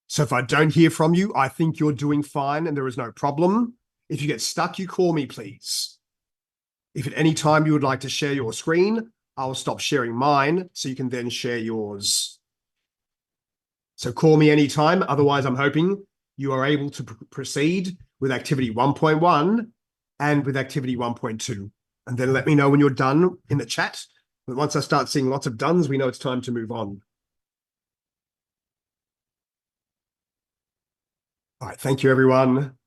So if I don't hear from you, I think you're doing fine and there is no problem. If you get stuck, you call me, please. If at any time you would like to share your screen, I'll stop sharing mine so you can then share yours. So call me anytime. Otherwise, I'm hoping you are able to proceed with activity 1.1 and with activity 1.2. And then let me know when you're done in the chat. But once I start seeing lots of dones, we know it's time to move on. All right, thank you, everyone.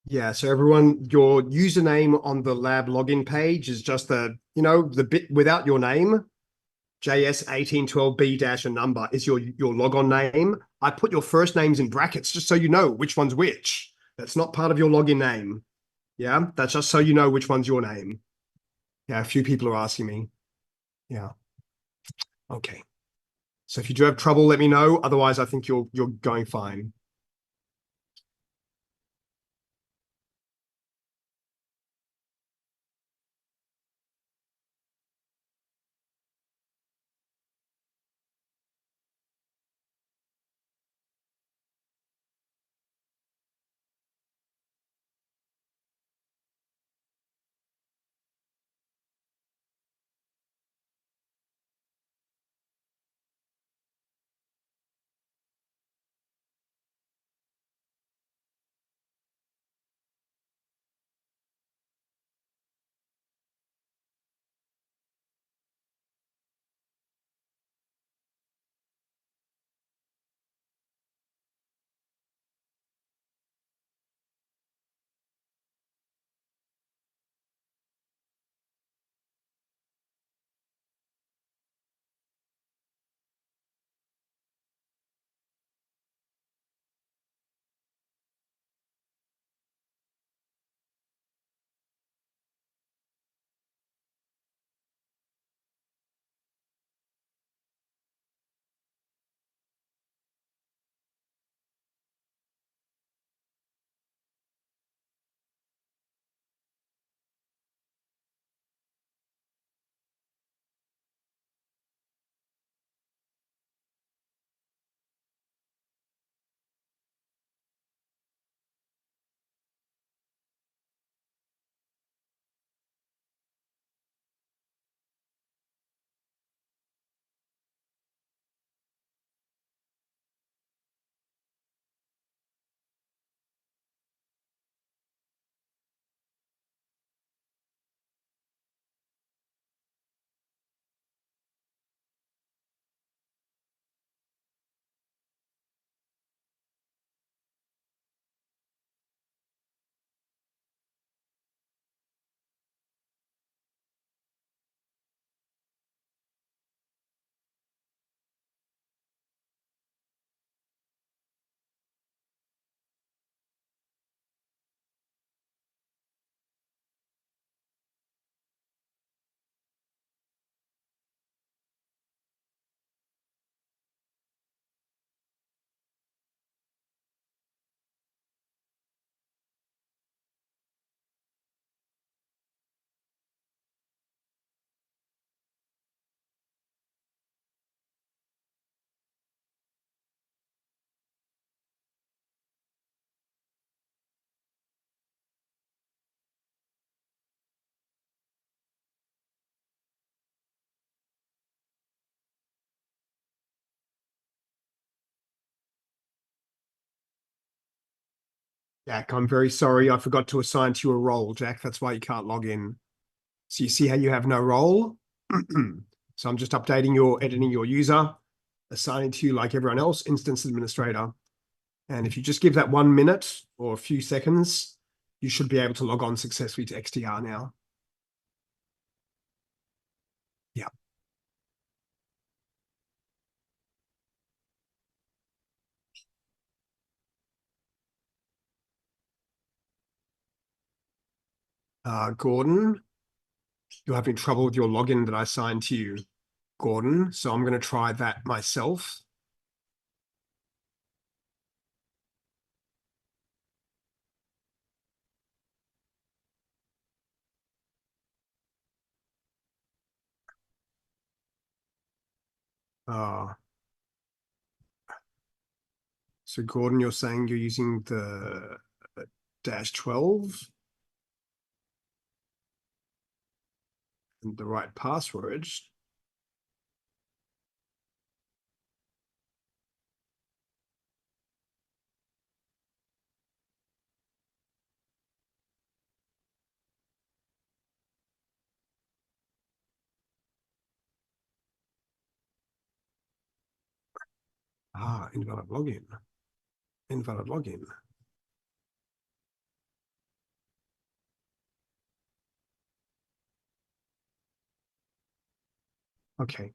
Yeah, so everyone, your username on the lab login page is just the bit without your name. JS1812B dash a number is your logon name. I put your first names in brackets just so you know which one's which. That's not part of your login name. Yeah, that's just so you know which one's your name. Yeah, a few people are asking me. Yeah. Okay. So if you do have trouble, let me know. Otherwise, I think you're going fine. Jack, I'm very sorry. I forgot to assign to you a role, Jack. That's why you can't log in. So you see how you have no role? So I'm just editing your user, assigning to you like everyone else, instance administrator. And if you just give that 1 minute or a few seconds, you should be able to log on successfully to XDR now. Yeah. Gordon, you're having trouble with your login that I assigned to you, Gordon. So I'm going to try that myself. So Gordon, you're saying you're using the -12 and the right password. Invalid login. Invalid login. Okay.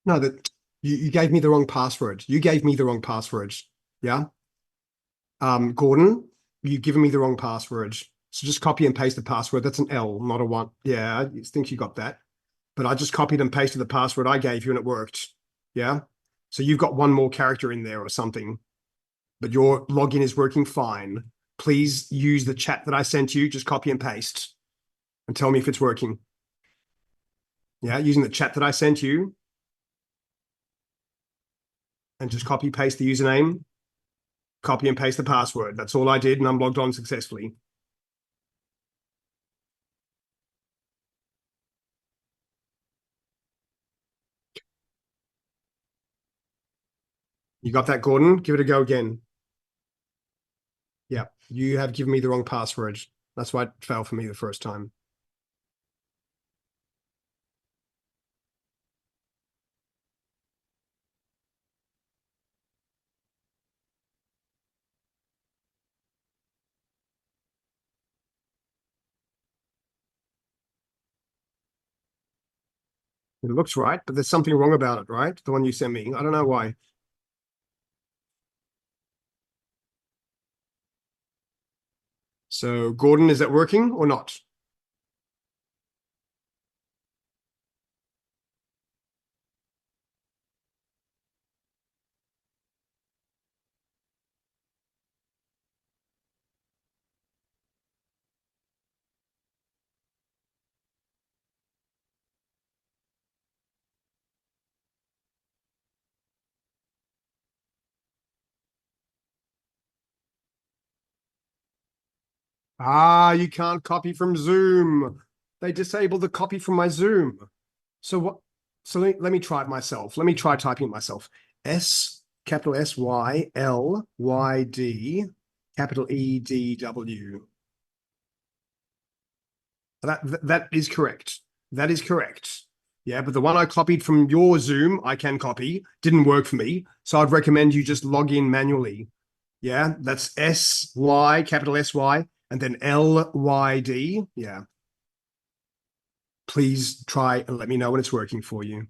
No, that you gave me the wrong password. You gave me the wrong password. Yeah. Gordon, you've given me the wrong password. So just copy and paste the password. That's an L, not a 1. Yeah, I think you got that. But I just copied and pasted the password I gave you and it worked. Yeah. So you've got one more character in there or something. But your login is working fine. Please use the chat that I sent you. Just copy and paste and tell me if it's working. Yeah, using the chat that I sent you. And just copy paste the username, copy and paste the password. That's all I did, and I'm logged on successfully. You got that, Gordon? Give it a go again. Yeah, you have given me the wrong password. That's why it failed for me the first time. It looks right, but there's something wrong about it, right? The one you sent me. I don't know why. So, Gordon, is that working or not? You can't copy from Zoom. They disabled the copy from my Zoom. So what? So let me try it myself. Let me try typing it myself. Capital SYLYD, capital EDW. That is correct. That is correct. Yeah, but the one I copied from your Zoom, I can copy, didn't work for me. So I'd recommend you just log in manually. Yeah, that's SY, capital SY, and then LYD. Yeah. Please try and let me know when it's working for you.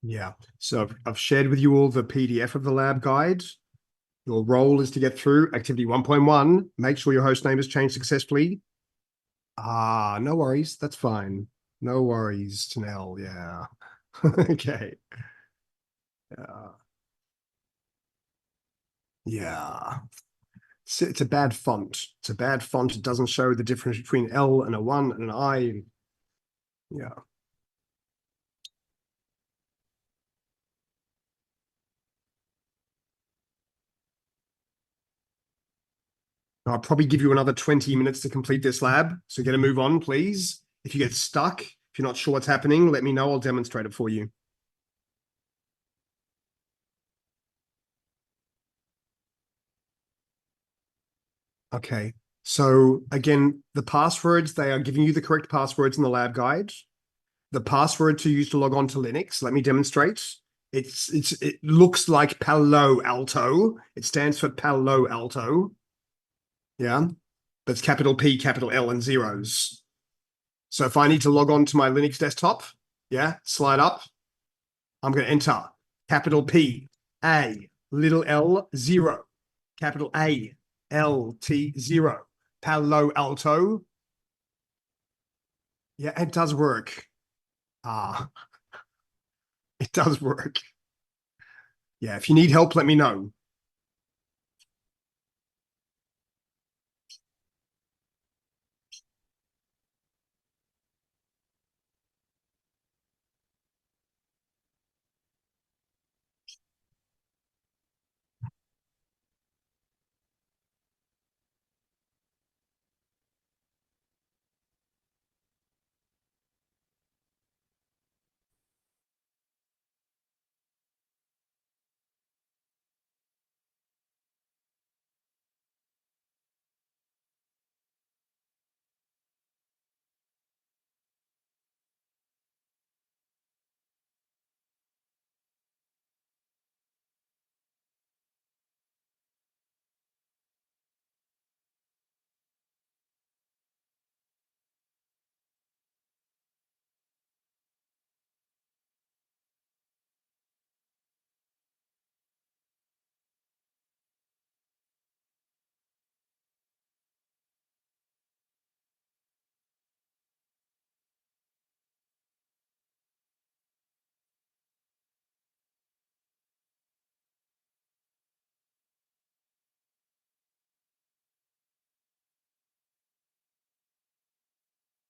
Yeah. So I've shared with you all the PDF of the lab guide. Your role is to get through activity 1.1. Make sure your host name is changed successfully. No worries. That's fine. No worries, Tanel. Yeah. Okay. Yeah. It's a bad font. It's a bad font. It doesn't show the difference between L and a 1 and an I. Yeah. I'll probably give you another 20 minutes to complete this lab. So get a move on, please. If you get stuck, if you're not sure what's happening, let me know. I'll demonstrate it for you. Okay. So again, the passwords, they are giving you the correct passwords in the lab guide. The password to use to log on to Linux, let me demonstrate. It looks like Palo Alto. It stands for Palo Alto. Yeah. That's capital P, capital L, and zeros. So if I need to log on to my Linux desktop, yeah, slide up. I'm going to enter capital P, A, little L, 0, capital A, L, T, 0, Palo Alto. Yeah, it does work. It does work. Yeah, if you need help, let me know.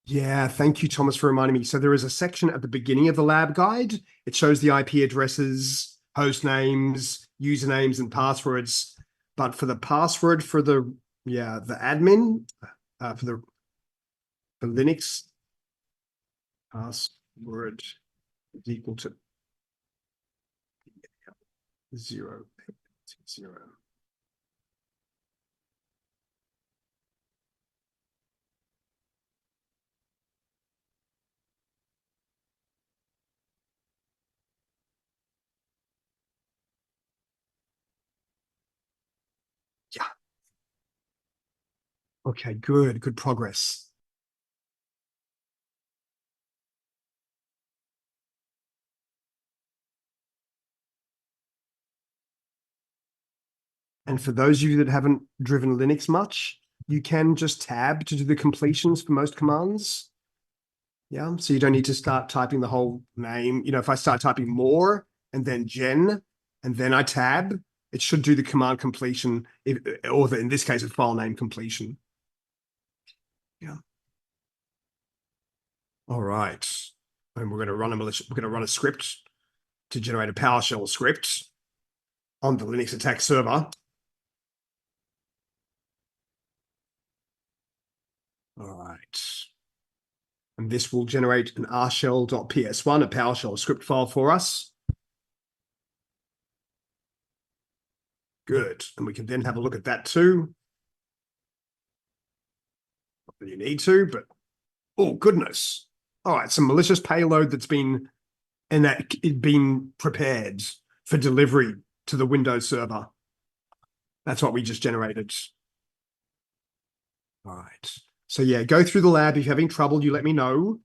Yeah, thank you, Thomas, for reminding me. So there is a section at the beginning of the lab guide. It shows the IP addresses, host names, usernames, and passwords. But for the password for the admin, for Linux, password is equal to 0, 0. Yeah. Okay, good progress. And for those of you that haven't driven Linux much, you can just tab to do the completions for most commands. Yeah, so you don't need to start typing the whole name. You know, if I start typing more and then gen and then I tab, it should do the command completion, or in this case, a file name completion. Yeah. All right. And we're going to run a script to generate a PowerShell script on the Linux attack server. All right. And this will generate an rshell.ps1, a PowerShell script file for us. Good. And we can then have a look at that too. Not that you need to, but oh, goodness. All right, some malicious payload that's been prepared for delivery to the Windows server. That's what we just generated. All right. So yeah, go through the lab. If you're having trouble, you let me know.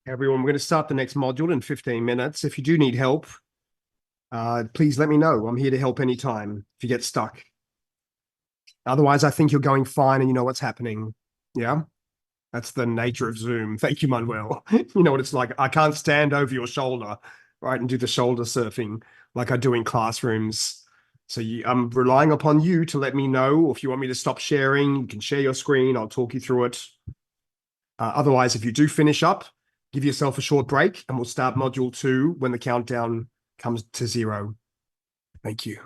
Everyone, we're going to start the next module in 15 minutes. If you do need help, please let me know. I'm here to help anytime if you get stuck. Otherwise, I think you're going fine and you know what's happening. Yeah, that's the nature of Zoom. Thank you, Manuel. You know what it's like. I can't stand over your shoulder, right, and do the shoulder surfing like I do in classrooms. So I'm relying upon you to let me know. If you want me to stop sharing, you can share your screen. I'll talk you through it. Otherwise, if you do finish up, give yourself a short break and we'll start module 2 when the countdown comes to 0. Thank you.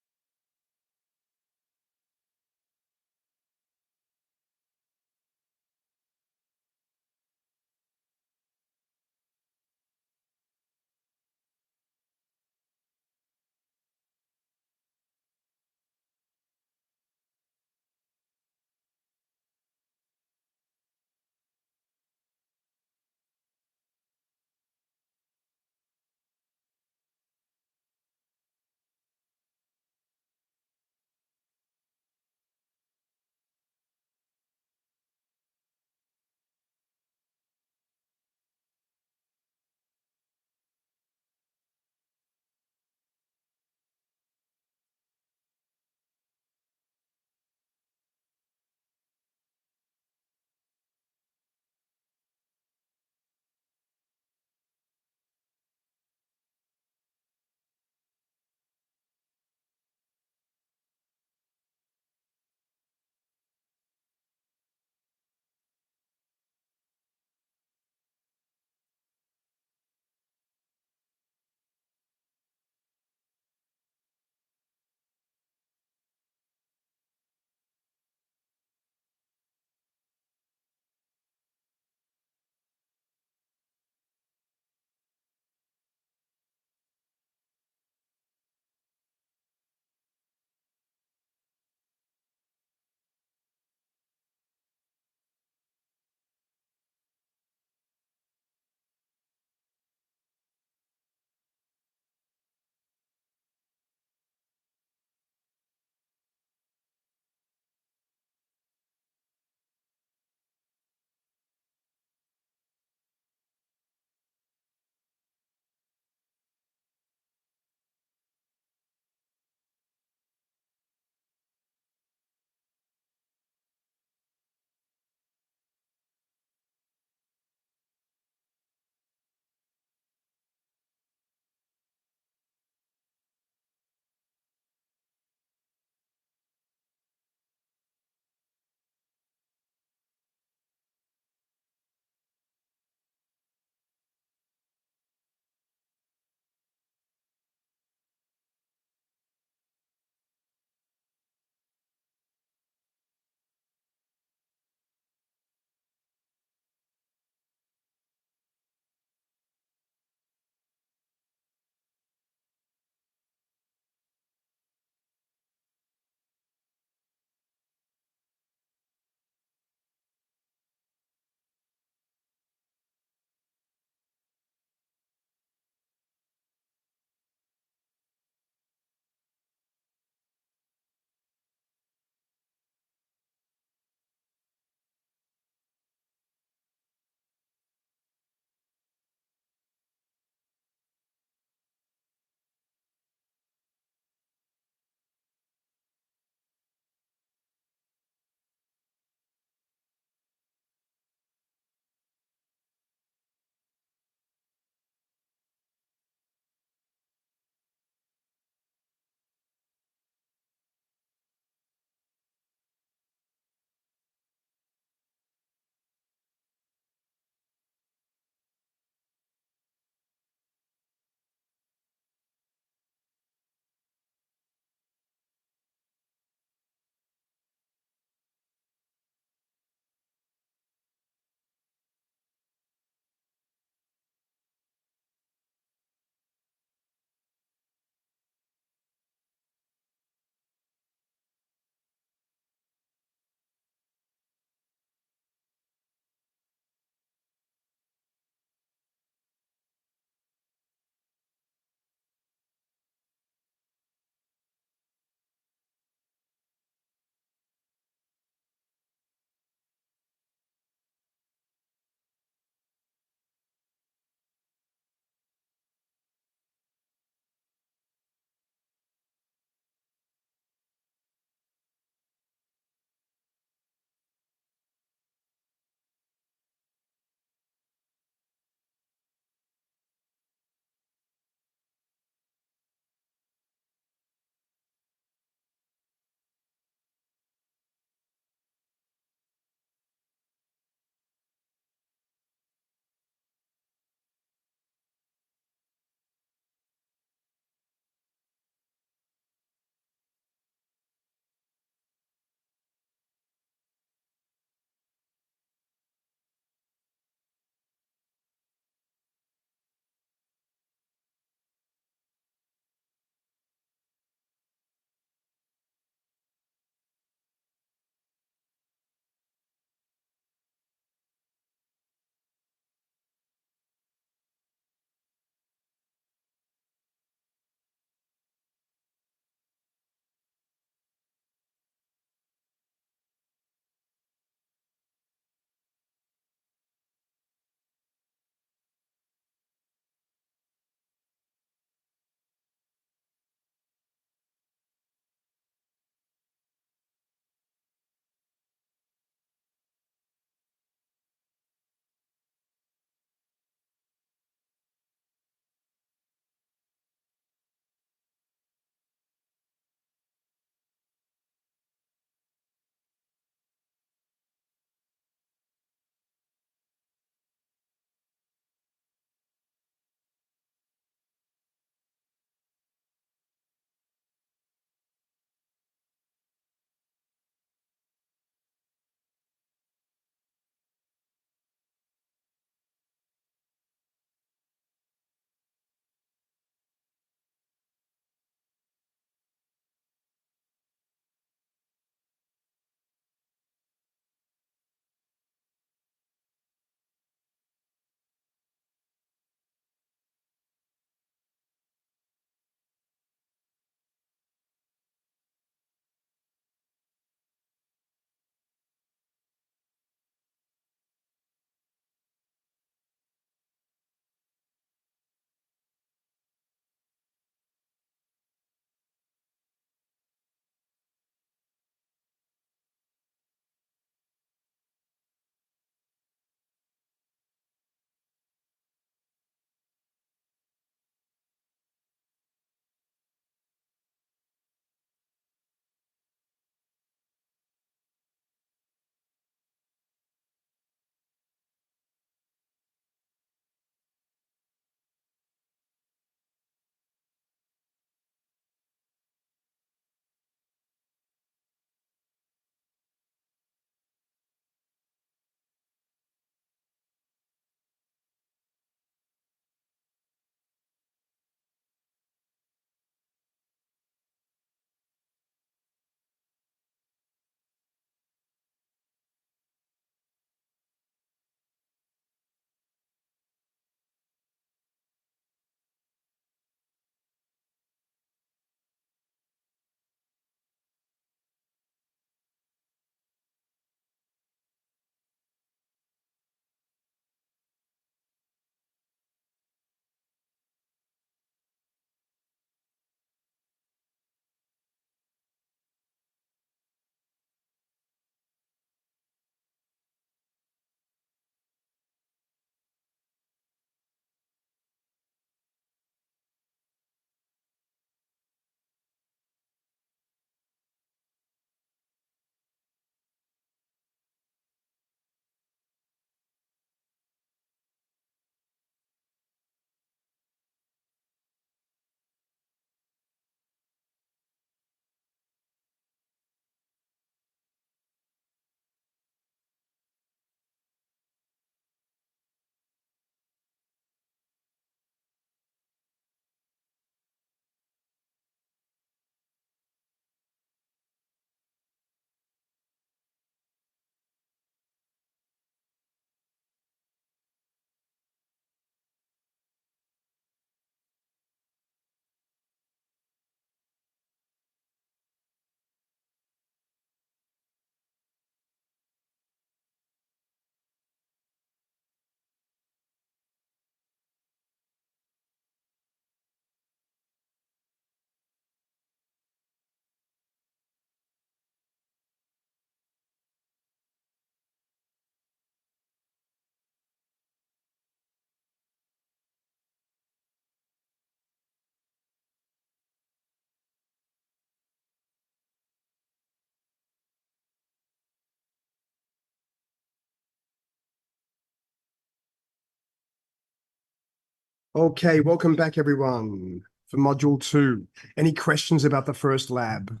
Okay, welcome back, everyone, for Module 2. Any questions about the first lab?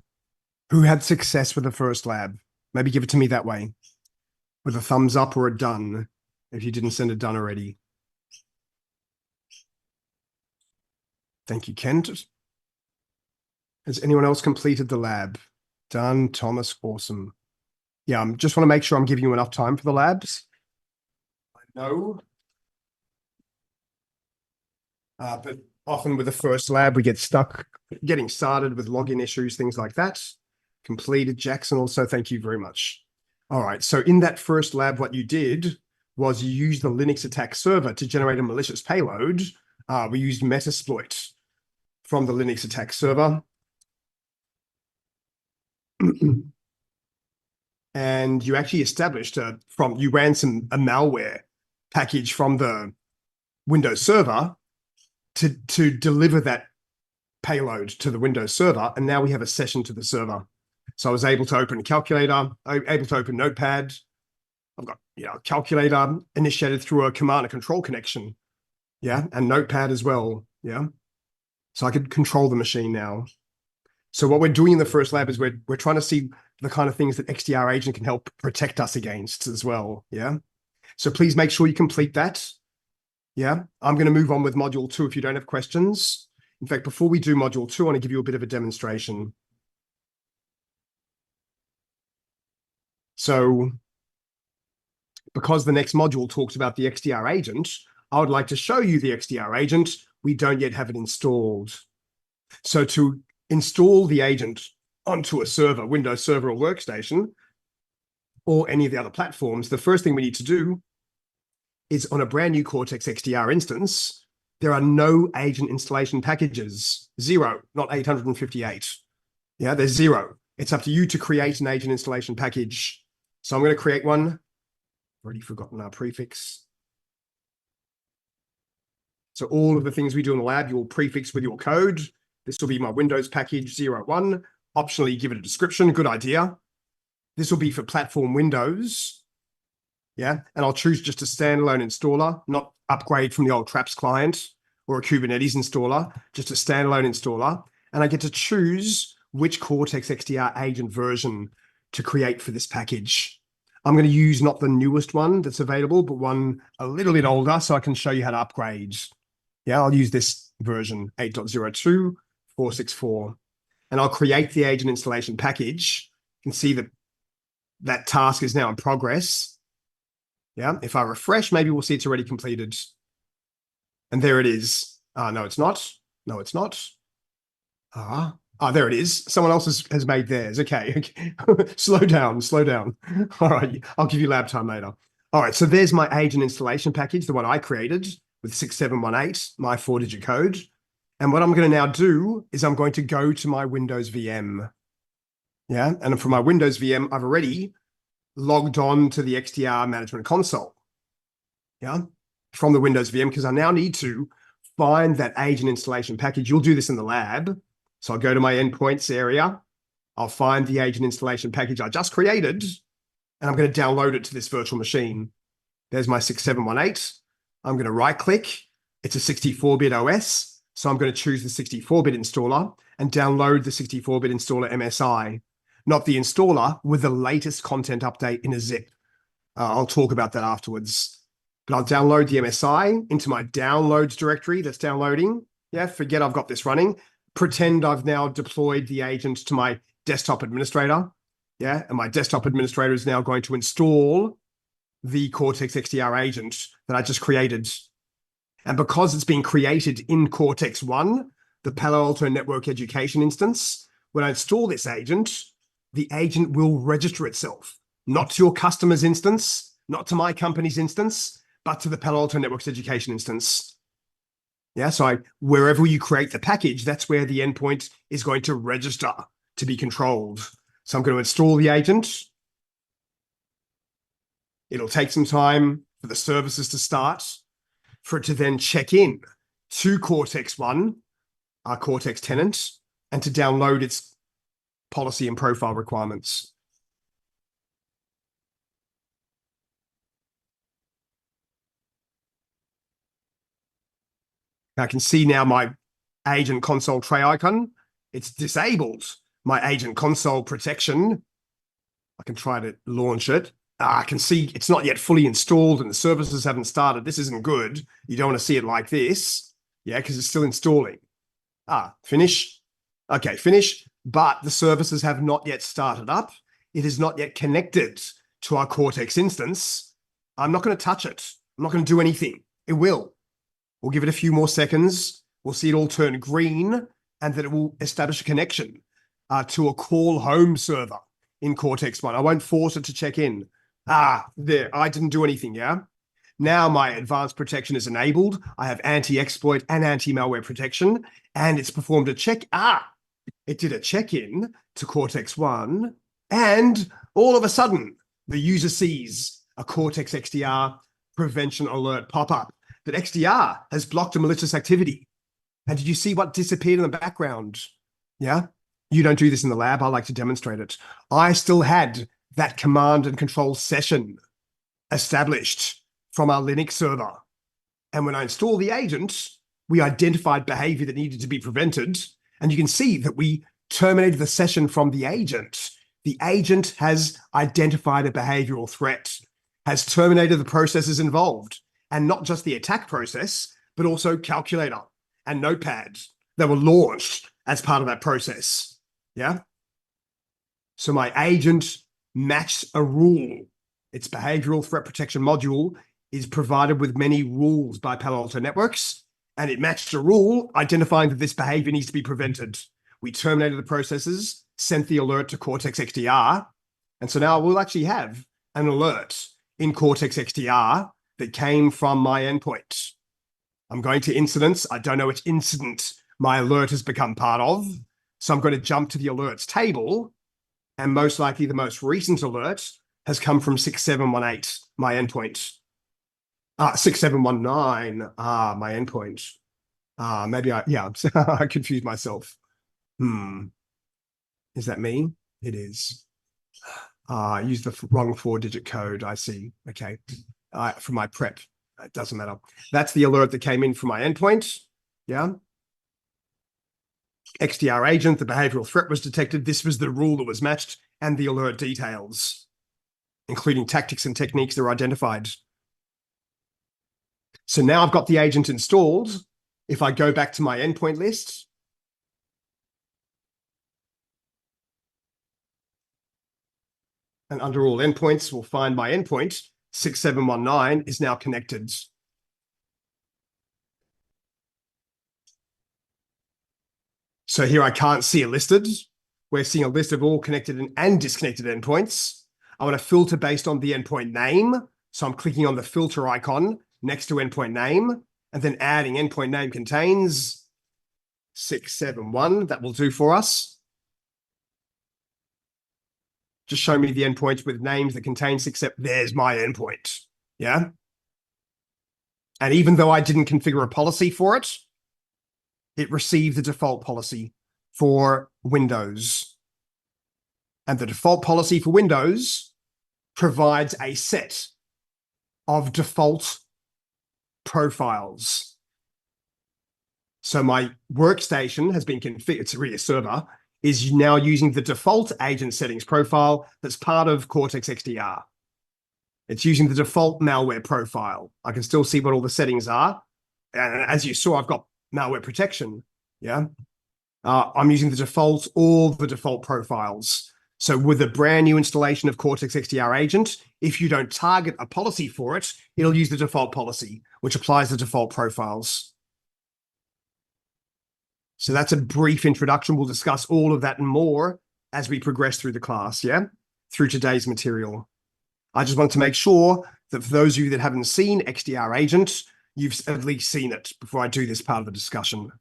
Who had success with the first lab? Maybe give it to me that way, with a thumbs up or a done, if you didn't send a done already. Thank you, Kent. Has anyone else completed the lab? Done, Thomas, awesome. Yeah, I just want to make sure I'm giving you enough time for the labs. I know. But often with the first lab, we get stuck getting started with login issues, things like that. Completed, Jackson, also, thank you very much. All right, so in that first lab, what you did was you used the Linux attack server to generate a malicious payload. We used Metasploit from the Linux attack server. And you actually established you ran a malware package from the Windows server to deliver that payload to the Windows server, and now we have a session to the server. So I was able to open a calculator, able to open Notepad. I've got a calculator initiated through a command and control connection, and Notepad as well, So I could control the machine now. So what we're doing in the first lab is we're trying to see the kind of things that XDR agent can help protect us against as well, So please make sure you complete that. I'm going to move on with Module 2 if you don't have questions. In fact, before we do Module 2, I want to give you a bit of a demonstration. So because the next module talks about the XDR agent, I would like to show you the XDR agent. We don't yet have it installed. So to install the agent onto a server, Windows Server or Workstation, or any of the other platforms, the first thing we need to do is on a brand new Cortex XDR instance, there are no agent installation packages, 0, not 858. There's 0. It's up to you to create an agent installation package. So I'm going to create one. Already forgotten our prefix. So all of the things we do in the lab, you'll prefix with your code. This will be my Windows package 01. Optionally, give it a description. Good idea. This will be for platform Windows. And I'll choose just a standalone installer, not upgrade from the old Traps client or a Kubernetes installer, just a standalone installer. And I get to choose which Cortex XDR agent version to create for this package. I'm going to use not the newest one that's available, but one a little bit older so I can show you how to upgrade. I'll use this version 8.02.464. And I'll create the agent installation package. You can see that that task is now in progress. If I refresh, maybe we'll see it's already completed. And there it is. No, it's not. No, it's not. There it is. Someone else has made theirs. Okay. Slow down. All right. I'll give you lab time later. All right. So there's my agent installation package, the one I created with 6718, my 4-digit code. And what I'm going to now do is I'm going to go to my Windows VM. And from my Windows VM, I've already logged on to the XDR management console. From the Windows VM, because I now need to find that agent installation package. You'll do this in the lab. So I'll go to my endpoints area. I'll find the agent installation package I just created, and I'm going to download it to this virtual machine. There's my 6718. I'm going to right click. It's a 64-bit OS. So I'm going to choose the 64-bit installer and download the 64-bit installer MSI, not the installer with the latest content update in a zip. I'll talk about that afterwards. But I'll download the MSI into my downloads directory that's downloading. Forget I've got this running. Pretend I've now deployed the agent to my desktop administrator. And my desktop administrator is now going to install the Cortex XDR agent that I just created. And because it's been created in Cortex 1, the Palo Alto Network Education instance, when I install this agent, the agent will register itself, not to your customer's instance, not to my company's instance, but to the Palo Alto Network's Education instance. So wherever you create the package, that's where the endpoint is going to register to be controlled. So I'm going to install the agent. It'll take some time for the services to start, for it to then check in to Cortex 1, our Cortex tenant, and to download its policy and profile requirements. I can see now my agent console tray icon. It's disabled. My agent console protection. I can try to launch it. I can see it's not yet fully installed and the services haven't started. This isn't good. You don't want to see it like this. Yeah, because it's still installing. Finish. Okay, finish. But the services have not yet started up. It is not yet connected to our Cortex instance. I'm not going to touch it. I'm not going to do anything. It will. We'll give it a few more seconds. We'll see it all turn green, and then it will establish a connection to a call home server in Cortex 1. I won't force it to check in. There, I didn't do anything, yeah? Now my advanced protection is enabled. I have anti-exploit and anti-malware protection, and it's performed a check. It did a check-in to Cortex 1, and all of a sudden, the user sees a Cortex XDR prevention alert pop up that XDR has blocked a malicious activity. And did you see what disappeared in the background? Yeah? You don't do this in the lab. I like to demonstrate it. I still had that command and control session established from our Linux server. And when I installed the agent, we identified behavior that needed to be prevented. And you can see that we terminated the session from the agent. The agent has identified a behavioral threat, has terminated the processes involved, and not just the attack process, but also Calculator and Notepad that were launched as part of that process. Yeah. So my agent matched a rule. Its behavioral threat protection module is provided with many rules by Palo Alto Networks, and it matched a rule identifying that this behavior needs to be prevented. We terminated the processes, sent the alert to Cortex XDR, and so now we'll actually have an alert in Cortex XDR that came from my endpoint. I'm going to incidents. I don't know which incident my alert has become part of, so I'm going to jump to the alerts table, and most likely the most recent alert has come from 6718, my endpoint. 6719, my endpoint. Maybe I confused myself. Is that me? It is. I used the wrong 4-digit code. I see. Okay. From my prep. It doesn't matter. That's the alert that came in from my endpoint. Yeah. XDR agent, the behavioral threat was detected. This was the rule that was matched, and the alert details, including tactics and techniques that are identified. So now I've got the agent installed. If I go back to my endpoint list, and under all endpoints, we'll find my endpoint, 6719, is now connected. So here I can't see it listed. We're seeing a list of all connected and disconnected endpoints. I want to filter based on the endpoint name. So I'm clicking on the filter icon next to endpoint name, and then adding endpoint name contains 671. That will do for us. Just show me the endpoints with names that contain 67. There's my endpoint. Yeah. And even though I didn't configure a policy for it, it received the default policy for Windows. And the default policy for Windows provides a set of default profiles. So my workstation has been configured, it's really a server, is now using the default agent settings profile that's part of Cortex XDR. It's using the default malware profile. I can still see what all the settings are. And as you saw, I've got malware protection. Yeah. I'm using all the default profiles. So with a brand new installation of Cortex XDR agent, if you don't target a policy for it, it'll use the default policy, which applies the default profiles. So that's a brief introduction. We'll discuss all of that and more as we progress through the class, yeah? Through today's material. I just want to make sure that for those of you that haven't seen XDR agent, you've at least seen it before I do this part of the discussion.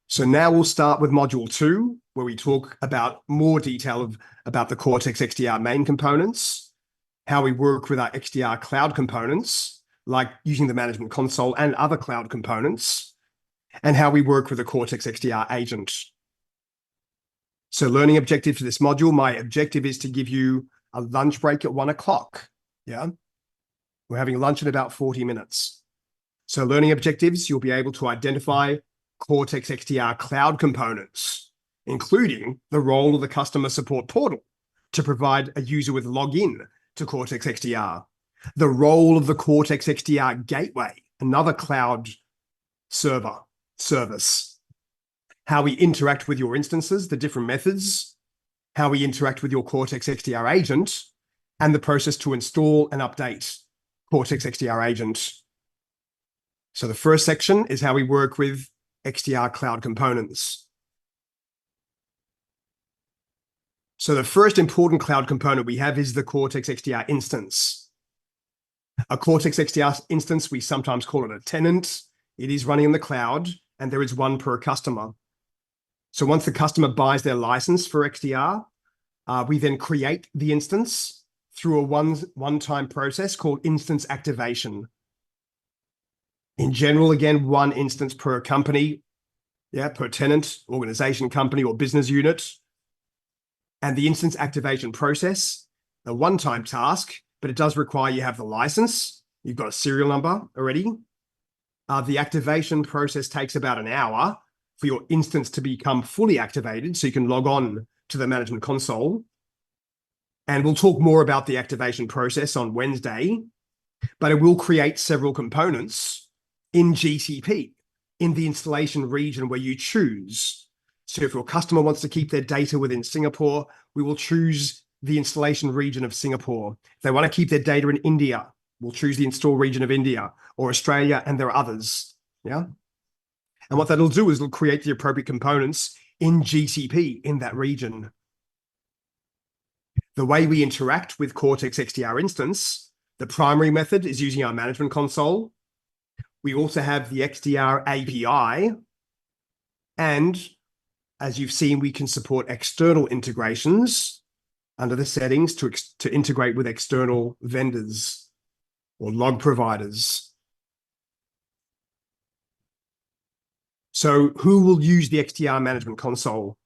So now we'll start with module 2, where we talk about more detail about the Cortex XDR main components, how we work with our XDR cloud components, like using the management console and other cloud components, and how we work with the Cortex XDR agent. So learning objective for this module, my objective is to give you a lunch break at 1 o'clock. Yeah. We're having lunch in about 40 minutes. So learning objectives, you'll be able to identify Cortex XDR cloud components, including the role of the customer support portal to provide a user with login to Cortex XDR, the role of the Cortex XDR gateway, another cloud service, how we interact with your instances, the different methods, how we interact with your Cortex XDR agent, and the process to install and update Cortex XDR agent. So the first section is how we work with XDR cloud components. So the first important cloud component we have is the Cortex XDR instance. A Cortex XDR instance, we sometimes call it a tenant. It is running in the cloud, and there is one per customer. So once the customer buys their license for XDR, we then create the instance through a one-time process called instance activation. In general, again, one instance per company, per tenant, organization, company, or business unit. And the instance activation process, a one-time task, but it does require you have the license. You've got a serial number already. The activation process takes about an hour for your instance to become fully activated so you can log on to the management console. And we'll talk more about the activation process on Wednesday, but it will create several components in GCP, in the installation region where you choose. So if your customer wants to keep their data within Singapore, we will choose the installation region of Singapore. If they want to keep their data in India, we'll choose the install region of India or Australia, and there are others. Yeah. And what that'll do is it'll create the appropriate components in GCP in that region. The way we interact with Cortex XDR Instance, the primary method is using our management console. We also have the XDR API. And as you've seen, we can support external integrations under the settings to integrate with external vendors or log providers. So who will use the XDR management console?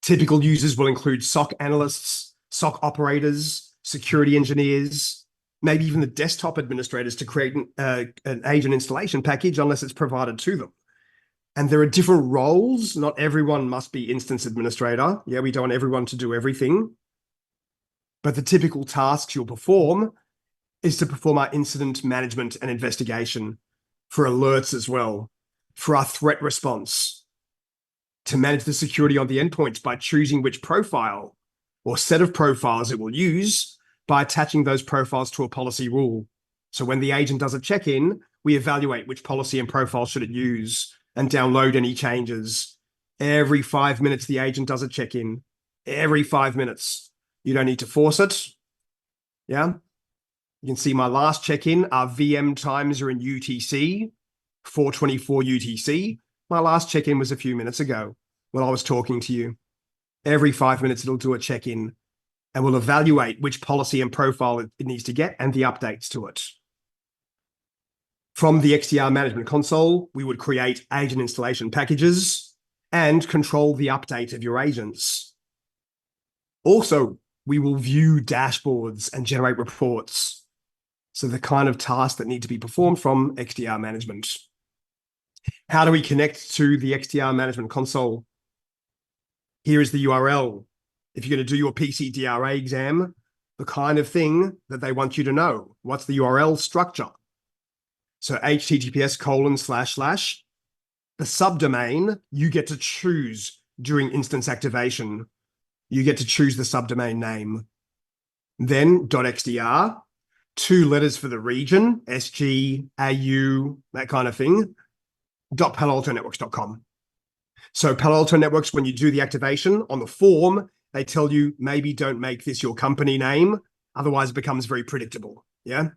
Typical users will include SOC analysts, SOC operators, security engineers, maybe even the desktop administrators to create an agent installation package unless it's provided to them. And there are different roles. Not everyone must be instance administrator. Yeah, we don't want everyone to do everything. But the typical tasks you'll perform is to perform our incident management and investigation, for alerts as well, for our threat response, to manage the security on the endpoints by choosing which profile or set of profiles it will use by attaching those profiles to a policy rule. So when the agent does a check-in, we evaluate which policy and profile should it use and download any changes. Every 5 minutes, the agent does a check-in. Every 5 minutes. You don't need to force it. Yeah. You can see my last check-in. Our VM times are in UTC, 4:24 UTC. My last check-in was a few minutes ago when I was talking to you. Every 5 minutes, it'll do a check-in and we'll evaluate which policy and profile it needs to get and the updates to it. From the XDR management console, we would create agent installation packages and control the update of your agents. Also, we will view dashboards and generate reports. So the kind of tasks that need to be performed from XDR management. How do we connect to the XDR management console? Here is the URL. If you're going to do your PCDRA exam, the kind of thing that they want you to know. What's the URL structure? So https:// the subdomain you get to choose during instance activation. You get to choose the subdomain name. Then .xdr, 2 letters for the region, SG, AU, that kind of thing, .paloaltonetworks.com. So Palo Alto Networks, when you do the activation on the form, they tell you maybe don't make this your company name, otherwise it becomes very predictable. Yeah.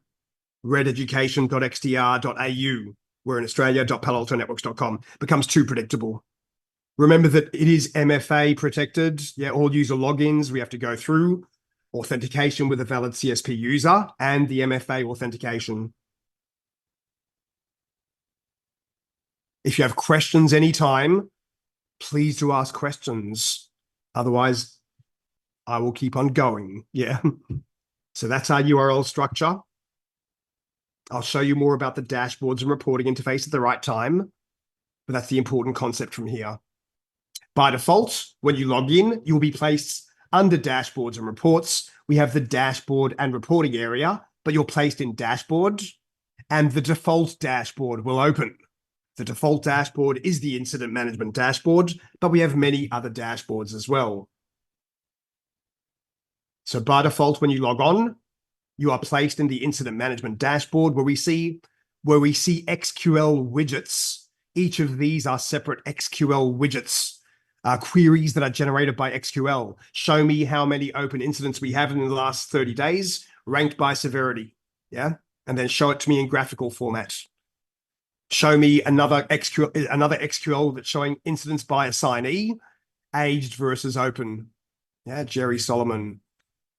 rededucation.xdr.au, we're in Australia, .paloaltonetworks.com, becomes too predictable. Remember that it is MFA protected. Yeah, all user logins, we have to go through authentication with a valid CSP user and the MFA authentication. If you have questions anytime, please do ask questions. Otherwise, I will keep on going. Yeah. So that's our URL structure. I'll show you more about the dashboards and reporting interface at the right time, but that's the important concept from here. By default, when you log in, you'll be placed under dashboards and reports. We have the dashboard and reporting area, but you're placed in dashboard, and the default dashboard will open. The default dashboard is the incident management dashboard, but we have many other dashboards as well. So by default, when you log on, you are placed in the incident management dashboard where we see SQL widgets. Each of these are separate SQL widgets, queries that are generated by SQL. Show me how many open incidents we have in the last 30 days, ranked by severity. Yeah. And then show it to me in graphical format. Show me another SQL that's showing incidents by assignee, aged versus open. Yeah, Jerry Solomon,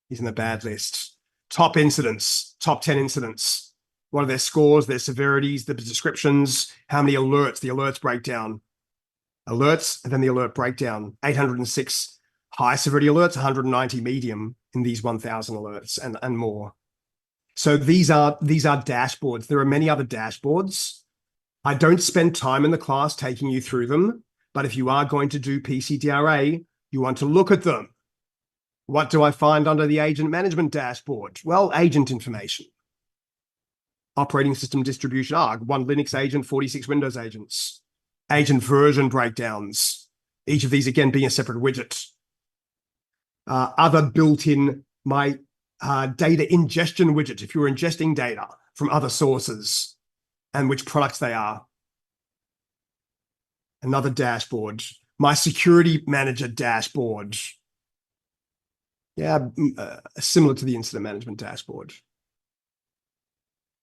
he's in the bad list. Top incidents, top 10 incidents. What are their scores, their severities, the descriptions, how many alerts, the alerts breakdown. Alerts, and then the alert breakdown. 806 high severity alerts, 190 medium in these 1,000 alerts and more. So these are dashboards. There are many other dashboards. I don't spend time in the class taking you through them, but if you are going to do PCDRA, you want to look at them. What do I find under the agent management dashboard? Well, agent information. Operating system distribution, one Linux agent, 46 Windows agents. Agent version breakdowns. Each of these, again, being a separate widget. Other built-in, my data ingestion widget, if you're ingesting data from other sources and which products they are. Another dashboard. My security manager dashboard. Yeah, similar to the incident management dashboard.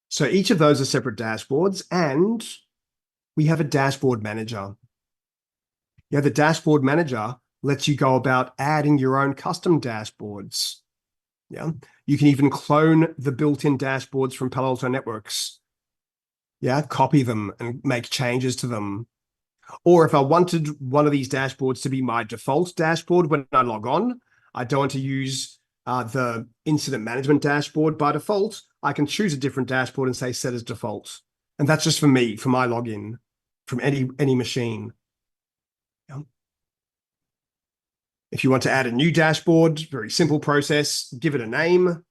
So each of those are separate dashboards, and we have a dashboard manager. Yeah, the dashboard manager lets you go about adding your own custom dashboards. Yeah, you can even clone the built-in dashboards from Palo Alto Networks. Yeah, copy them and make changes to them. Or if I wanted one of these dashboards to be my default dashboard when I log on, I don't want to use the incident management dashboard by default. I can choose a different dashboard and say set as default. And that's just for me, for my login from any machine. Yeah. If you want to add a new dashboard, very simple process, give it a name.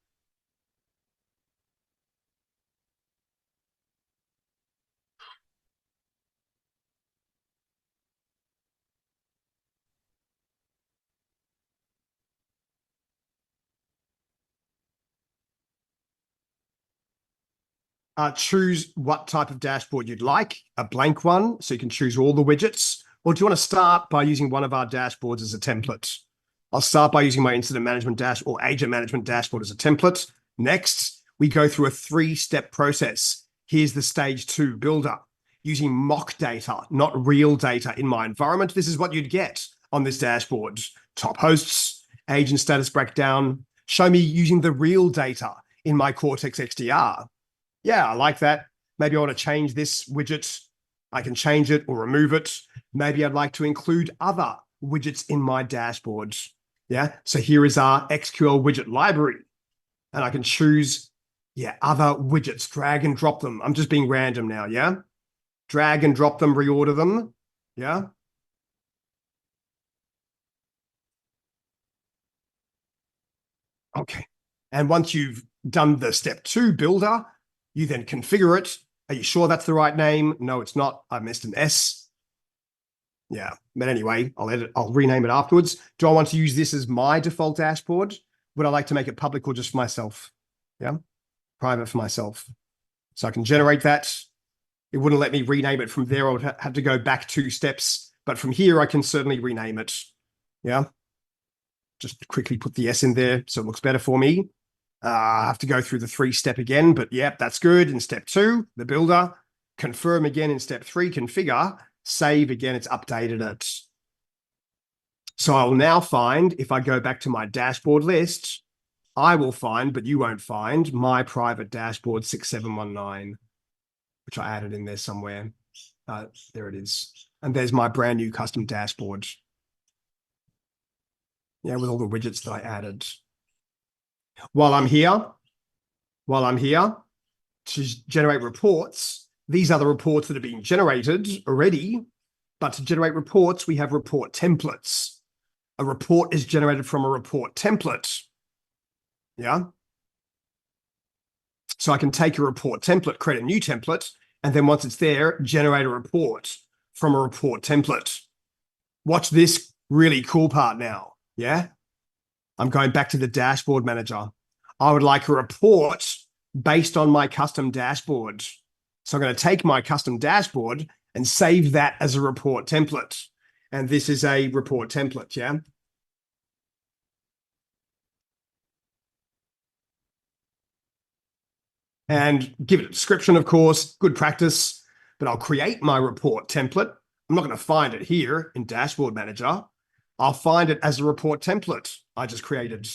Choose what type of dashboard you'd like, a blank one, so you can choose all the widgets. Or do you want to start by using one of our dashboards as a template? I'll start by using my incident management dash or agent management dashboard as a template. Next, we go through a 3-step process. Here's the stage 2 builder. Using mock data, not real data in my environment. This is what you'd get on this dashboard. Top hosts, agent status breakdown. Show me using the real data in my Cortex XDR. Yeah, I like that. Maybe I want to change this widget. I can change it or remove it. Maybe I'd like to include other widgets in my dashboard. Yeah, so here is our SQL widget library. And I can choose, other widgets, drag and drop them. I'm just being random now, yeah? Drag and drop them, reorder them, yeah? Okay, and once you've done the step 2 builder, you then configure it. Are you sure that's the right name? No, it's not. I missed an S. Yeah, but anyway, I'll rename it afterwards. Do I want to use this as my default dashboard? Would I like to make it public or just for myself? Yeah, private for myself. So I can generate that. It wouldn't let me rename it from there. I would have to go back 2 steps. But from here, I can certainly rename it. Yeah, just quickly put the S in there so it looks better for me. I have to go through the 3-step again, but yep, that's good. In step 2, the builder, confirm again in step 3, configure, save again, it's updated it. So I'll now find, if I go back to my dashboard list, I will find, but you won't find, my private dashboard 6719, which I added in there somewhere. There it is. And there's my brand new custom dashboard. Yeah, with all the widgets that I added. While I'm here, to generate reports, these are the reports that are being generated already. But to generate reports, we have report templates. A report is generated from a report template. Yeah. So I can take a report template, create a new template, and then once it's there, generate a report from a report template. Watch this really cool part now. Yeah. I'm going back to the dashboard manager. I would like a report based on my custom dashboard. So I'm going to take my custom dashboard and save that as a report template. And this is a report template, yeah? And give it a description, of course, good practice, but I'll create my report template. I'm not going to find it here in Dashboard Manager. I'll find it as a report template I just created.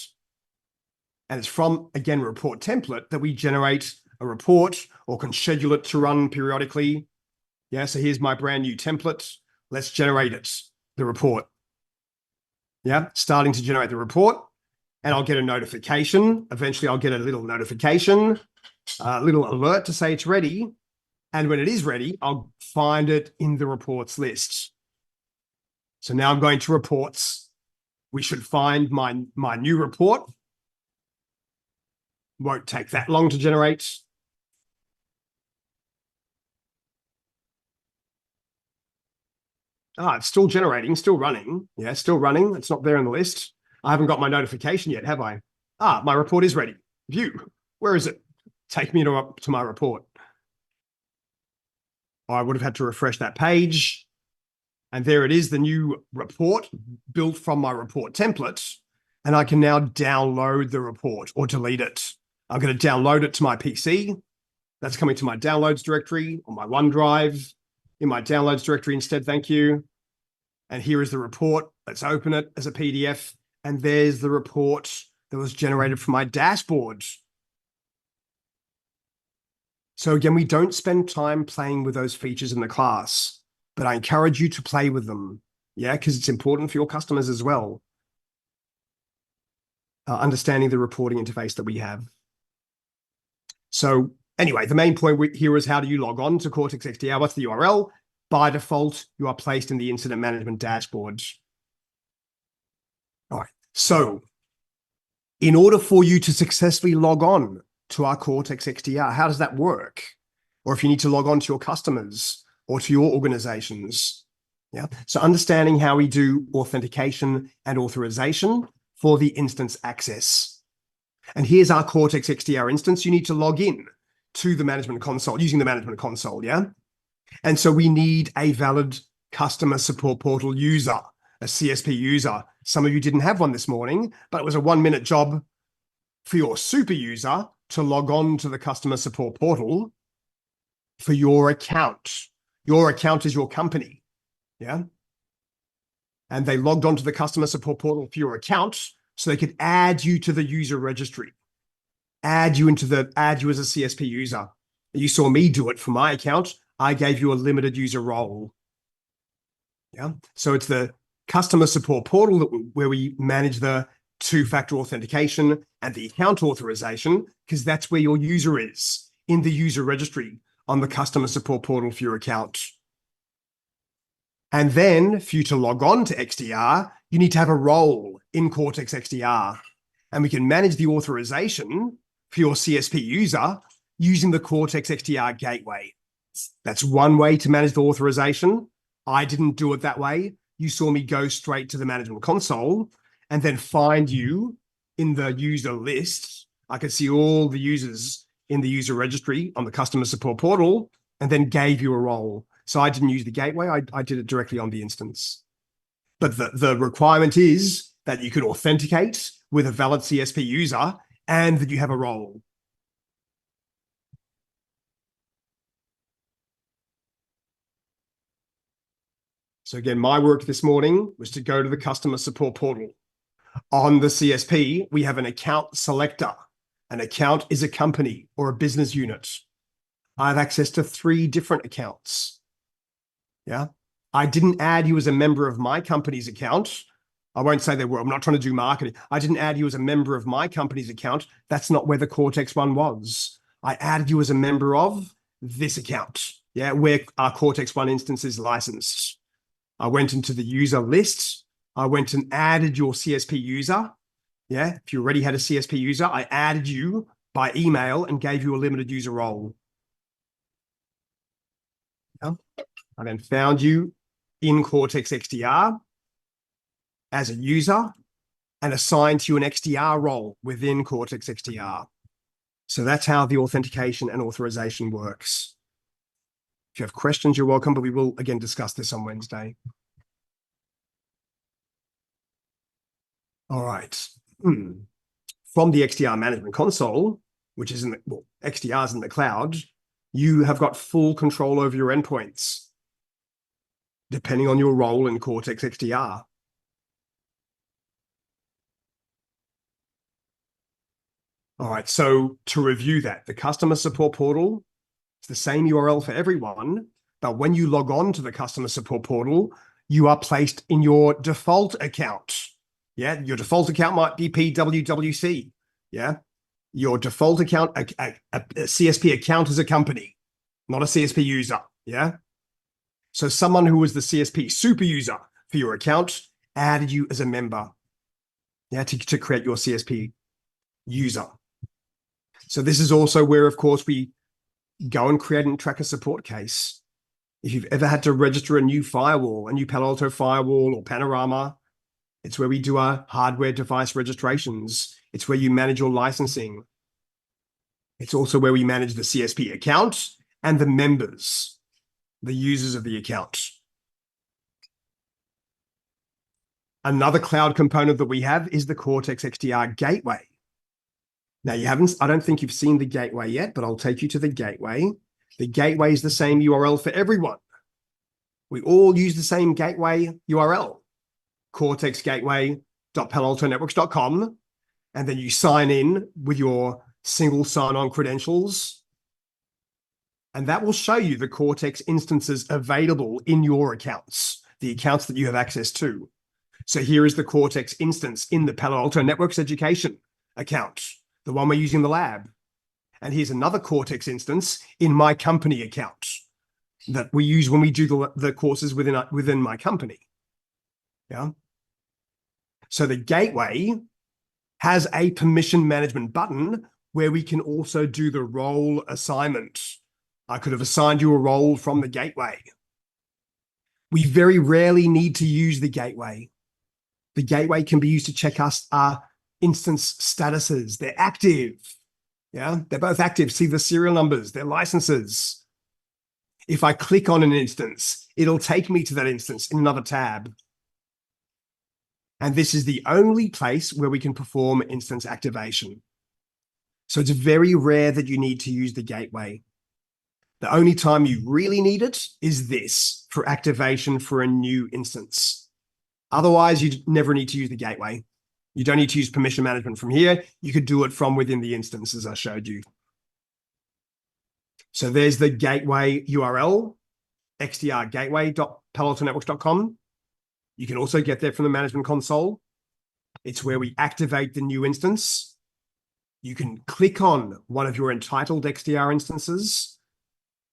And it's from, again, a report template that we generate a report or can schedule it to run periodically. Yeah, so here's my brand new template. Let's generate it, the report. Yeah, starting to generate the report, and I'll get a notification. Eventually, I'll get a little notification, a little alert to say it's ready. And when it is ready, I'll find it in the reports list. So now I'm going to reports. We should find my new report. Won't take that long to generate. It's still generating, still running. Yeah, still running. It's not there in the list. I haven't got my notification yet, have I? My report is ready. View. Where is it? Take me to my report. I would have had to refresh that page. And there it is, the new report built from my report template. And I can now download the report or delete it. I'm going to download it to my PC. That's coming to my downloads directory or my OneDrive. In my downloads directory instead, thank you. And here is the report. Let's open it as a PDF. And there's the report that was generated from my dashboard. So again, we don't spend time playing with those features in the class, but I encourage you to play with them. Yeah, because it's important for your customers as well. Understanding the reporting interface that we have. So anyway, the main point here is how do you log on to Cortex XDR? What's the URL? By default, you are placed in the incident management dashboard. All right. So in order for you to successfully log on to our Cortex XDR, how does that work? Or if you need to log on to your customers or to your organizations. Yeah. So understanding how we do authentication and authorization for the instance access. And here's our Cortex XDR instance. You need to log in to the management console using the management console, yeah? And so we need a valid customer support portal user, a CSP user. Some of you didn't have one this morning, but it was a 1-minute job for your super user to log on to the customer support portal for your account. Your account is your company, yeah? And they logged onto the customer support portal for your account so they could add you to the user registry, add you as a CSP user. You saw me do it for my account. I gave you a limited user role. Yeah. So it's the customer support portal where we manage the 2-factor authentication and the account authorization, because that's where your user is, in the user registry on the customer support portal for your account. And then for you to log on to XDR, you need to have a role in Cortex XDR. And we can manage the authorization for your CSP user using the Cortex XDR gateway. That's one way to manage the authorization. I didn't do it that way. You saw me go straight to the management console and then find you in the user list. I could see all the users in the user registry on the customer support portal and then gave you a role. So I didn't use the gateway. I did it directly on the instance. But the requirement is that you could authenticate with a valid CSP user and that you have a role. So again, my work this morning was to go to the customer support portal. On the CSP, we have an account selector. An account is a company or a business unit. I have access to 3 different accounts. Yeah. I didn't add you as a member of my company's account. I won't say they were. I'm not trying to do marketing. I didn't add you as a member of my company's account. That's not where the Cortex one was. I added you as a member of this account, yeah, where our Cortex-1 instance is licensed. I went into the user list. I went and added your CSP user. Yeah, if you already had a CSP user, I added you by email and gave you a limited user role. Yeah. I then found you in Cortex XDR as a user and assigned you an XDR role within Cortex XDR. So that's how the authentication and authorization works. If you have questions, you're welcome, but we will again discuss this on Wednesday. All right. From the XDR management console, which is in the, well, XDR is in the cloud, you have got full control over your endpoints, depending on your role in Cortex XDR. All right, so to review that, the customer support portal, it's the same URL for everyone, but when you log on to the customer support portal, you are placed in your default account. Yeah, your default account might be PWWC. Yeah, your default account, a CSP account is a company, not a CSP user. Yeah, so someone who was the CSP super user for your account added you as a member. Yeah, to create your CSP user. So this is also where, of course, we go and create and track a support case. If you've ever had to register a new firewall, a new Palo Alto firewall or Panorama, it's where we do our hardware device registrations. It's where you manage your licensing. It's also where we manage the CSP account and the members, the users of the account. Another cloud component that we have is the Cortex XDR gateway. Now, I don't think you've seen the gateway yet, but I'll take you to the gateway. The gateway is the same URL for everyone. We all use the same gateway URL, cortexgateway.paloaltonetworks.com, and then you sign in with your single sign-on credentials, and that will show you the Cortex instances available in your accounts, the accounts that you have access to. So here is the Cortex instance in the Palo Alto Networks Education account, the one we're using in the lab. And here's another Cortex instance in my company account that we use when we do the courses within my company. Yeah. So the gateway has a permission management button where we can also do the role assignment. I could have assigned you a role from the gateway. We very rarely need to use the gateway. The gateway can be used to check our instance statuses. They're active. Yeah, they're both active. See the serial numbers, their licenses. If I click on an instance, it'll take me to that instance in another tab. And this is the only place where we can perform instance activation. So it's very rare that you need to use the gateway. The only time you really need it is this for activation for a new instance. Otherwise, you never need to use the gateway. You don't need to use permission management from here. You could do it from within the instance, as I showed you. So there's the gateway URL, xdrgateway.paloaltonetworks.com. You can also get there from the management console. It's where we activate the new instance. You can click on one of your entitled XDR instances,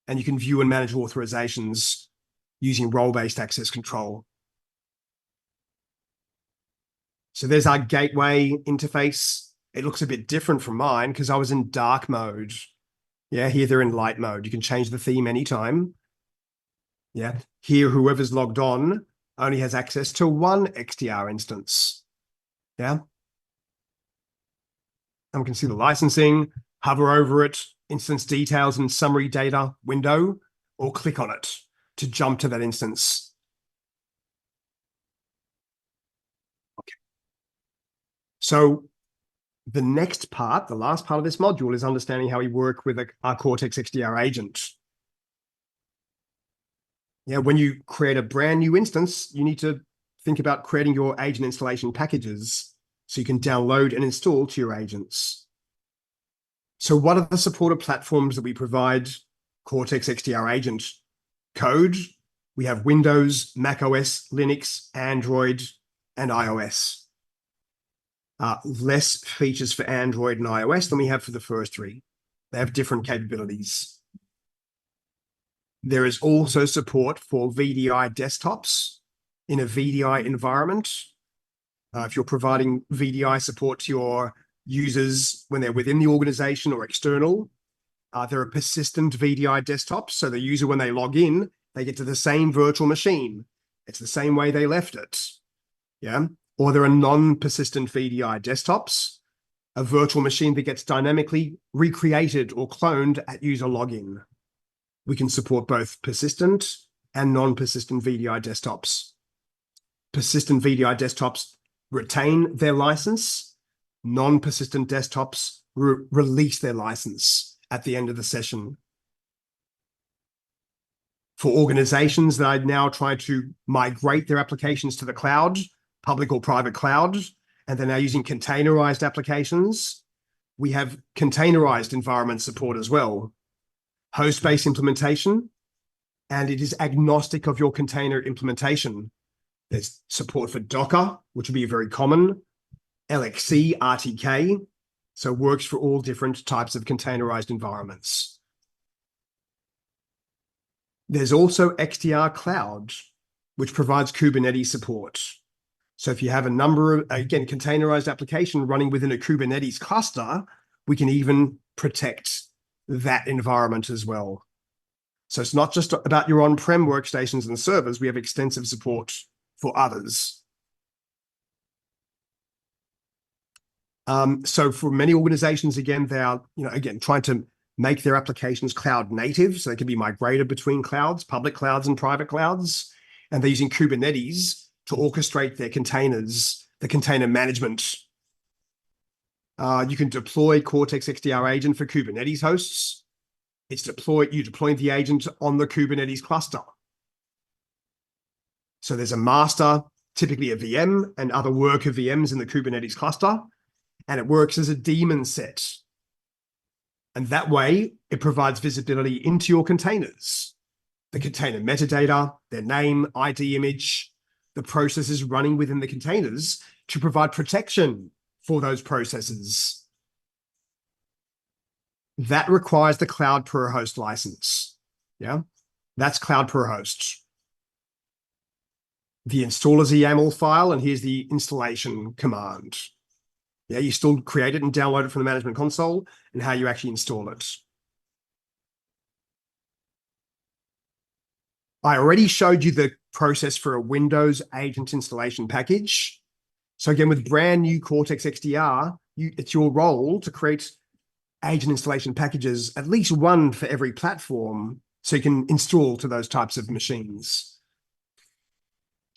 and you can view and manage authorizations using role-based access control. So there's our gateway interface. It looks a bit different from mine because I was in dark mode. Yeah, here they're in light mode. You can change the theme anytime. Yeah, here whoever's logged on only has access to one XDR instance. Yeah. And we can see the licensing, hover over it, instance details and summary data window, or click on it to jump to that instance. So the next part, the last part of this module, is understanding how we work with our Cortex XDR agent. Yeah, when you create a brand new instance, you need to think about creating your agent installation packages so you can download and install to your agents. So what are the supported platforms that we provide Cortex XDR agent code? We have Windows, Mac OS, Linux, Android, and iOS. Less features for Android and iOS than we have for the first three. They have different capabilities. There is also support for VDI desktops in a VDI environment. If you're providing VDI support to your users when they're within the organization or external, there are persistent VDI desktops. So the user, when they log in, they get to the same virtual machine. It's the same way they left it. Yeah. Or there are non-persistent VDI desktops, a virtual machine that gets dynamically recreated or cloned at user login. We can support both persistent and non-persistent VDI desktops. Persistent VDI desktops retain their license. Non-persistent desktops release their license at the end of the session. For organizations that are now trying to migrate their applications to the cloud, public or private cloud, and they're now using containerized applications, we have containerized environment support as well. Host-based implementation, and it is agnostic of your container implementation. There's support for Docker, which would be very common, LXC, RTK, so it works for all different types of containerized environments. There's also XDR Cloud, which provides Kubernetes support. So if you have a number of, again, containerized application running within a Kubernetes cluster, we can even protect that environment as well. So it's not just about your on-prem workstations and servers. We have extensive support for others. So for many organizations, again, they are, again, trying to make their applications cloud native, so they can be migrated between clouds, public clouds and private clouds. And they're using Kubernetes to orchestrate their containers, the container management. You can deploy Cortex XDR agent for Kubernetes hosts. It's you're deploying the agent on the Kubernetes cluster. So there's a master, typically a VM, and other worker VMs in the Kubernetes cluster, and it works as a daemon set. And that way, it provides visibility into your containers, the container metadata, their name, ID image, the processes running within the containers to provide protection for those processes. That requires the cloud per host license. Yeah, that's cloud per host. The install is a YAML file, and here's the installation command. Yeah, you still create it and download it from the management console, and how you actually install it. I already showed you the process for a Windows agent installation package. So again, with brand new Cortex XDR, it's your role to create agent installation packages, at least one for every platform, so you can install to those types of machines.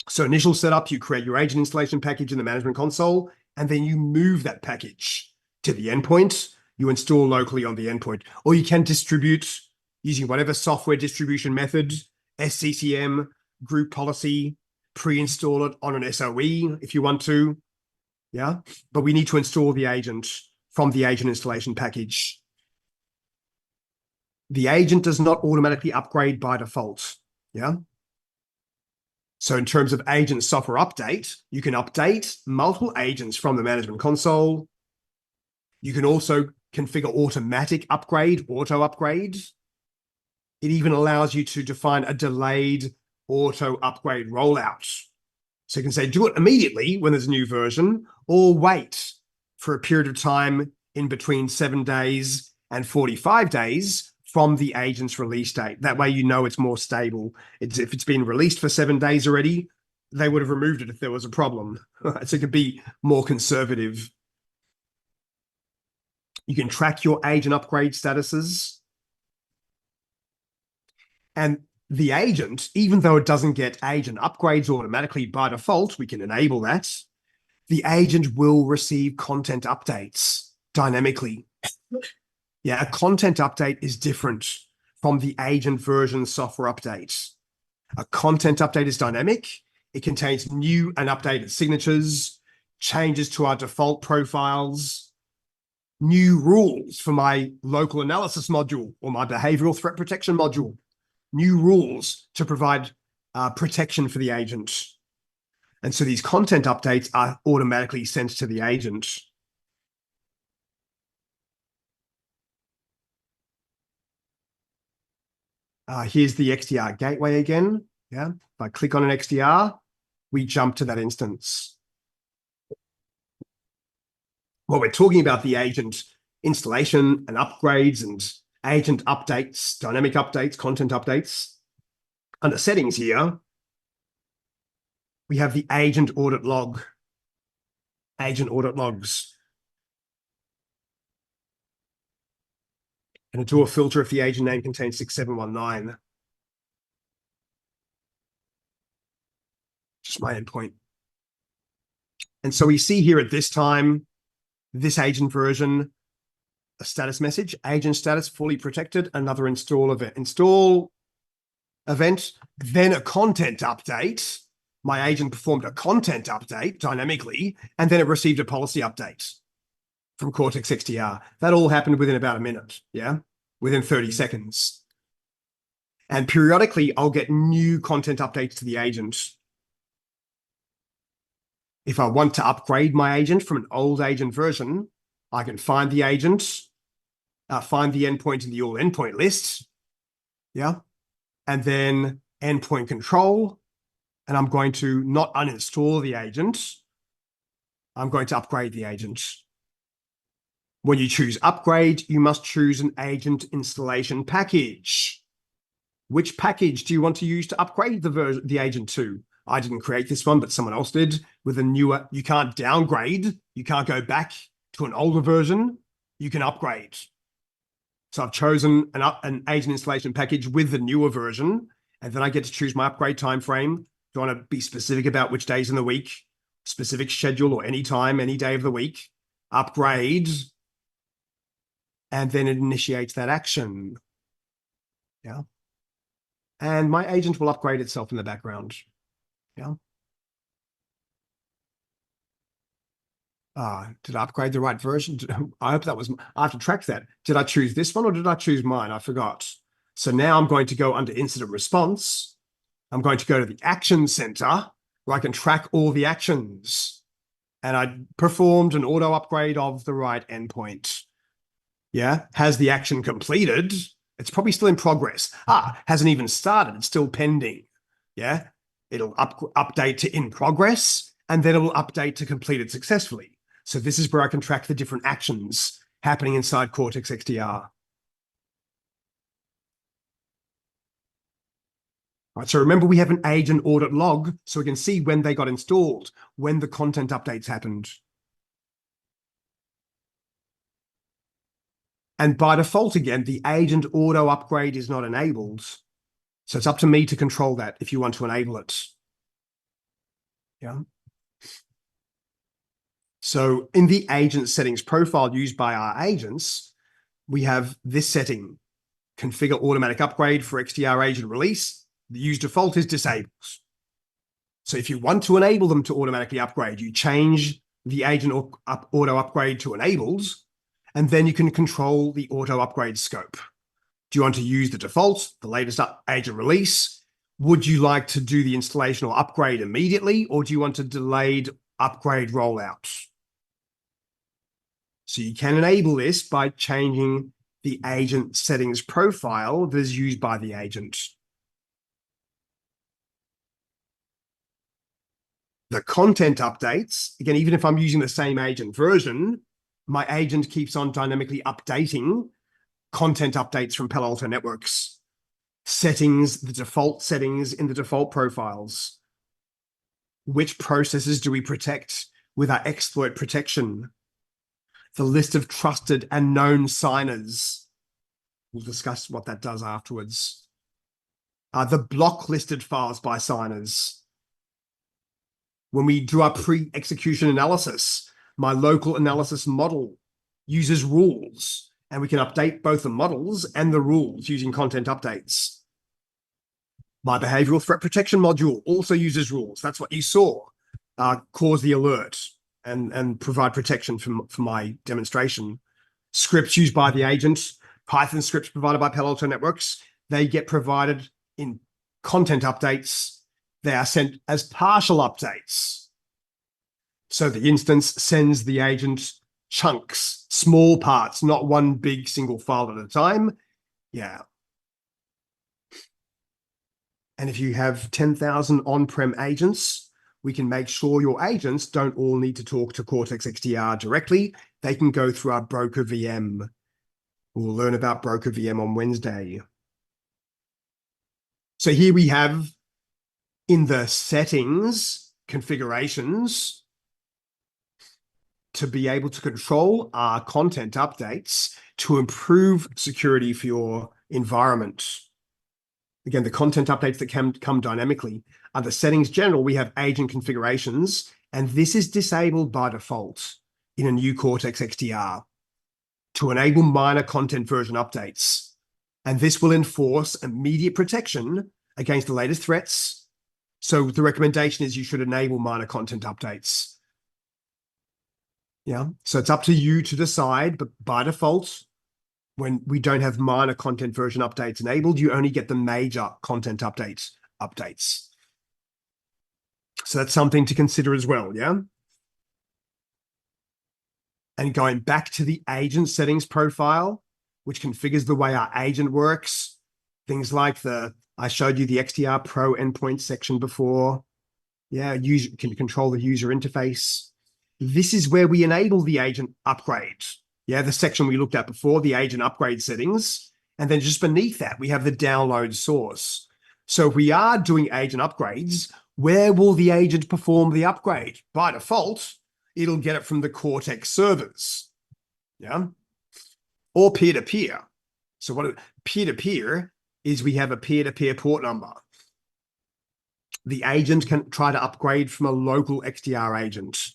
So initial setup, you create your agent installation package in the management console, and then you move that package to the endpoint. You install locally on the endpoint, or you can distribute using whatever software distribution method, SCCM, group policy, pre-install it on an SOE if you want to. Yeah, but we need to install the agent from the agent installation package. The agent does not automatically upgrade by default. Yeah. So in terms of agent software update, you can update multiple agents from the management console. You can also configure automatic upgrade, auto upgrade. It even allows you to define a delayed auto upgrade rollout. So you can say, do it immediately when there's a new version, or wait for a period of time in between 7 days and 45 days from the agent's release date. That way, you know it's more stable. If it's been released for 7 days already, they would have removed it if there was a problem. So it could be more conservative. You can track your agent upgrade statuses. And the agent, even though it doesn't get agent upgrades automatically by default, we can enable that. The agent will receive content updates dynamically. Yeah, a content update is different from the agent version software update. A content update is dynamic. It contains new and updated signatures, changes to our default profiles, new rules for my local analysis module or my behavioral threat protection module, new rules to provide protection for the agent. And so these content updates are automatically sent to the agent. Here's the XDR gateway again. Yeah, if I click on an XDR, we jump to that instance. Well, we're talking about the agent installation and upgrades and agent updates, dynamic updates, content updates. Under settings here, we have the agent audit log, agent audit logs. And do a filter if the agent name contains 6719. Just my endpoint. And so we see here at this time, this agent version, a status message, agent status fully protected, another install event, then a content update. My agent performed a content update dynamically, and then it received a policy update from Cortex XDR. That all happened within about a minute, yeah? Within 30 seconds. And periodically, I'll get new content updates to the agent. If I want to upgrade my agent from an old agent version, I can find the agent, find the endpoint in the all endpoint list, yeah? And then endpoint control, and I'm going to not uninstall the agent. I'm going to upgrade the agent. When you choose upgrade, you must choose an agent installation package. Which package do you want to use to upgrade the agent to? I didn't create this one, but someone else did. With a newer, you can't downgrade. You can't go back to an older version. You can upgrade. So I've chosen an agent installation package with the newer version, and then I get to choose my upgrade time frame. Do I want to be specific about which days in the week, specific schedule, or any time, any day of the week? Upgrade, and then it initiates that action. Yeah. And my agent will upgrade itself in the background. Yeah. Did I upgrade the right version? I hope that was, I have to track that. Did I choose this one or did I choose mine? I forgot. So now I'm going to go under incident response. I'm going to go to the action center where I can track all the actions. And I performed an auto upgrade of the right endpoint. Yeah. Has the action completed? It's probably still in progress. Hasn't even started. It's still pending. Yeah. It'll update to in progress, and then it will update to completed successfully. So this is where I can track the different actions happening inside Cortex XDR. All right, so remember we have an agent audit log, so we can see when they got installed, when the content updates happened. And by default, again, the agent auto upgrade is not enabled. So it's up to me to control that if you want to enable it. Yeah. So in the agent settings profile used by our agents, we have this setting, configure automatic upgrade for XDR agent release. The use default is disabled. So if you want to enable them to automatically upgrade, you change the agent auto upgrade to enabled, and then you can control the auto upgrade scope. Do you want to use the default, the latest agent release? Would you like to do the installation or upgrade immediately, or do you want a delayed upgrade rollout? So you can enable this by changing the agent settings profile that is used by the agent. The content updates, again, even if I'm using the same agent version, my agent keeps on dynamically updating content updates from Palo Alto Networks, settings, the default settings in the default profiles. Which processes do we protect with our exploit protection? The list of trusted and known signers. We'll discuss what that does afterwards. The block listed files by signers. When we do our pre-execution analysis, my local analysis model uses rules, and we can update both the models and the rules using content updates. My behavioral threat protection module also uses rules. That's what you saw. Cause the alert and provide protection for my demonstration. Scripts used by the agent, Python scripts provided by Palo Alto Networks, they get provided in content updates. They are sent as partial updates. So the instance sends the agent chunks, small parts, not one big single file at a time. Yeah. And if you have 10,000 on-prem agents, we can make sure your agents don't all need to talk to Cortex XDR directly. They can go through our broker VM. We'll learn about broker VM on Wednesday. So here we have in the settings configurations to be able to control our content updates to improve security for your environment. Again, the content updates that can come dynamically. Under settings general, we have agent configurations, and this is disabled by default in a new Cortex XDR to enable minor content version updates. And this will enforce immediate protection against the latest threats. So the recommendation is you should enable minor content updates. Yeah, so it's up to you to decide, but by default, when we don't have minor content version updates enabled, you only get the major content updates. So that's something to consider as well, yeah? And going back to the agent settings profile, which configures the way our agent works, things like I showed you the XDR Pro endpoint section before. Yeah, user can control the user interface. This is where we enable the agent upgrade. Yeah, the section we looked at before, the agent upgrade settings. And then just beneath that, we have the download source. So if we are doing agent upgrades, where will the agent perform the upgrade? By default, it'll get it from the Cortex servers. Yeah, or peer-to-peer. So what peer-to-peer is, we have a peer-to-peer port number. The agent can try to upgrade from a local XDR agent.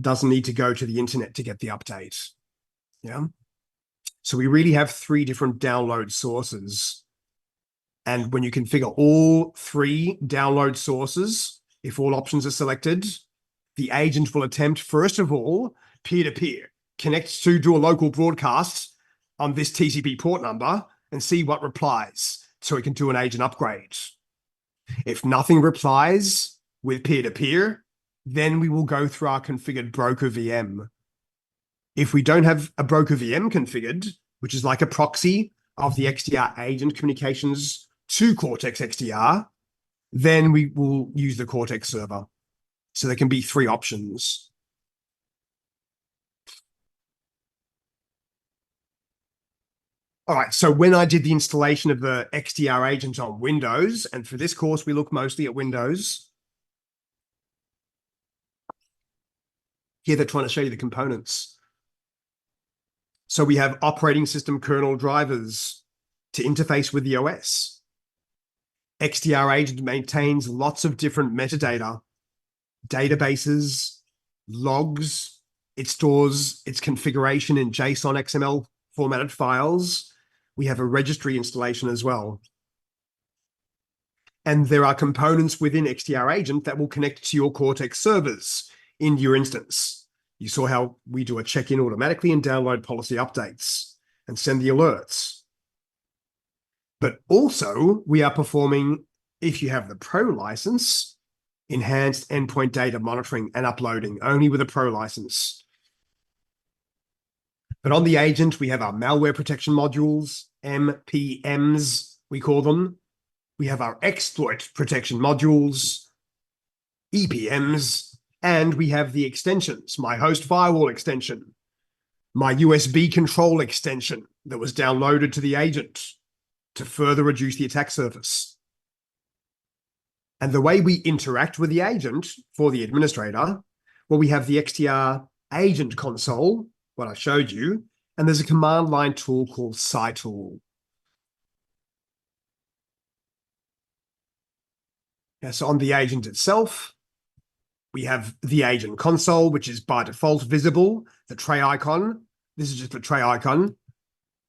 Doesn't need to go to the internet to get the update. Yeah. So we really have 3 different download sources. And when you configure all 3 download sources, if all options are selected, the agent will attempt, first of all, peer-to-peer, connect to do a local broadcast on this TCP port number and see what replies so it can do an agent upgrade. If nothing replies with peer-to-peer, then we will go through our configured broker VM. If we don't have a broker VM configured, which is like a proxy of the XDR agent communications to Cortex XDR, then we will use the Cortex server. So there can be 3 options. All right, so when I did the installation of the XDR agent on Windows, and for this course, we look mostly at Windows. Here they're trying to show you the components. So we have operating system kernel drivers to interface with the OS. XDR agent maintains lots of different metadata, databases, logs. It stores its configuration in JSON XML formatted files. We have a registry installation as well. And there are components within XDR agent that will connect to your Cortex servers in your instance. You saw how we do a check-in automatically and download policy updates and send the alerts. But also we are performing, if you have the Pro license, enhanced endpoint data monitoring and uploading only with a Pro license. But on the agent, we have our malware protection modules, MPMs, we call them. We have our exploit protection modules, EPMs, and we have the extensions, my host firewall extension, my USB control extension that was downloaded to the agent to further reduce the attack surface. And the way we interact with the agent for the administrator, well, we have the XDR agent console, what I showed you, and there's a command line tool called CyTool. Yeah, so on the agent itself, we have the agent console, which is by default visible, the tray icon. This is just a tray icon.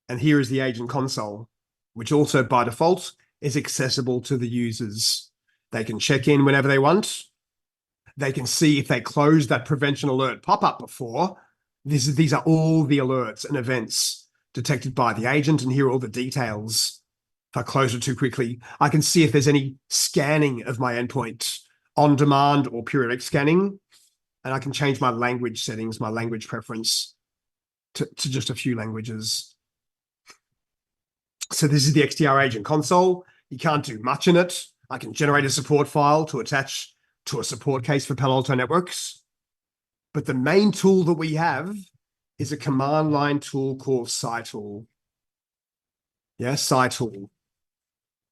And here is the agent console, which also by default is accessible to the users. They can check in whenever they want. They can see if they closed that prevention alert pop-up before. These are all the alerts and events detected by the agent, and here are all the details. If I close it too quickly, I can see if there's any scanning of my endpoint, on demand or periodic scanning, and I can change my language settings, my language preference to just a few languages. So this is the XDR agent console. You can't do much in it. I can generate a support file to attach to a support case for Palo Alto Networks. But the main tool that we have is a command line tool called CyTool. Yeah, CyTool.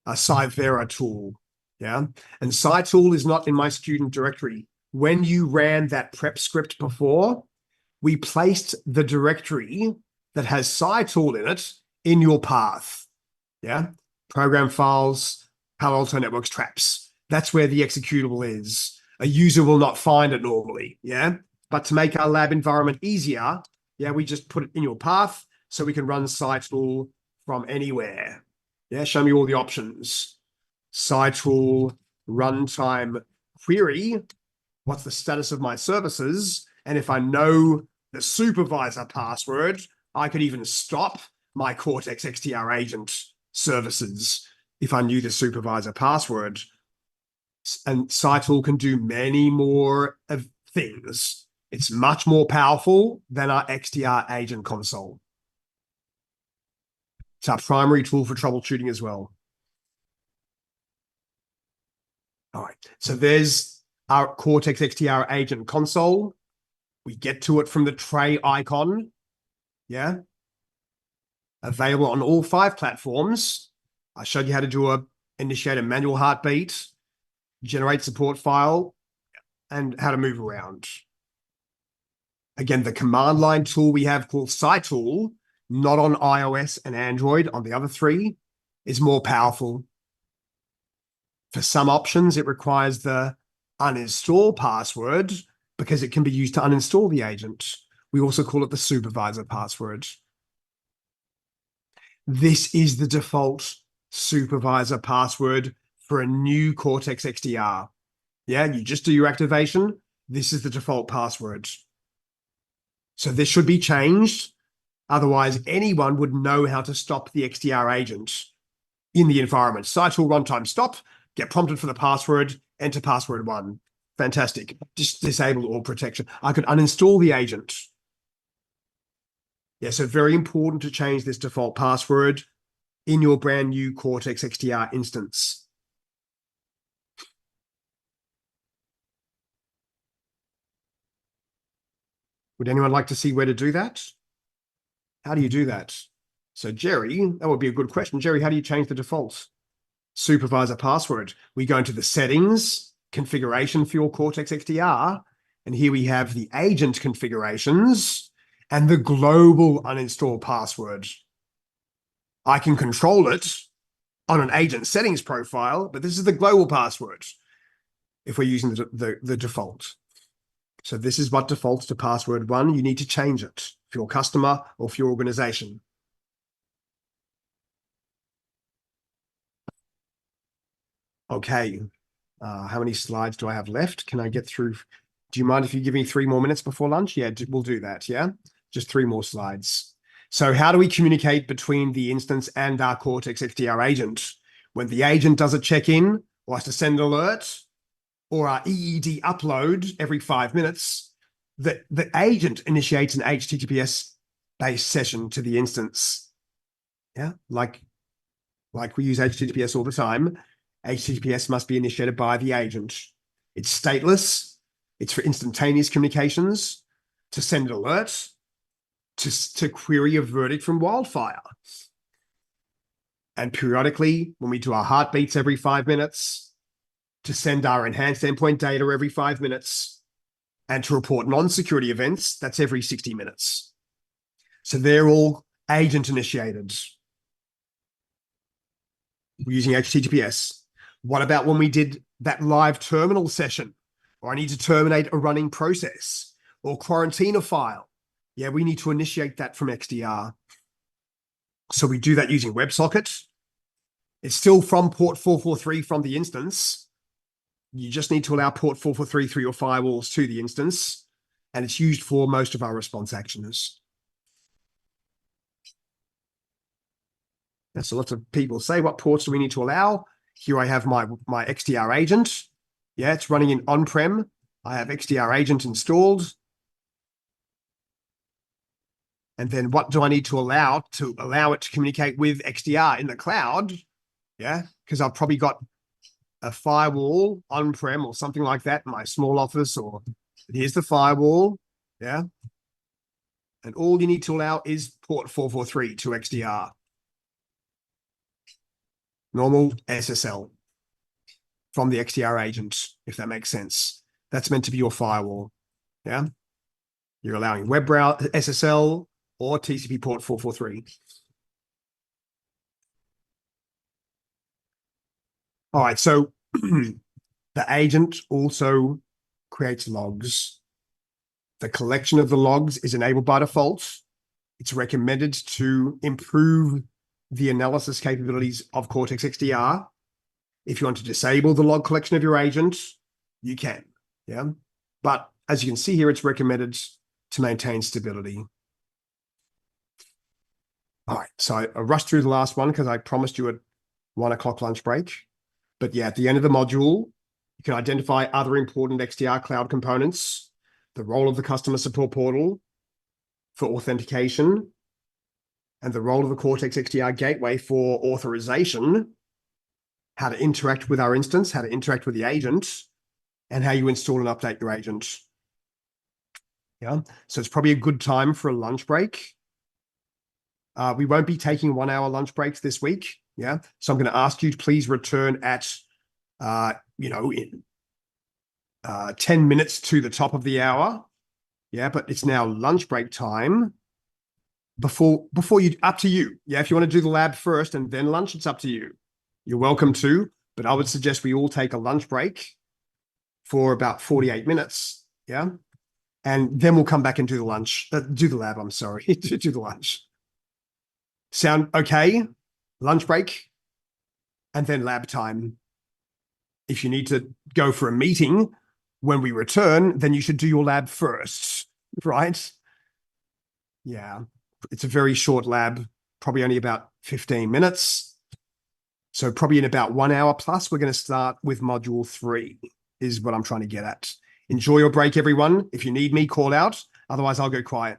A Cyvera tool. Yeah. And CyTool is not in my student directory. When you ran that prep script before, we placed the directory that has CyTool in it in your path. Yeah. Program files, Palo Alto Networks traps. That's where the executable is. A user will not find it normally. Yeah. But to make our lab environment easier, yeah, we just put it in your path so we can run CyTool from anywhere. Yeah. Show me all the options. CyTool runtime query. What's the status of my services? And if I know the supervisor password, I could even stop my Cortex XDR agent services if I knew the supervisor password. And CyTool can do many more things. It's much more powerful than our XDR agent console. It's our primary tool for troubleshooting as well. All right, so there's our Cortex XDR agent console. We get to it from the tray icon. Yeah. Available on all 5 platforms. I showed you how to initiate a manual heartbeat, generate support file, and how to move around. Again, the command line tool we have called CyTool, not on iOS and Android, on the other 3, is more powerful. For some options, it requires the uninstall password because it can be used to uninstall the agent. We also call it the supervisor password. This is the default supervisor password for a new Cortex XDR. Yeah, you just do your activation. This is the default password. So this should be changed. Otherwise, anyone would know how to stop the XDR agent in the environment. CyTool runtime stop, get prompted for the password, enter password 1. Fantastic. Just disable all protection. I could uninstall the agent. Yeah, so very important to change this default password in your brand new Cortex XDR instance. Would anyone like to see where to do that? How do you do that? So Jerry, that would be a good question. Jerry, how do you change the default supervisor password? We go into the settings, configuration for your Cortex XDR, and here we have the agent configurations and the global uninstall password. I can control it on an agent settings profile, but this is the global password if we're using the default. So this is what defaults to password 1. You need to change it for your customer or for your organization. Okay. How many slides do I have left? Can I get through? Do you mind if you give me 3 more minutes before lunch? Yeah, we'll do that. Yeah. Just 3 more slides. So how do we communicate between the instance and our Cortex XDR agent? When the agent does a check-in or has to send an alert or our EED upload every 5 minutes, the agent initiates an HTTPS-based session to the instance. Yeah, like we use HTTPS all the time. HTTPS must be initiated by the agent. It's stateless. It's for instantaneous communications, to send an alert, to query a verdict from Wildfire. And periodically, when we do our heartbeats every 5 minutes, to send our enhanced endpoint data every 5 minutes, and to report non-security events, that's every 60 minutes. So they're all agent initiated. We're using HTTPS. What about when we did that live terminal session, or I need to terminate a running process, or quarantine a file? Yeah, we need to initiate that from XDR. So we do that using WebSocket. It's still from port 443 from the instance. You just need to allow port 443 through your firewalls to the instance, and it's used for most of our response actions. So lots of people say, what ports do we need to allow? Here I have my XDR agent. Yeah, it's running in on-prem. I have XDR agent installed. And then what do I need to allow it to communicate with XDR in the cloud? Yeah, because I've probably got a firewall on-prem or something like that in my small office, or here's the firewall, yeah? And all you need to allow is port 443 to XDR. Normal SSL from the XDR agent, if that makes sense. That's meant to be your firewall, yeah? You're allowing web browser, SSL, or TCP port 443. All right, so the agent also creates logs. The collection of the logs is enabled by default. It's recommended to improve the analysis capabilities of Cortex XDR. If you want to disable the log collection of your agent, you can, yeah? But as you can see here, it's recommended to maintain stability. All right, so I rushed through the last one because I promised you a 1 o'clock lunch break. But yeah, at the end of the module, you can identify other important XDR cloud components, the role of the customer support portal for authentication, and the role of the Cortex XDR gateway for authorization, how to interact with our instance, how to interact with the agent, and how you install and update your agent. Yeah, so it's probably a good time for a lunch break. We won't be taking 1 hour lunch breaks this week. Yeah, so I'm going to ask you to please return at, 10 minutes to the top of the hour. Yeah, but it's now lunch break time. Before you, up to you. Yeah, if you want to do the lab first and then lunch, it's up to you. You're welcome to, but I would suggest we all take a lunch break for about 48 minutes. Yeah, and then we'll come back and do the lunch, do the lab. I'm sorry, do the lunch. Sound okay? Lunch break, and then lab time. If you need to go for a meeting when we return, then you should do your lab first, right? Yeah, it's a very short lab, probably only about 15 minutes. So probably in about 1 hour plus, we're going to start with module 3, is what I'm trying to get at. Enjoy your break, everyone. If you need me, call out. Otherwise, I'll go quiet.